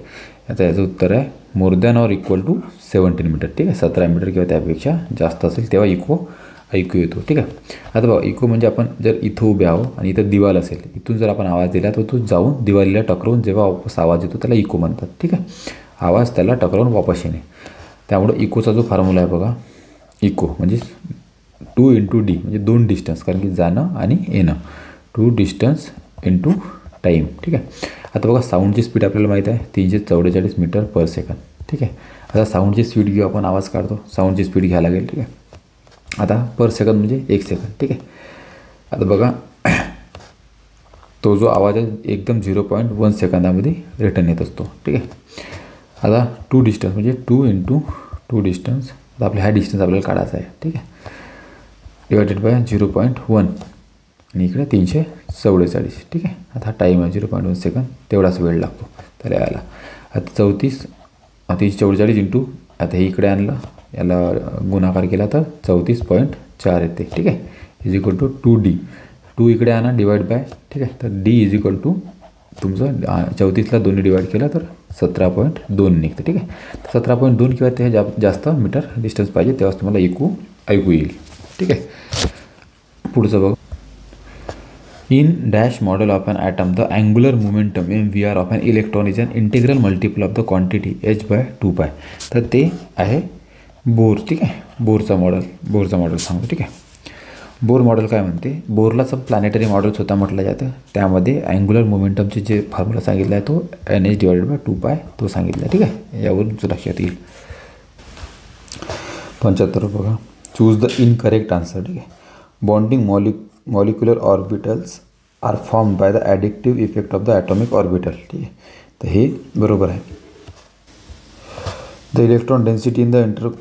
आता याचं उत्तर आहे more than or equal to 17 meter, ठीक आहे. 17 मीटर किंवा त्यापेक्षा जास्त असेल तेव्हा इको ऐकू येतो, ठीक आहे. आता बघा इको म्हणजे आपण जर इथं उभे आहो आणि इथं दिवाल असेल, इथून जर आपण आवाज दिला तर तो जाऊन दिवालीला टकरावून जेव्हा वापस आवाज येतो त्याला इको म्हणतात, ठीक आहे. आवाज त्याला टकरावून वापस येणे. त्यामुळं इकोचा जो फॉर्म्युला आहे बघा, इको म्हणजे 2 × d म्हणजे 2 डिस्टन्स, कारण की जाणं आणि येणं, 2 डिस्टन्स × टाईम, ठीक आहे. आता बघा साऊंडची स्पीड आपल्याला माहीत आहे 344 मीटर पर सेकंद, ठीक आहे. आता साऊंडची स्पीड घेऊ आपण, आवाज काढतो, साऊंडची स्पीड घ्यायला लागेल, ठीक आहे. आता पर सेकंद म्हणजे 1 सेकंद, ठीक आहे. आता बघा तो जो आवाज आहे एकदम 0.1 सेकंदामध्ये रिटर्न येत असतो, ठीक आहे. आता 2 डिस्टन्स म्हणजे 2 × 2 डिस्टन्स, आता आपल्या हा डिस्टन्स आपल्याला काढायचा आहे, ठीक आहे. डिवायडेड बाय 0.1 आणि इकडे 344, ठीक आहे. आता हा टाईम आहे 0.1 सेकंद, तेवढाच वेळ लागतो त्याला यायला. आता 344 × आता हे इकडे आणलं, याला गुणाकार केला तर 34.4 येते, ठीक आहे. इज इक्वल टू 2d, 2 इकडे आणा डिवाइड बाय, ठीक आहे. तर d इज इक्वल टू तुमचं 34ला 2ने डिवाइड केला तर 17.2 निघतं, ठीक आहे. 17.2 किंवा ते जास्त मीटर डिस्टन्स पाहिजे तेव्हाच तुम्हाला ऐकू येईल, ठीक आहे. पुढचं बघ, in dash model of an atom the angular momentum MVR of an electron is an integral multiple of the quantity h/2π. तर ते आहे बोर, ठीक आहे. बोरचा मॉडेल सांगतो, ठीक आहे. बोर मॉडेल काय म्हणते, बोरलाचं प्लॅनेटरी मॉडेल स्वतः म्हटलं जातं. त्यामध्ये अँग्युलर मोमेंटमचे जे फॉर्म्युला सांगितला आहे तो NH/2π तो सांगितला आहे, ठीक आहे. यावरून जो लक्षात येईल. 75 बघा, चूज द इनकरेक्ट आन्सर, ठीक आहे. Bonding molecular orbitals are formed by the addictive effect of the atomic orbital, ठीक आहे. तर हे बरोबर आहे. The electron density in the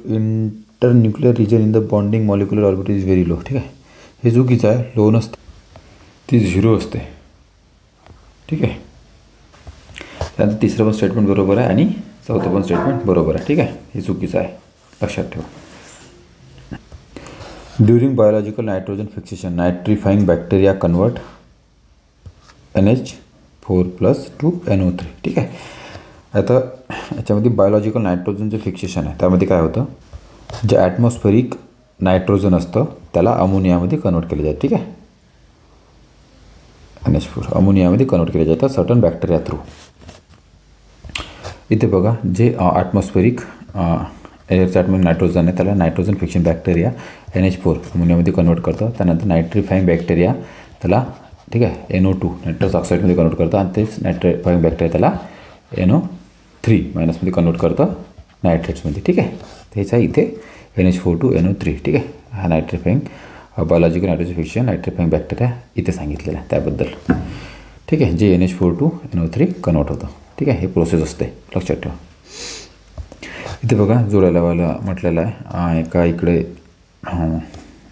internuclear region in the bonding molecular orbital is very low, ठीक आहे. हे चुकीचं आहे, लो नसते, ती 0 असते, ठीक आहे. त्यानंतर तिसरं पण स्टेटमेंट बरोबर आहे आणि चौथं पण स्टेटमेंट बरोबर आहे, ठीक आहे. हे चुकीचं आहे, लक्षात ठेवा. During biological nitrogen fixation nitrifying bacteria convert NH4+ to NO3, ठीक आहे. आता याच्यामध्ये बायोलॉजिकल नायट्रोजनचं फिक्सेशन आहे, त्यामध्ये काय होतं, जे ॲटमॉस्फेरिक नायट्रोजन असतं त्याला अमोनियामध्ये कन्वर्ट केलं जातं, ठीक आहे. NH4 अमोनियामध्ये कन्वर्ट केलं जातं सर्टन बॅक्टेरिया थ्रू. इथे बघा जे ॲटमॉस्फेरिक नायट्रोजन आहे त्याला नायट्रोजन फिक्शन बॅक्टेरिया NH4 अमोनियामध्ये कन्वर्ट करतं. त्यानंतर नायट्रिफाईंग बॅक्टेरिया त्याला, ठीक आहे, NO2 नायट्रस ऑक्साईडमध्ये कन्वर्ट करतं आणि तेच नायट्रिफाईंग बॅक्टेरिया त्याला NO3 मायनसमध्ये कन्वर्ट करतं नायट्रेट्समध्ये, ठीक आहे. त्याचा इथे NH4 to NO3, ठीक आहे. हा नायट्रिफाईंग बायोलॉजिकल नायट्रोजन फिक्शन नायट्रिफाईंग बॅक्टेरिया इथे सांगितलेलं आहे त्याबद्दल, ठीक आहे. जे NH4 to NO3 कन्वर्ट होतं, ठीक आहे. हे प्रोसेस असते, लक्षात ठेवा. इथे बघा जोडायला वाला म्हटलेलं आहे, एका इकडे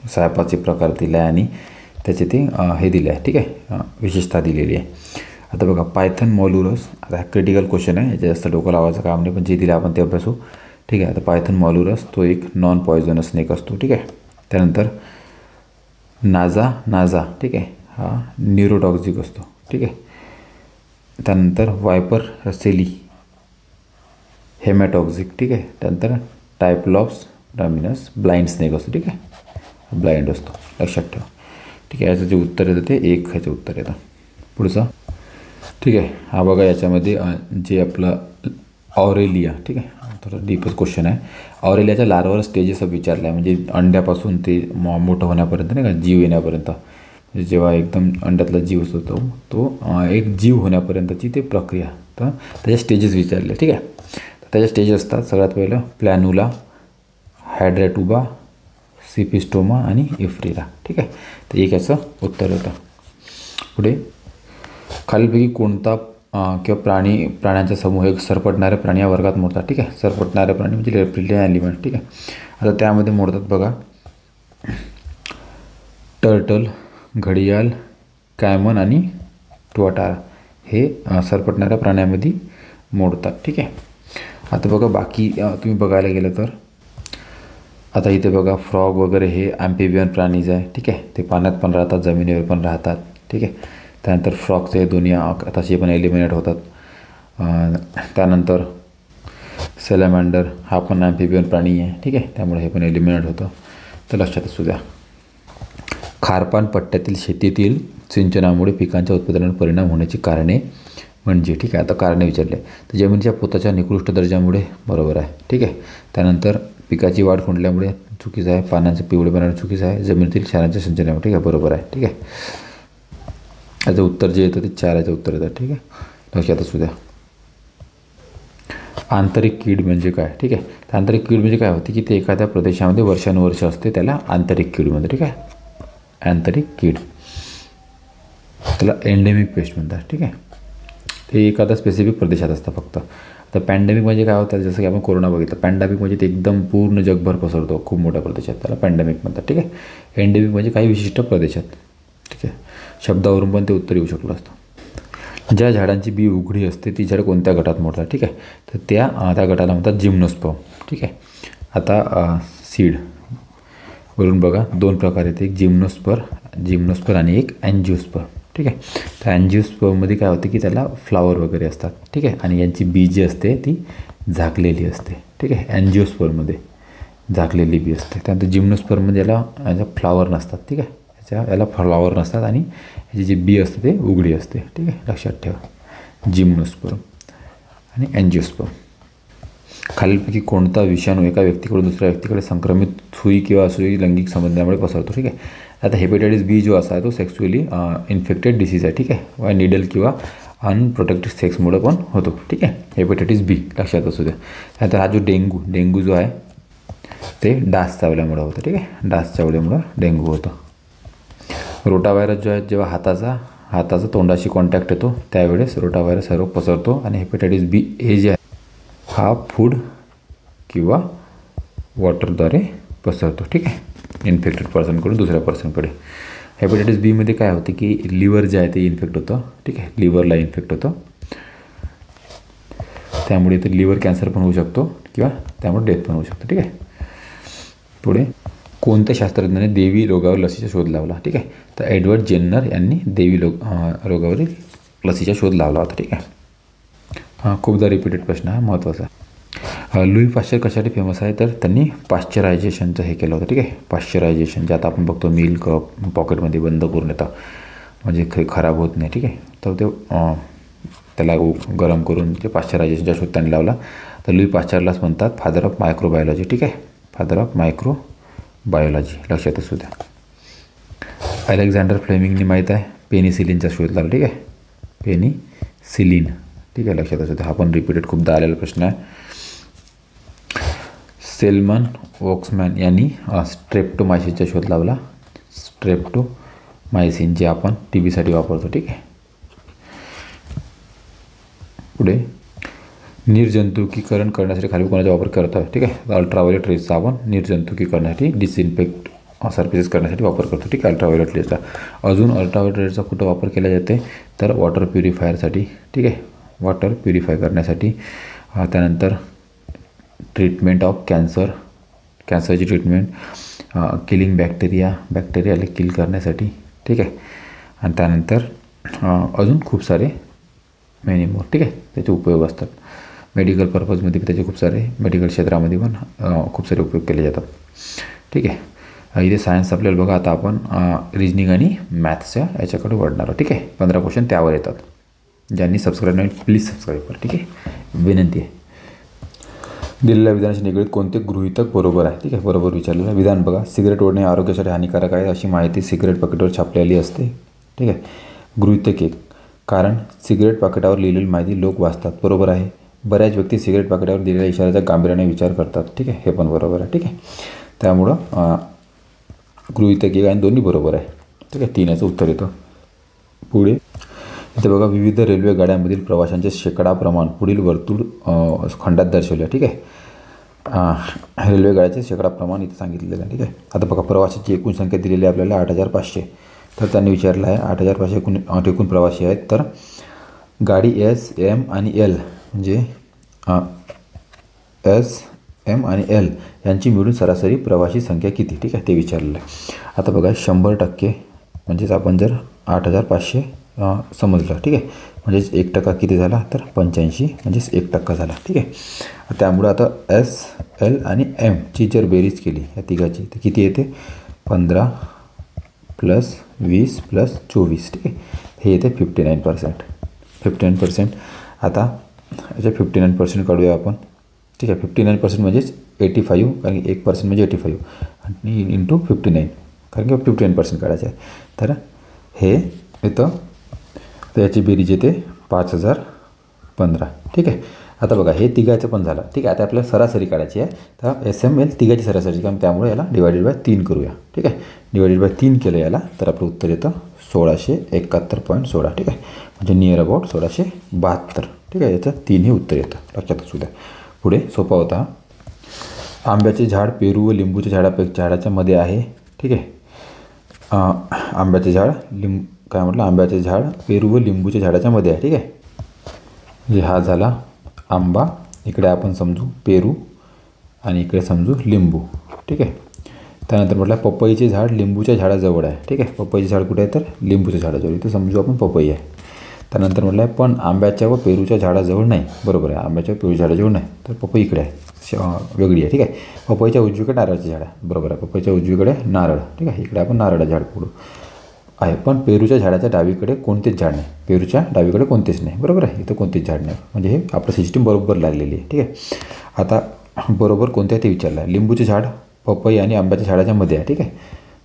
सायपाचे प्रकार दिला आहे आणि त्याचे ते हे दिले आहे, ठीक आहे, विशेषता दिलेली आहे. आता बघा पायथन मॉल्युरस, आता हा क्रिटिकल क्वेश्चन आहे, याच्या जास्त डोकं लावायचं काम नाही, पण जे दिलं आपण ते अभ्यासू, ठीक आहे. आता पायथन मॉल्युरस तो एक नॉन पॉयझनस स्नेक असतो, ठीक आहे. त्यानंतर नाजा, ठीक आहे, हा न्यूरोटॉक्सिक असतो, ठीक आहे. त्यानंतर वायपर सेली हेमॅटॉक्सिक, ठीक आहे. त्यानंतर टायप्लॉप्स रामिनस ब्लाइंड स्नेक असतो, ठीक आहे, ब्लाइंड असतो, लक्षात ठेवा. ठीक आहे. याचं जे उत्तर येतं ते 1 ह्याचं उत्तर येतं. पुढचं ठीक आहे. हा बघा याच्यामध्ये जे आपलं ऑरेलिया, ठीक आहे, थोडं डीपच क्वेश्चन आहे. ऑरेलियाच्या लार्वर स्टेजेस विचारलं आहे, म्हणजे अंड्यापासून ते मोठं होण्यापर्यंत नाही का, जीव येण्यापर्यंत, जेव्हा एकदम अंड्यातला जीव असतो तो एक जीव होण्यापर्यंतची ते प्रक्रिया, तर त्याच्या स्टेजेस विचारले. ठीक आहे. तर त्याच्या स्टेजेस असतात. सगळ्यात पहिलं प्लॅनुला, हायड्रॅटुबा, सिपिस्टोमा आणि इफ्रिरा. ठीक आहे. तर एक याचं उत्तर होतं. पुढे खालीलपैकी कोणता किंवा प्राण्यांचा समूह एक सरपटणारे प्राणी या वर्गात मोडतात. ठीक आहे. सरपटणारे प्राणी म्हणजे रेप्टिलियन ॲनिमल. ठीक आहे. आता त्यामध्ये मोडतात बघा टर्टल, घडियाल, कॅमन आणि ट्वाटारा हे सरपटणाऱ्या प्राण्यामध्ये मोडतात. ठीक आहे. आता बघा बाकी तुम्ही बघायला गेलं तर आता इथे बघा फ्रॉग वगैरे हे ॲम्फिबियन प्राणीज आहे. ठीक आहे. ते पाण्यात पण राहतात, जमिनीवर पण राहतात. ठीक आहे. त्यानंतर फ्रॉगचे दोन्ही तसे पण एलिमिनेट होतात. त्यानंतर सॅलॅमँडर हा पण ॲम्फिबियन प्राणी आहे. ठीक आहे. त्यामुळे हे पण एलिमिनेट होतं. तर लक्षात असू द्या. खारपान पट्ट्यातील शेतीतील सिंचनामुळे पिकांच्या उत्पादनावर परिणाम होण्याची कारणे म्हणजे, ठीक आहे, आता कारणे विचारले. तर जमिनीच्या पोताच्या निकृष्ट दर्जामुळे बरोबर आहे. ठीक आहे. त्यानंतर पिकाची वाढ खुंटल्यामुळे चुकीचं आहे. पानांचं पिवळेपणा चुकीचं आहे. जमिनीतील क्षारांच्या सिंचनामुळे, ठीक आहे, बरोबर आहे. ठीक आहे. याचं उत्तर जे येतं ते 4 याचं उत्तर येतं. ठीक आहे. लक्षात असू द्या. आंतरिक कीड म्हणजे काय. ठीक आहे. तर आंतरिक कीड म्हणजे काय होते की ते एखाद्या प्रदेशामध्ये वर्षानुवर्ष असते, त्याला आंतरिक कीड म्हणतात. ठीक आहे. आंतरिक कीड त्याला एंडेमिक पेस्ट म्हणतात. ठीक आहे. ते एखाद्या स्पेसिफिक प्रदेशात असतं फक्त. आता पॅन्डेमिक म्हणजे काय होतं, जसं की आपण कोरोना बघितलं. पॅन्डेमिक म्हणजे ते एकदम पूर्ण जगभर पसरतो खूप मोठ्या प्रदेशात, त्याला पॅन्डेमिक म्हणतात. ठीक आहे. एंडेमिक म्हणजे काही विशिष्ट प्रदेशात. ठीक आहे. शब्दावरून पण ते उत्तर येऊ शकलं असतं. ज्या झाडांची बी उघडी असते ती झाडं कोणत्या गटात मोडतात. ठीक आहे. तर त्या गटाला म्हणतात जिम्नोस्पर्म. ठीक आहे. आता सीड वरून बघा 2 प्रकार आहेत, एक जिम्नोस्पर आणि एक अँजिओस्पर्म. ठीक आहे. तर अँजिओस्पर्ममध्ये काय होते की त्याला फ्लावर वगैरे असतात. ठीक आहे. आणि यांची बी जी असते ती झाकलेली असते. ठीक आहे. अँजिओस्पर्ममध्ये झाकलेली बी असते. त्यानंतर जिम्नोस्पर्ममध्ये याचा फ्लावर नसतात. ठीक आहे. याला फ्लावर नसतात आणि याची जी बी असते ते उघडी असते. ठीक आहे. लक्षात ठेवा. जिम्नोस्पर्म आणि अँजिओस्पर्म. खालीलपैकी कोणता विषाणू एका व्यक्तीकडून दुसऱ्या व्यक्तीकडे संक्रमित सुई किंवा असुई लैंगिक संबंधामुळे पसरतो. ठीक आहे. आता हेपेटायटिस बी जो असा तो सेक्सुअली इन्फेक्टेड डिसीज आहे. ठीक आहे. वा निडल किंवा अनप्रोटेक्टेड सेक्समुळे पण होतो. ठीक आहे. हेपेटायटिस बी लक्षात असू द्या. त्यानंतर हा जो डेंग्यू जो आहे ते डास चावल्यामुळे होतं. ठीक आहे. डास चावल्यामुळं डेंग्यू होतं. रोटाव्हायरस जो आहे जेव्हा हाताचा तोंडाशी कॉन्टॅक्ट येतो त्यावेळेस रोटाव्हायरस सर्व पसरतो. आणि हेपेटायटिस बी हे जे आहे हा फूड किंवा वॉटरद्वारे पसरतो. ठीक आहे. इन्फेक्टेड पर्सनकडून दुसऱ्या पर्सनकडे. हेपेटायटिस बीमध्ये काय होते की लिव्हर जे आहे ते इन्फेक्ट होतं. ठीक आहे. लिव्हरला इन्फेक्ट होतं, त्यामुळे ते लिव्हर कॅन्सर पण होऊ शकतो किंवा त्यामुळे डेथ पण होऊ शकतो. ठीक आहे. पुढे कोणत्या शास्त्रज्ञाने देवी रोगावर लसीचा शोध लावला. ठीक आहे. तर एडवर्ड जेन्नर यांनी देवी रोगावरील लसीचा शोध लावला होता. ठीक आहे. खूपदा रिपीटेड प्रश्न हा महत्त्वाचा. लुई पाश्चर कशासाठी फेमस आहे, तर त्यांनी पाश्चरायझेशनचं हे केलं होतं. ठीक आहे. पाश्चरायझेशन जे आता आपण बघतो मिल्क पॉकेटमध्ये बंद करून येतं म्हणजे खराब होत नाही. ठीक आहे. तर ते त्याला गरम करून ते पाश्चरायझेशनचा शोध त्यांनी लावला. तर लुई पाश्चरलाच म्हणतात फादर ऑफ मायक्रोबायोलॉजी. ठीक आहे. फादर ऑफ मायक्रोबायोलॉजी लक्षात असू द्या. अलेक्झांडर फ्लेमिंगनी माहीत आहे पेनिसिलिनचा शोध लावला. ठीक आहे. पेनिसिलिन. ठीक आहे. लक्षात असू द्या. हा पण रिपीटेड खूपदा आलेला प्रश्न आहे. सेल्मन वॉक्समॅन यांनी स्ट्रेप्टोमायसिनचा शोध लावला. स्ट्रेप्टोमायसिन जे आपण TBसाठी वापरतो. ठीक आहे. पुढे निर्जंतुकीकरण करण्यासाठी खाली कोणाचा वापर करतो. ठीक आहे. अल्ट्राव्हायोलेट रेजचा आपण निर्जंतुकीकरणासाठी डिसइन्फेक्ट सर्फेसेस करण्यासाठी वापर करतो. ठीक आहे. अल्ट्राव्हायोलेट रेजचा. अजून अल्ट्राव्हायोलेट रेजचा कुठं वापर केला जाते, तर वॉटर प्युरिफायरसाठी. ठीक आहे. वॉटर प्युरिफाय करण्यासाठी. त्यानंतर ट्रीटमेंट ऑफ कॅन्सरची ट्रीटमेंट, किलिंग बॅक्टेरियाला किल करण्यासाठी. ठीक आहे. आणि त्यानंतर अजून खूप सारे मेनी मोर. ठीक आहे. त्याचे उपयोग असतात. मेडिकल पर्पजमध्ये त्याचे खूप सारे मेडिकल क्षेत्रामध्ये पण खूप सारे उपयोग केले जातात. ठीक आहे. इथे सायन्स आपल्याला बघा आता आपण रिजनिंग आणि मॅथ्सच्या याच्याकडे वळणार आहोत. ठीक आहे, 15 क्वेश्चन त्यावर येतात. ज्यांनी सबस्क्राईब नाही प्लीज सबस्क्राईब करा. ठीक आहे, विनंती आहे. दिलेल्या विधानाशी निगडीत कोणते गृहीतक बरोबर आहे? ठीक आहे, बरोबर विचारलेलं विधान बघा. सिगरेट ओढणे आरोग्यासाठी हानिकारक आहे अशी माहिती सिगरेट पाकिटावर छापलेली असते. ठीक आहे, गृहीतक 1, कारण सिगरेट पाकिटावर लिहिलेली माहिती लोक वाचतात. बरोबर आहे. बऱ्याच व्यक्ती सिगरेट पाकिटावर दिलेल्या इशाऱ्याचा गांभीर्याने विचार करतात. ठीक आहे, हे पण बरोबर आहे. ठीक आहे, त्यामुळं गृहीतक 1 आणि दोन्ही बरोबर आहे. ठीक आहे, 3 याचं उत्तर येतं. पुढे इथे बघा, विविध रेल्वे गाड्यांमधील प्रवाशांचे शेकडा प्रमाण पुढील वर्तुळ खंडात दर्शवले. ठीक आहे, रेल्वे गाड्याचे शेकडा प्रमाण इथे सांगितलेलं आहे. ठीक आहे, आता बघा, प्रवाशांची एकूण संख्या दिलेली आहे आपल्याला 8500. तर त्यांनी विचारलं आहे 8500 एकूण प्रवासी आहेत. तर गाडी एस, एम आणि एल म्हणजे एस, एम आणि एल यांची मिळून सरासरी प्रवासी संख्या किती? ठीक आहे, ते विचारलेलं आहे. आता बघा, 100% म्हणजेच आपण जर 8500 समजलं. ठीक आहे, म्हणजेच 1% किती झाला? तर 85 म्हणजेच 1% झाला. ठीक आहे, त्यामुळं आता एस, एल आणि एमची जर बेरीज केली या तिघाची तर किती येते? 15 + 20 + 24. ठीक आहे, हे येते 59%. 59%. आता याच्या 59% काढूया आपण. ठीक आहे, 59% म्हणजेच 85, कारण की 1% म्हणजे 85 आणि इंटू 59, कारण की 59% काढायचं आहे. तर हे येतं, तर याची बेरीज येते 5015. ठीक आहे, आता बघा, हे तिघाचं पण झालं. ठीक आहे, आता आपल्याला सरासरी काढायची आहे. तर एस, एम, एल तिघाची सरासरी, कारण त्यामुळे याला /3 करूया. ठीक आहे, /3 केलं याला तर आपलं उत्तर येतं 1671.16. ठीक आहे, म्हणजे नियर अबाउट 1672. ठीक आहे, याचं 3 हे उत्तर येतं, लक्षात असू द्या. पुढे सोपा होता. आंब्याचे झाड पेरू व लिंबूच्या झाडाच्या मध्ये आहे. ठीक आहे, आंब्याचे झाड काय म्हटलं? आंब्याचे झाड पेरू व लिंबूच्या झाडाच्या मध्ये आहे. ठीक आहे, म्हणजे हा झाला आंबा, इकडे आपण समजू पेरू आणि इकडे समजू लिंबू. ठीक आहे, त्यानंतर म्हटलं पपईचे झाड लिंबूच्या झाडाजवळ आहे. ठीक आहे, पपईचे झाड कुठे आहे? तर लिंबूच्या झाडाजवळ. इथे समजू आपण पपई आहे. त्यानंतर म्हटलं आहे पण आंब्याच्या व पेरूच्या झाडाजवळ नाही. बरोबर आहे, आंब्याच्या व पेरूच्या झाडाजवळ नाही, तर पपई इकडे आहे, वेगळी आहे. ठीक आहे, पपईच्या उजवीकडे नारळाचे झाड आहे. बरोबर आहे, पपईच्या उजवीकडे नारळ. ठीक आहे, इकडे आपण नारळाचं झाड पकडू आहे. पण पेरूच्या झाडाच्या डावीकडे कोणतेच झाड नाही. पेरूच्या डावीकडे कोणतेच नाही. बरोबर आहे, इथं कोणतेच झाड नाही, म्हणजे हे आपलं सिस्टीम बरोबर लागलेली आहे. ठीक आहे, आता बरोबर कोणते आहे ते विचारलं आहे. लिंबूचे झाड पपई आणि आंब्याच्या झाडाच्या मध्ये आहे. ठीक आहे,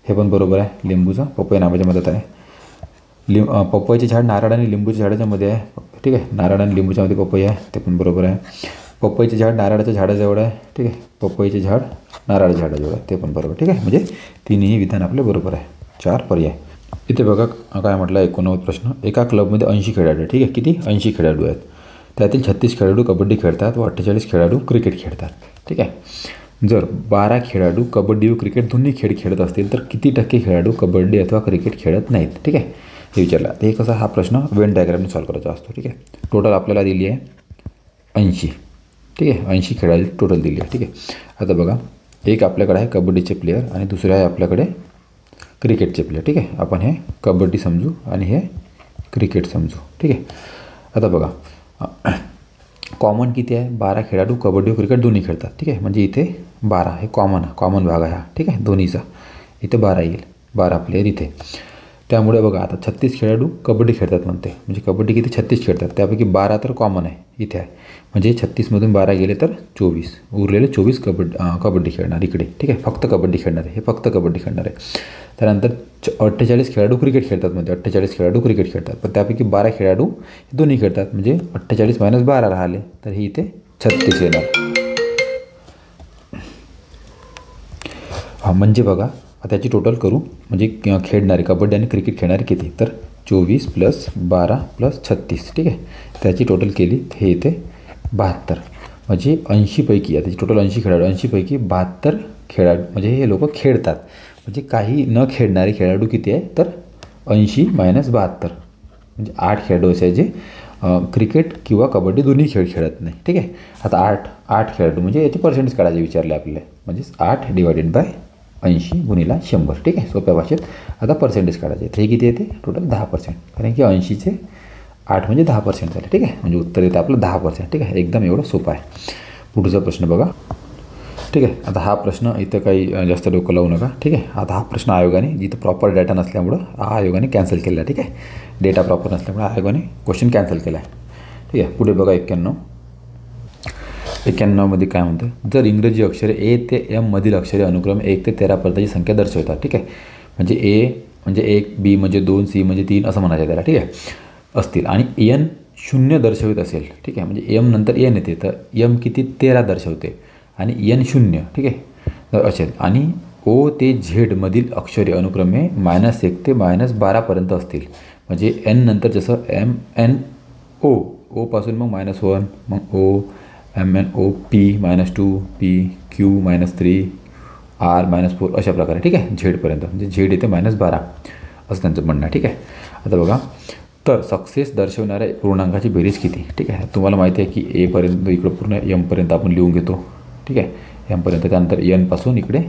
हे पण बरोबर आहे. लिंबूचं पपई आणि आंब्याच्या मध्यात आहे. पपईचे झाड नारळ आणि लिंबूच्या झाडाच्या मध्ये आहे. ठीक आहे, नारळ आणि लिंबूच्या मध्ये पपई आहे, ते पण बरोबर आहे. पपईचे झाड नारळाच्या झाडाजवळ आहे. ठीक आहे, पपईचे झाड नारळाच्या झाडाजवळ आहे, ते पण बरोबर. ठीक आहे, म्हणजे तिन्ही विधान आपले बरोबर आहे. 4 पर्याय. इथे बघा काय म्हटलं, 89 प्रश्न. एका क्लबमध्ये 80 खेळाडू. ठीक आहे, किती? 80 खेळाडू आहेत. त्यातील 36 खेळाडू कबड्डी खेळतात व 48 खेळाडू क्रिकेट खेळतात. ठीक आहे, जर 12 खेळाडू कबड्डी व क्रिकेट दोन्ही खेळ खेळत असतील तर किती टक्के खेळाडू कबड्डी अथवा क्रिकेट खेळत नाहीत? ठीक आहे, हे विचारला. तर हे कसा हा प्रश्न वेन डायग्रामने सॉल्व करायचा असतो. ठीक आहे, टोटल आपल्याला दिली आहे 80. ठीक आहे, 80 खेळाडू टोटल दिली आहे. ठीक आहे, आता बघा, एक आपल्याकडे आहे कबड्डीचे प्लेयर आणि दुसरे आहे आपल्याकडे क्रिकेटचे प्लेयर. ठीक आहे, आपण हे कबड्डी समजू आणि हे क्रिकेट समजू. ठीक आहे, आता बघा, कॉमन किती आहे? 12 खेळाडू कबड्डी व क्रिकेट दोन्ही खेळतात. ठीक आहे, म्हणजे इथे 12 हे कॉमन भाग आहे हा. ठीक आहे, दोन्हीचा इथे 12 येईल, 12 प्लेयर इथे. त्यामुळे बघा, आता 36 खेळाडू कबड्डी खेळतात म्हणते, म्हणजे कबड्डी किती? 36 खेळतात, त्यापैकी 12 तर कॉमन आहे इथे आहे, म्हणजे 36मधून 12 गेले तर 24, उरलेले 24 कबड्डी खेळणार इकडे. ठीक आहे, फक्त कबड्डी खेळणार आहे, हे फक्त कबड्डी खेळणार आहे. त्यानंतर 48 खेळाडू क्रिकेट खेळतात, म्हणजे 48 खेळाडू क्रिकेट खेळतात, पण त्यापैकी 12 खेळाडू दोन्ही खेळतात, म्हणजे 48 - 12 राहिले, तर हे इथे 36 येणार. म्हणजे बघा, आता याची टोटल करू, म्हणजे खेळणारे कबड्डी आणि क्रिकेट खेळणारे किती? तर 24 + 12 + 36. ठीक आहे, त्याची टोटल केली हे येते 72. म्हणजे 80पैकी, आता टोटल 80 खेळाडू, 80पैकी 72 खेळाडू म्हणजे हे लोक खेळतात. म्हणजे काही न खेळणारे खेळाडू किती आहे? तर 80 - 72, म्हणजे 8 खेळाडू असे जे क्रिकेट किंवा कबड्डी दोन्ही खेळ खेळत नाही. ठीक आहे, आता 8 खेळाडू म्हणजे याचे पर्सेंटेज काढायचे विचारले आपल्याला, म्हणजेच 8 / 80 × 100. ठीक आहे, सोप्या भाषेत आता पर्सेंटेज काढायचे. तर हे किती येते? टोटल 10%, कारण की 80चे 8 म्हणजे 10% झाले. ठीक आहे, म्हणजे उत्तर येतं आपलं 10%. ठीक आहे, एकदम एवढं सोपं आहे. पुढचा प्रश्न बघा. ठीक आहे. आता हा प्रश्न इथं काही जास्त डोकं लावू नका. ठीक आहे. आता हा प्रश्न आयोगाने जिथं प्रॉपर डेटा नसल्यामुळं आयोगाने कॅन्सल केला आहे. ठीक आहे. डेटा प्रॉपर नसल्यामुळे आयोगाने क्वेश्चन कॅन्सल केला आहे. ठीक आहे. पुढे बघा 91मध्ये काय म्हणतं, जर इंग्रजी अक्षरे ए ते एम मधील अक्षरे अनुक्रमे 1 ते 13 पर्यंतची संख्या दर्शवतात. ठीक आहे. म्हणजे ए म्हणजे 1, बी म्हणजे 2, सी म्हणजे 3 असं म्हणायचं त्याला. ठीक आहे. असतील आणि एन 0 दर्शवित असेल. ठीक आहे. म्हणजे एम नंतर एन येते तर एम किती 13 दर्शवते आणि एन 0. ठीक आहे. तर असेल आणि ओ ते झेड मधील अक्षरे अनुक्रमे -1 ते -12 असतील. म्हणजे एन नंतर जसं एम एन ओपासून मग -1 मग O M N O P -2 P Q -3 R -4 अशा प्रकारे. ठीक आहे. झेडपर्यंत म्हणजे झेड येते -12 असं त्यांचं म्हणणं आहे. ठीक आहे. आता बघा, तर सक्सेस दर्शवणाऱ्या पूर्णांकाची बेरीज किती. ठीक आहे. तुम्हाला माहिती आहे की एपर्यंत इकडं पूर्ण एमपर्यंत आपण लिहून घेतो. ठीक आहे. एमपर्यंत त्यानंतर एनपासून इकडे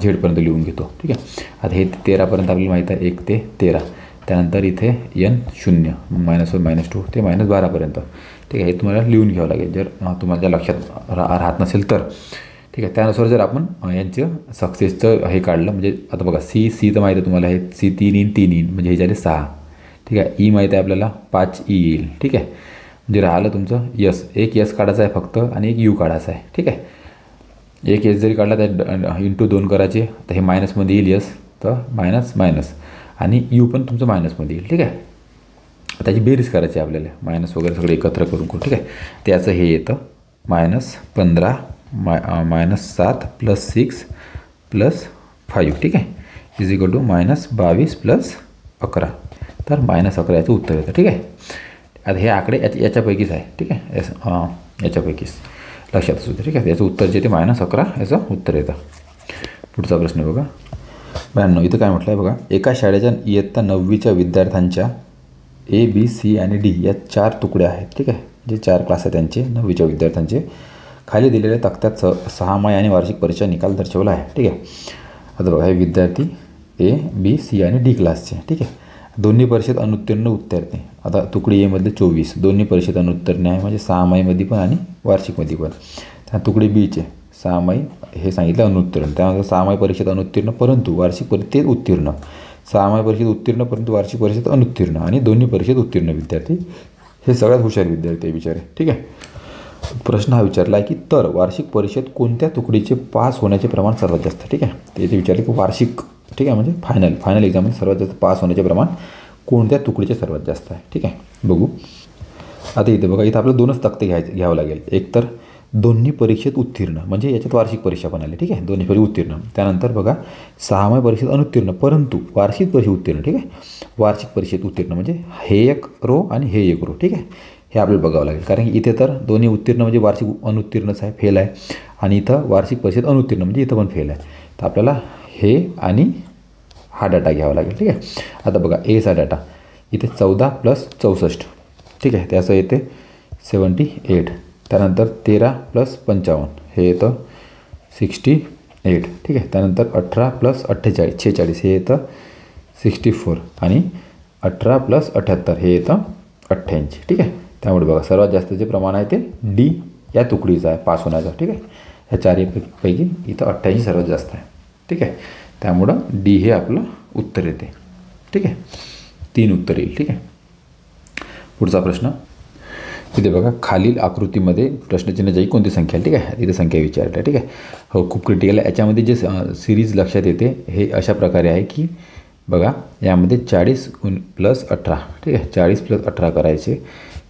झेडपर्यंत लिहून घेतो. ठीक आहे. आता हे 13पर्यंत आपल्याला माहीत आहे 1 ते 13. त्यानंतर इथे एन 0 -1 -2 ते -12. ठीक आहे. हे तुम्हाला लिहून घ्यावं लागेल जर तुम्हाला लक्षात राहत नसेल तर. ठीक आहे. त्यानुसार जर आपण यांचं सक्सेसचं हे काढलं म्हणजे आता बघा सी तर माहीत आहे तुम्हाला, हे सी 3 येईन म्हणजे हे झाले 6. ठीक आहे. ई माहीत आहे आपल्याला 5 येईल. ठीक आहे. म्हणजे राहिलं तुमचं यस, एक यस काढायचा आहे फक्त आणि एक यू काढायचा आहे. ठीक आहे. एक यस जरी काढला तर इंटू 2 करायचे तर हे मायनसमध्ये येईल यस, तर मायनस आणि यू पण तुमचं मायनसमध्ये येईल. ठीक आहे. त्याची बेरीज करायची आपल्याला, मायनस वगैरे सगळे एकत्र करून. ठीक आहे. त्याचं हे येतं -15 -7 + 6 + 5. ठीक आहे. Is equal to -22 + 11. तर -11 याचं उत्तर येतं. ठीक आहे. आता हे आकडे याच्यापैकीच आहे. ठीक आहे. याच्यापैकीच लक्षात असू दे. ठीक आहे. याचं उत्तर जे ते -11 याचं उत्तर येतं. पुढचा प्रश्न बघा 92. इथं काय म्हटलं आहे बघा, एका शाळेच्या इयत्ता 9वीच्या विद्यार्थ्यांच्या ए बी सी आणि डी या 4 तुकड्या आहेत. ठीक आहे. जे 4 क्लास आहेत त्यांचे 9वीच्या विद्यार्थ्यांचे. खाली दिलेल्या तक्त्यात 6माही आणि वार्षिक परीक्षा निकाल दर्शवला आहे. ठीक आहे. आता बघा, हे विद्यार्थी ए बी सी आणि डी क्लासचे. ठीक आहे. दोन्ही परीक्षेत अनुत्तीर्ण उत्तरते. आता तुकडी एमधले 24, दोन्ही परीक्षेत अनुत्तीर्ण आहे म्हणजे 6माहीमध्ये पण आणि वार्षिकमध्ये पण. त्या तुकडी बीचे 6माही हे सांगितलं अनुत्तीर्ण, त्यानंतर 6माही परीक्षेत अनुत्तीर्ण परंतु वार्षिक परीक्षेत उत्तीर्ण, 6माही परीक्षेत उत्तीर्ण परंतु वार्षिक परीक्षेत अनुत्तीर्ण आणि दोन्ही परीक्षेत उत्तीर्ण विद्यार्थी हे सगळ्यात हुशार विद्यार्थी आहे बिचारे. ठीक आहे. प्रश्न हा विचारला आहे की तर वार्षिक परीक्षेत कोणत्या तुकडीचे पास होण्याचे प्रमाण सर्वात जास्त. ठीक आहे. ते विचारले की वार्षिक, ठीक आहे, म्हणजे फायनल एक्झाममध्ये सर्वात जास्त पास होण्याचे प्रमाण कोणत्या तुकडीचे सर्वात जास्त आहे. ठीक आहे. बघू. आता इथे बघा, इथं आपल्याला 2च तक्ते घ्यावं लागेल. एक तर दोन्ही परीक्षेत उत्तीर्ण म्हणजे याच्यात वार्षिक परीक्षा पण आली. ठीक आहे. दोन्ही परीक्षा उत्तीर्ण. त्यानंतर बघा 6माही परीक्षेत अनुत्तीर्ण परंतु वार्षिक परीक्षेत उत्तीर्ण. ठीक आहे. वार्षिक परीक्षेत उत्तीर्ण म्हणजे हे एक रो आणि हे एक रो. ठीक आहे. हे आपल्याला बघावं लागेल कारण की इथे तर दोन्ही उत्तीर्ण म्हणजे वार्षिक अनुत्तीर्णच आहे, फेल आहे, आणि इथं वार्षिक परीक्षेत अनुत्तीर्ण म्हणजे इथं पण फेल आहे. तर आपल्याला हे आणि हा डाटा घ्यावा लागेल. ठीक आहे. आता बघा एचा डाटा इथे 14 + 64. ठीक आहे. त्याचं येते 78. त्यानंतर 13 + 55 हे येतं 68. ठीक आहे. त्यानंतर 18 + 48 46 हे येतं 64 आणि 18 + 78 हे येतं 88. ठीक आहे. त्यामुळे बघा सर्वात जास्त जे प्रमाण आहे ते डी या तुकडीचं आहे पास होण्याचं. ठीक आहे. ह्या 4 पैकी इथं 88 सर्वात जास्त आहे. ठीक आहे. त्यामुळं डी हे आपलं उत्तर येते. ठीक आहे. 3 उत्तर येईल. ठीक आहे. पुढचा प्रश्न इथे बघा, खालील आकृतीमध्ये प्रश्नचिन्ह जाई कोणती संख्या आहे. ठीक आहे. इथे संख्या विचारली आहे. ठीक आहे. हो, खूप क्रिटिकल आहे. याच्यामध्ये जे सिरीज लक्षात येते हे अशा प्रकारे आहे की बघा, यामध्ये 40 + 18. ठीक आहे. 40 + 18 करायचे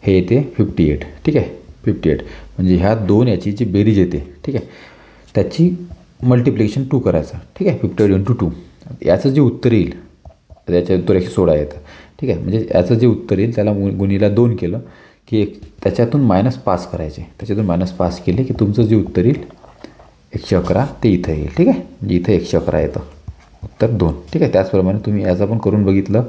हे येते 58. ठीक आहे. 58 म्हणजे ह्या 2 याची जी बेरीज येते. ठीक आहे. त्याची मल्टिप्लिकेशन 2 करायचं. ठीक आहे. 58 × 2 याचं जे उत्तर येईल त्याच्या उत्तर 116 येतं. ठीक आहे. म्हणजे याचं जे उत्तर येईल त्याला गुणीला 2 केलं की त्याच्यातून -5 करायचे. त्याच्यातून -5 केले की तुमचं जे उत्तर येईल 111 ते इथं येईल. ठीक आहे. म्हणजे इथं 111 येतं उत्तर 2. ठीक आहे. त्याचप्रमाणे तुम्ही याचं पण करून बघितलं.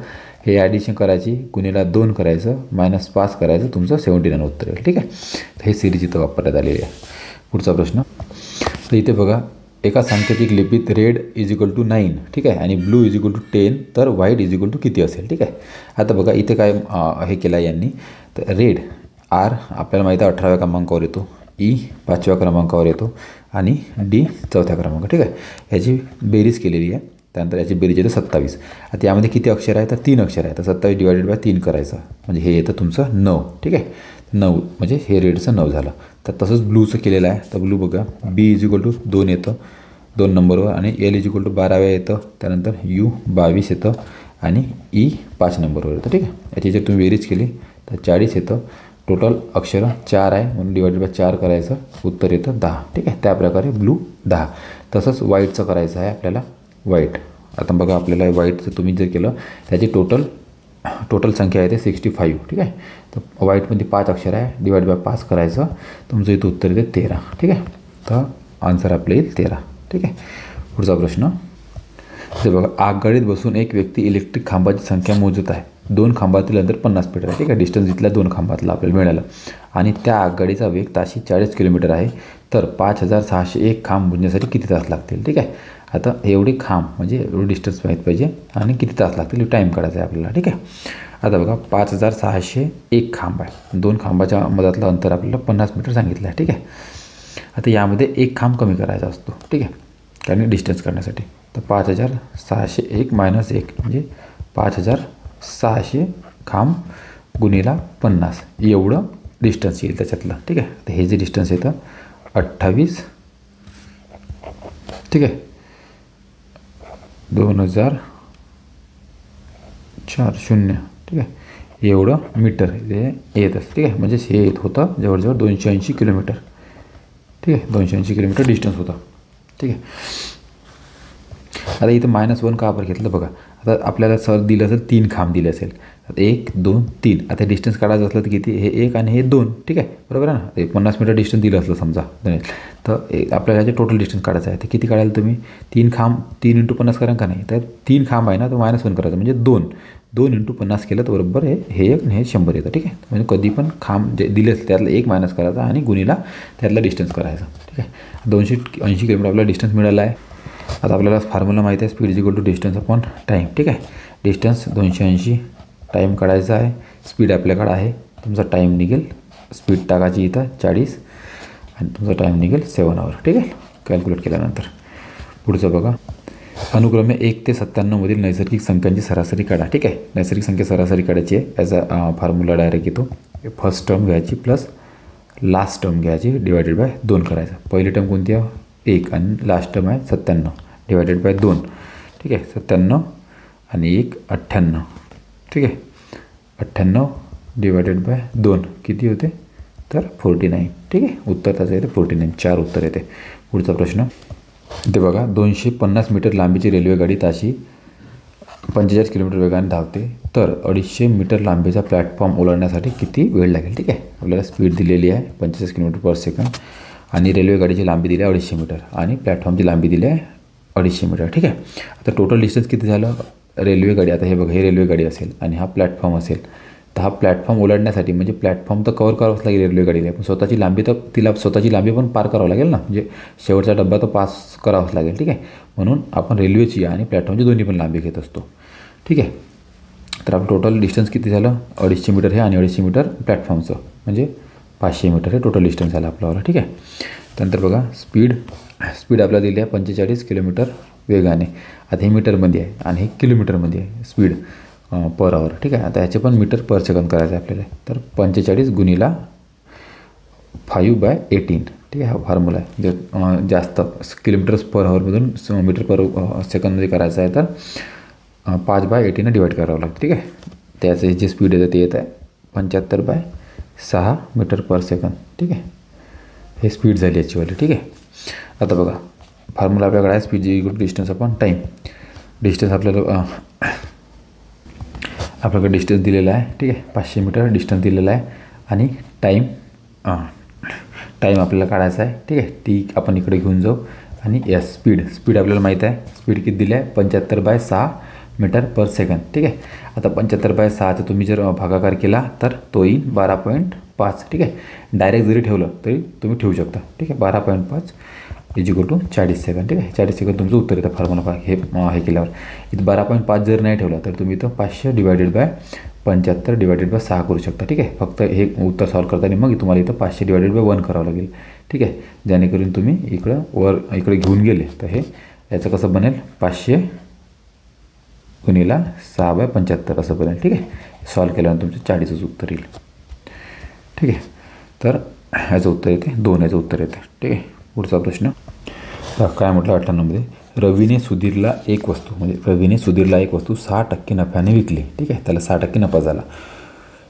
हे ॲडिशन करायची, गुणीला 2 करायचं, -5 करायचं, तुमचं 79 उत्तर येईल. ठीक आहे. तर हे सिरीज इथं वापरण्यात आलेली आहे. पुढचा प्रश्न तर इथे बघा, एका सांकेतिक लिपीत रेड = 9. ठीक आहे. आणि ब्लू = 10 तर व्हाईट = किती असेल. ठीक आहे. आता बघा इथे काय हे केलं आहे यांनी, तर रेड आर आपल्याला माहिती आहे 18व्या क्रमांकावर येतो. ई 5व्या क्रमांकावर येतो आणि डी 4थ्या क्रमांक, ठीक आहे. ह्याची बेरीज केलेली आहे. त्यानंतर याची बेरीज येतं 27. आता यामध्ये किती अक्षर आहे तर 3 अक्षर आहे. तर 27 डिवायडेड बाय 3 करायचं म्हणजे हे येतं तुमचं 9, ठीक आहे. 9 म्हणजे हे रेडचं 9 झालं. तर तसंच ब्लूचं केलेलं आहे. तर ब्लू बघा B=2 येतं 2 नंबरवर आणि L=12 येतं. त्यानंतर U=22 येतं आणि E 5 नंबरवर येतं, ठीक आहे. याची जर तुम्ही बेरीज केली तर 40 येतं. टोटल अक्षर 4 आहे म्हणून डिवायडेड बाय 4 करायचं, उत्तर येतं 10, ठीक आहे. त्याप्रकारे ब्लू 10. तसंच व्हाईटचं करायचं आहे आपल्याला. व्हाईट आता बघा आपल्याला व्हाईटचं तुम्ही जर केलं त्याची टोटल संख्या आहे ते 65, ठीक आहे. तर व्हाईटमध्ये 5 अक्षर आहे, डिवाइड बाय 5 करायचं, तुमचं इथं उत्तर येते 13, ठीक आहे. तर आन्सर आपलं येईल 13, ठीक आहे. पुढचा प्रश्न ते बघा, आगगाडीत बसून एक व्यक्ती इलेक्ट्रिक खांबाची संख्या मोजत आहे. 2 खांबातील अंतर 50 मीटर आहे, ठीक आहे. डिस्टन्स इथल्या 2 खांबातला आपल्याला मिळालं आणि त्या आगगाडीचा वेग ताशी 40 किलोमीटर आहे. तर 5601 खांब मोजण्यासाठी किती तास लागतील, ठीक आहे. आता एवढे खांब म्हणजे एवढं डिस्टन्स माहीत पाहिजे आणि किती तास लागतील टाईम काढायचा आहे आपल्याला, ठीक आहे. आता बघा 5601 खांब आहे. 2 खांबाच्या मधातलं अंतर आपल्याला 50 मीटर सांगितलं आहे, ठीक आहे. आता यामध्ये एक खांब कमी करायचा असतो, ठीक आहे, कारण डिस्टन्स करण्यासाठी. तर 5601 - 1 म्हणजे 5600 खांब गुणिला 50 एवढं डिस्टन्स येईल त्याच्यातलं, ठीक आहे. तर हे जे डिस्टन्स येतं 28, ठीक आहे, 2400, ठीक आहे, एवढं मीटर हे येत असतं, ठीक आहे. म्हणजे हे येत होतं जवळजवळ 280 किलोमीटर, ठीक आहे. 280 किलोमीटर डिस्टन्स होता, ठीक आहे. आता इथं -1 का बरं घेतलं बघा. आता आपल्याला सर दिलं असेल 3 खांब दिले असेल. आता 1 2 3 आता डिस्टन्स काढायचं असलं तर किती, हे 1 आणि हे 2, ठीक आहे, बरोबर आहे ना. 50 मीटर डिस्टन्स दिलं असलं समजा तर आपल्याला ह्याचे टोटल डिस्टन्स काढायचं आहे. तर किती काढायला तुम्ही 3 खांब 3 × 50 करा का नाही. तर 3 खांब आहे ना तर -1 करायचं म्हणजे 2 × 50 केलं तर बरोबर हे 1 आणि हे 100 येतं, ठीक आहे. म्हणजे कधी पण खांब जे दिले असेल त्यातलं 1 मायनस करायचा आणि गुणीला त्यातला डिस्टन्स करायचा, ठीक आहे. 280 किलोमीटर आपल्याला डिस्टन्स मिळाला आहे. आता आपल्याला फॉर्म्युला माहिती आहे, स्पीड = डिस्टन्स अपॉन टाईम, ठीक आहे. डिस्टन्स 280, टाईम काढायचा आहे, स्पीड आपल्याकडे आहे, तुमचा टाईम निघेल, स्पीड टाकायची इथं 40 आणि तुमचा टाईम निघेल 7 आवर, ठीक आहे, कॅल्क्युलेट केल्यानंतर. पुढचं बघा, अनुक्रमे 1 ते 97 मधील नैसर्गिक संख्यांची सरासरी काढा, ठीक आहे. नैसर्गिक संख्या सरासरी काढायची आहे. याचा फॉर्म्युला डायरेक्ट येतो, फर्स्ट टर्म घ्यायची प्लस लास्ट टर्म घ्यायची डिवायडेड बाय 2 करायचं. पहिली टर्म कोणती आहे 1 आणि लास्ट टर्म आहे 97 डिवायडेड बाय 2, ठीक आहे. 97 आणि 1 98, ठीक आहे. 98 डिवायडेड बाय 2 किती होते तर 49, ठीक आहे. उत्तर त्याचं येते 49, 4 उत्तर येते. पुढचा प्रश्न ते बघा, 250 मीटर लांबीची रेल्वे गाडी ताशी 45 किलोमीटर वेगाने धावते. तर 250 मीटर लांबीचा प्लॅटफॉर्म ओलांडण्यासाठी किती वेळ लागेल, ठीक आहे. आपल्याला स्पीड दिलेली आहे 45 किलोमीटर पर सेकंड आणि रेल्वे गाडीची लांबी दिली आहे 250 मीटर आणि प्लॅटफॉर्मची लांबी दिली आहे 250 मीटर, ठीक आहे. आता टोटल डिस्टन्स किती झालं, रेल्वे गाडी, आता हे बघा हे रेल्वे गाडी असेल आणि हा प्लॅटफॉर्म असेल. तर हा प्लॅटफॉर्म ओलांडण्यासाठी म्हणजे प्लॅटफॉर्म तर कवर करावंच लागेल रेल्वे गाडीला, पण स्वतःची लांबी तर तिला स्वतःची लांबी पण पार करावं लागेल ना, म्हणजे शेवटचा डब्बा तर पास करावाच लागेल, ठीक आहे. म्हणून आपण रेल्वेची आणि प्लॅटफॉर्मची दोन्ही पण लांबी घेत असतो, ठीक आहे. तर आपलं टोटल डिस्टन्स किती झालं 250 मीटर हे आणि 250 मीटर प्लॅटफॉर्मचं म्हणजे 500 मीटर हे टोटल डिस्टन्स झालं आपल्याला, ठीक आहे. त्यानंतर बघा स्पीड आपल्याला दिली आहे 45 किलोमीटर वेगाने. आता हे मीटरमध्ये आहे आणि हे किलोमीटरमध्ये आहे स्पीड पर आवर, ठीक आहे. आता ह्याचे पण मीटर पर सेकंद करायचं आहे आपल्याला. तर 45 गुणिला 5/18, ठीक आहे. हा फॉर्म्युला आहे. जर जास्त किलोमीटर्स पर आवरमधून मीटर पर सेकंदमध्ये करायचं आहे तर 5/18 डिवाईड करावं लागतं, ठीक आहे. त्याचं जे स्पीड येतं ते येत आहे 75/6 मीटर पर सेकंद, ठीक आहे. हे स्पीड झाली याचीवाली, ठीक आहे. आता बघा फॉर्म्युला आपल्याकडे आहे, speed = distance upon time. Distance आपल्याकडे डिस्टन्स दिलेला आहे, ठीक आहे. 500 मीटर डिस्टन्स दिलेला आहे आणि टाईम आपल्याला काढायचा आहे, ठीक आहे. टी आपण इकडे घेऊन जाऊ आणि यस स्पीड आपल्याला माहीत आहे, स्पीड किती दिली आहे 75/6 मीटर पर सेकंद, ठीक आहे. आता 75/6चा तुम्ही जर भागाकार केला तर तो येईल 12.5, ठीक आहे. डायरेक्ट जरी ठेवलं तरी तुम्ही ठेवू शकता, ठीक आहे. 12.5 = 40 सेकंद, ठीक आहे. 40 सेकंद तुमचं उत्तर येतं फॉर्म्युला हे केल्यावर. इथं 12.5 जर नाही ठेवला तर तुम्ही इथं 500 डिवायडेड बाय 75 डिवायडेड बाय 6 करू शकता. ठीक आहे. फक्त हे उत्तर सॉल्व करताना मग तुम्हाला इथं 500 डिवायडेड बाय 1 करावं लागेल. ठीक आहे. जेणेकरून तुम्ही इकडे घेऊन गेले तर हे याचं कसं बनेल 500 गुणिला 6 बाय 75 असं बनेल. ठीक आहे. सॉल्व केल्यानंतर तुमचं 40च उत्तर येईल. ठीक आहे. तर ह्याचं उत्तर येते 2 याचं उत्तर येते. ठीक आहे. पुढचा प्रश्न काय म्हटलं 98मध्ये रवीने सुधीरला एक वस्तू 6% नफ्याने विकली. ठीक आहे. त्याला 6% नफा झाला.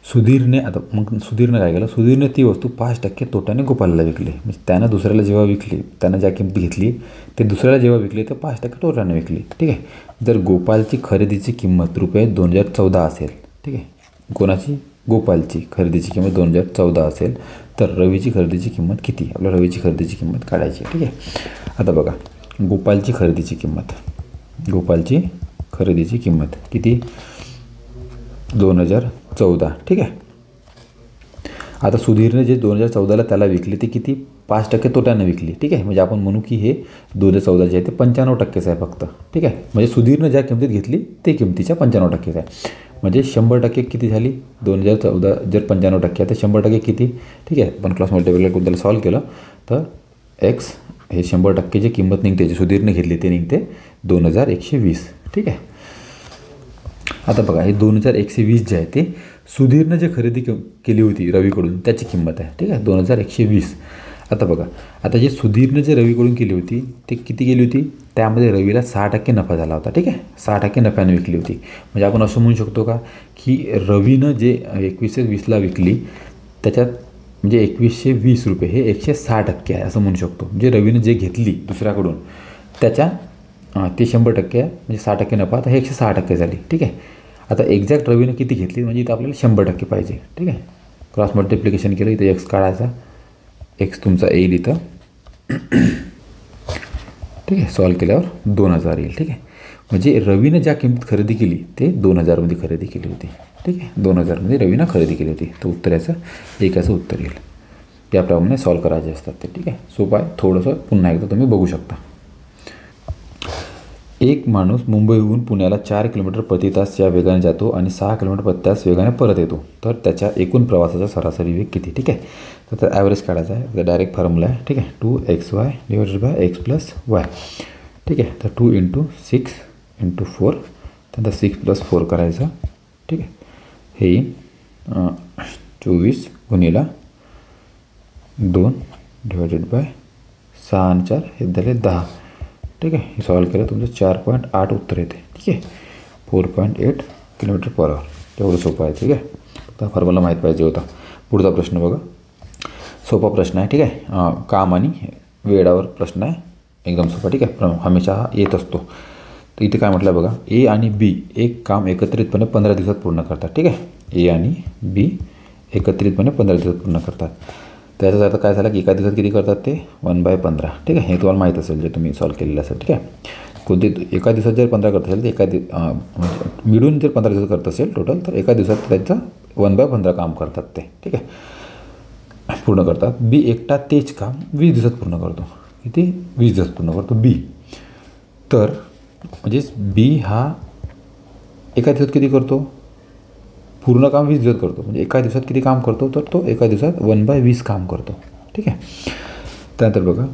सुधीरने काय केलं, सुधीरने ती वस्तू 5% तोट्याने गोपालला विकली. म्हणजे त्यानं दुसऱ्याला जेव्हा विकली, त्यानं ज्या किमती घेतली ते दुसऱ्याला जेव्हा विकली तर 5% तोट्याने विकली. ठीक आहे. जर गोपालची खरेदीची किंमत रुपये 2014 असेल. ठीक आहे. कोणाची? गोपालची खरेदीची किंमत 2014 असेल तर रवीची खरेदीची किंमत किती? आपल्याला रवीची खरेदीची किंमत काढायची. ठीक आहे. आता बघा गोपालची खरेदीची किंमत किती? 2014. ठीक आहे. आता सुधीरने जे 2014ला त्याला विकली ते किती? 5% तोट्यानं विकली. ठीक आहे. म्हणजे आपण म्हणू की हे 2014 जे आहे ते 95% आहे फक्त. ठीक आहे. म्हणजे सुधीरने ज्या किमतीत घेतली ते किमतीच्या 95% आहे. म्हणजे 100% किती झाली? 2014 जर 95% आहे तर 100% किती? ठीक आहे. पण क्रॉस मल्टिप्लाय करून त्याला सॉल्व केलं तर एक्स हे 100% जी किंमत निघते जी सुधीरने घेतली ते निघते 2120. ठीक आहे. आता बघा हे 2120 जे आहे ते सुधीरनं जे खरेदी केली होती रवीकडून त्याची किंमत आहे. ठीक आहे. 2120. आता बघा आता जे सुधीरनं जे रवीकडून केली होती ते किती गेली होती? त्यामध्ये रवीला 6% नफा झाला होता. ठीक आहे. 6% नफ्याने विकली होती. म्हणजे आपण असं म्हणू शकतो का की रवीनं जे 2120ला विकली त्याच्यात म्हणजे 2120 रुपये हे 106% आहे असं म्हणू शकतो. म्हणजे रवीनं जे घेतली दुसऱ्याकडून त्याच्या ते 100% आहे म्हणजे 6% नफा तर हे 106% झाली. ठीक आहे. आता एक्झॅक्ट रवीनं किती घेतली म्हणजे इथं आपल्याला 100% पाहिजे. ठीक आहे. क्रॉस मल्टिप्लिकेशन केलं इथं एक्स काढायचा, एक्स तुमचा येईल इथं. ठीक आहे. सॉल्व केल्यावर 2000 येईल. ठीक आहे. म्हणजे रवीनं ज्या किंमतीत खरेदी केली ते 2000मध्ये खरेदी केली होती. ठीक आहे. 2000मध्ये रवीनं खरेदी केली होती. तर उत्तर याचं एकाचं उत्तर येईल. त्याप्रमाणे सॉल्व करायचे असतात ते. ठीक आहे. सोपं आहे. थोडंसं पुन्हा एकदा तुम्ही बघू शकता. एक माणूस मुंबईहून पुण्याला 4 किलोमीटर प्रति तास या वेगाने जातो आणि 6 किलोमीटर प्रति तास वेगाने परत येतो तर त्याच्या एकूण प्रवासाचा सरासरी वेग किती? ठीक आहे. तर ॲव्हरेज काढायचा आहे. डायरेक्ट फॉर्म्युला आहे. ठीक आहे. 2xy divided by x plus y. ठीक आहे. तर 2 × 6 × 4 त्यानंतर 6 + 4 करायचं. ठीक आहे. हे 24 गुणिला 2 डिवायडेड बाय 6 आणि 4 हे झाले 10. ठीक आहे. हे सॉल्व केलं तुमचं 4.8 उत्तर येते. ठीक आहे. 4.8 km/h. तेवढं सोपं आहे. ठीक आहे. फक्त फॉर्म्युला माहीत पाहिजे होता. पुढचा प्रश्न बघा. सोपा प्रश्न आहे. ठीक आहे. काम आणि वेळावर प्रश्न आहे. एकदम सोपा. ठीक आहे. हमेशा हा येत असतो. तर इथे काय म्हटलं बघा ए आणि बी एक काम एकत्रितपणे 15 दिवसात पूर्ण करतात. ठीक आहे. ए आणि बी एकत्रितपणे 15 दिवसात पूर्ण करतात. त्याचाच अर्थ काय झाला की एका दिवसात किती करतात ते 1/15. ठीक आहे. हे तुम्हाला माहीत असेल जे तुम्ही सॉल्व केलेलं असेल. ठीक आहे. कोणते एका दिवसात जर 15 करत असेल तर मिळून जर 15 दिवसात करत असेल टोटल तर एका दिवसात त्यांचं 1/15 काम करतात ते. ठीक आहे. पूर्ण करतात. बी एकटा तेच काम 20 दिवसात पूर्ण करतो. किती? 20 दिवसात पूर्ण करतो बी. तर म्हणजेच बी हा एका दिवसात किती करतो? पूर्ण काम 20 दिवसात करतो. म्हणजे एका दिवसात किती काम करतो तर तो एका दिवसात 1/20 काम करतो. ठीक आहे. त्यानंतर बघा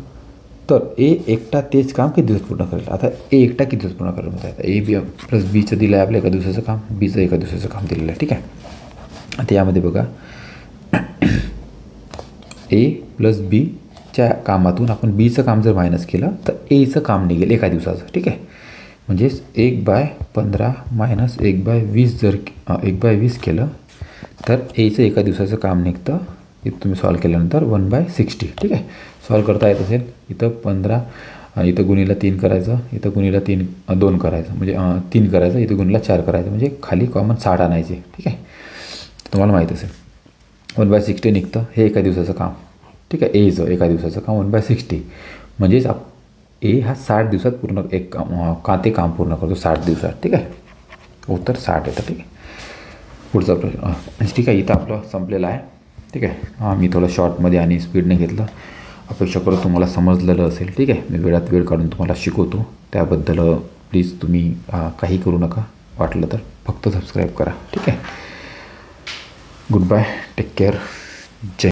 तर ए एकटा तेच काम किती दिवसात पूर्ण करेल? आता ए एकटा किती दिवसात पूर्ण करेल? म्हणजे आता ए बी प्लस बीचं दिलं आहे आपल्या एका दिवसाचं काम, बीचं एका दिवसाचं काम दिलेलं आहे. ठीक आहे. आता यामध्ये बघा ए प्लस बीच्या कामातून आपण बीचं काम जर मायनस केलं तर एचं काम निघेल एका दिवसाचं. ठीक आहे. म्हणजेच 1/15 मायनस 1/20 जर 1/20 केलं तर एचं एका दिवसाचं काम निघतं. इथं तुम्ही सॉल्व केल्यानंतर 1/60. ठीक आहे. सॉल्व करता येत असेल इथं 15 इथं गुणीला 3 करायचं, इथं गुणीला 2 करायचं म्हणजे 3 करायचं, इथं गुणीला 4 करायचं म्हणजे खाली कॉमन 60 आणायचे. ठीक आहे. तुम्हाला माहीत असेल 1/60 निघतं. हे एका दिवसाचं काम. ठीक आहे. एचं एका दिवसाचं काम 1/60 म्हणजेच ए हा 60 दिवसात पूर्ण एक ते काम पूर्ण करतो 60 दिवसात. ठीक आहे. उत्तर 60 येतं. ठीक आहे. पुढचा प्रश्न. ठीक आहे. इथं आपलं संपलेलं आहे. ठीक आहे. मी थोडं शॉर्टमध्ये आणि स्पीडने घेतलं. अपेक्षा करतो तुम्हाला समजलेलं असेल. ठीक आहे. मी वेळात वेळ काढून तुम्हाला शिकवतो. त्याबद्दल प्लीज तुम्ही काही करू नका. वाटलं तर फक्त सबस्क्राईब करा. ठीक आहे. गुड बाय, टेक केअर, जय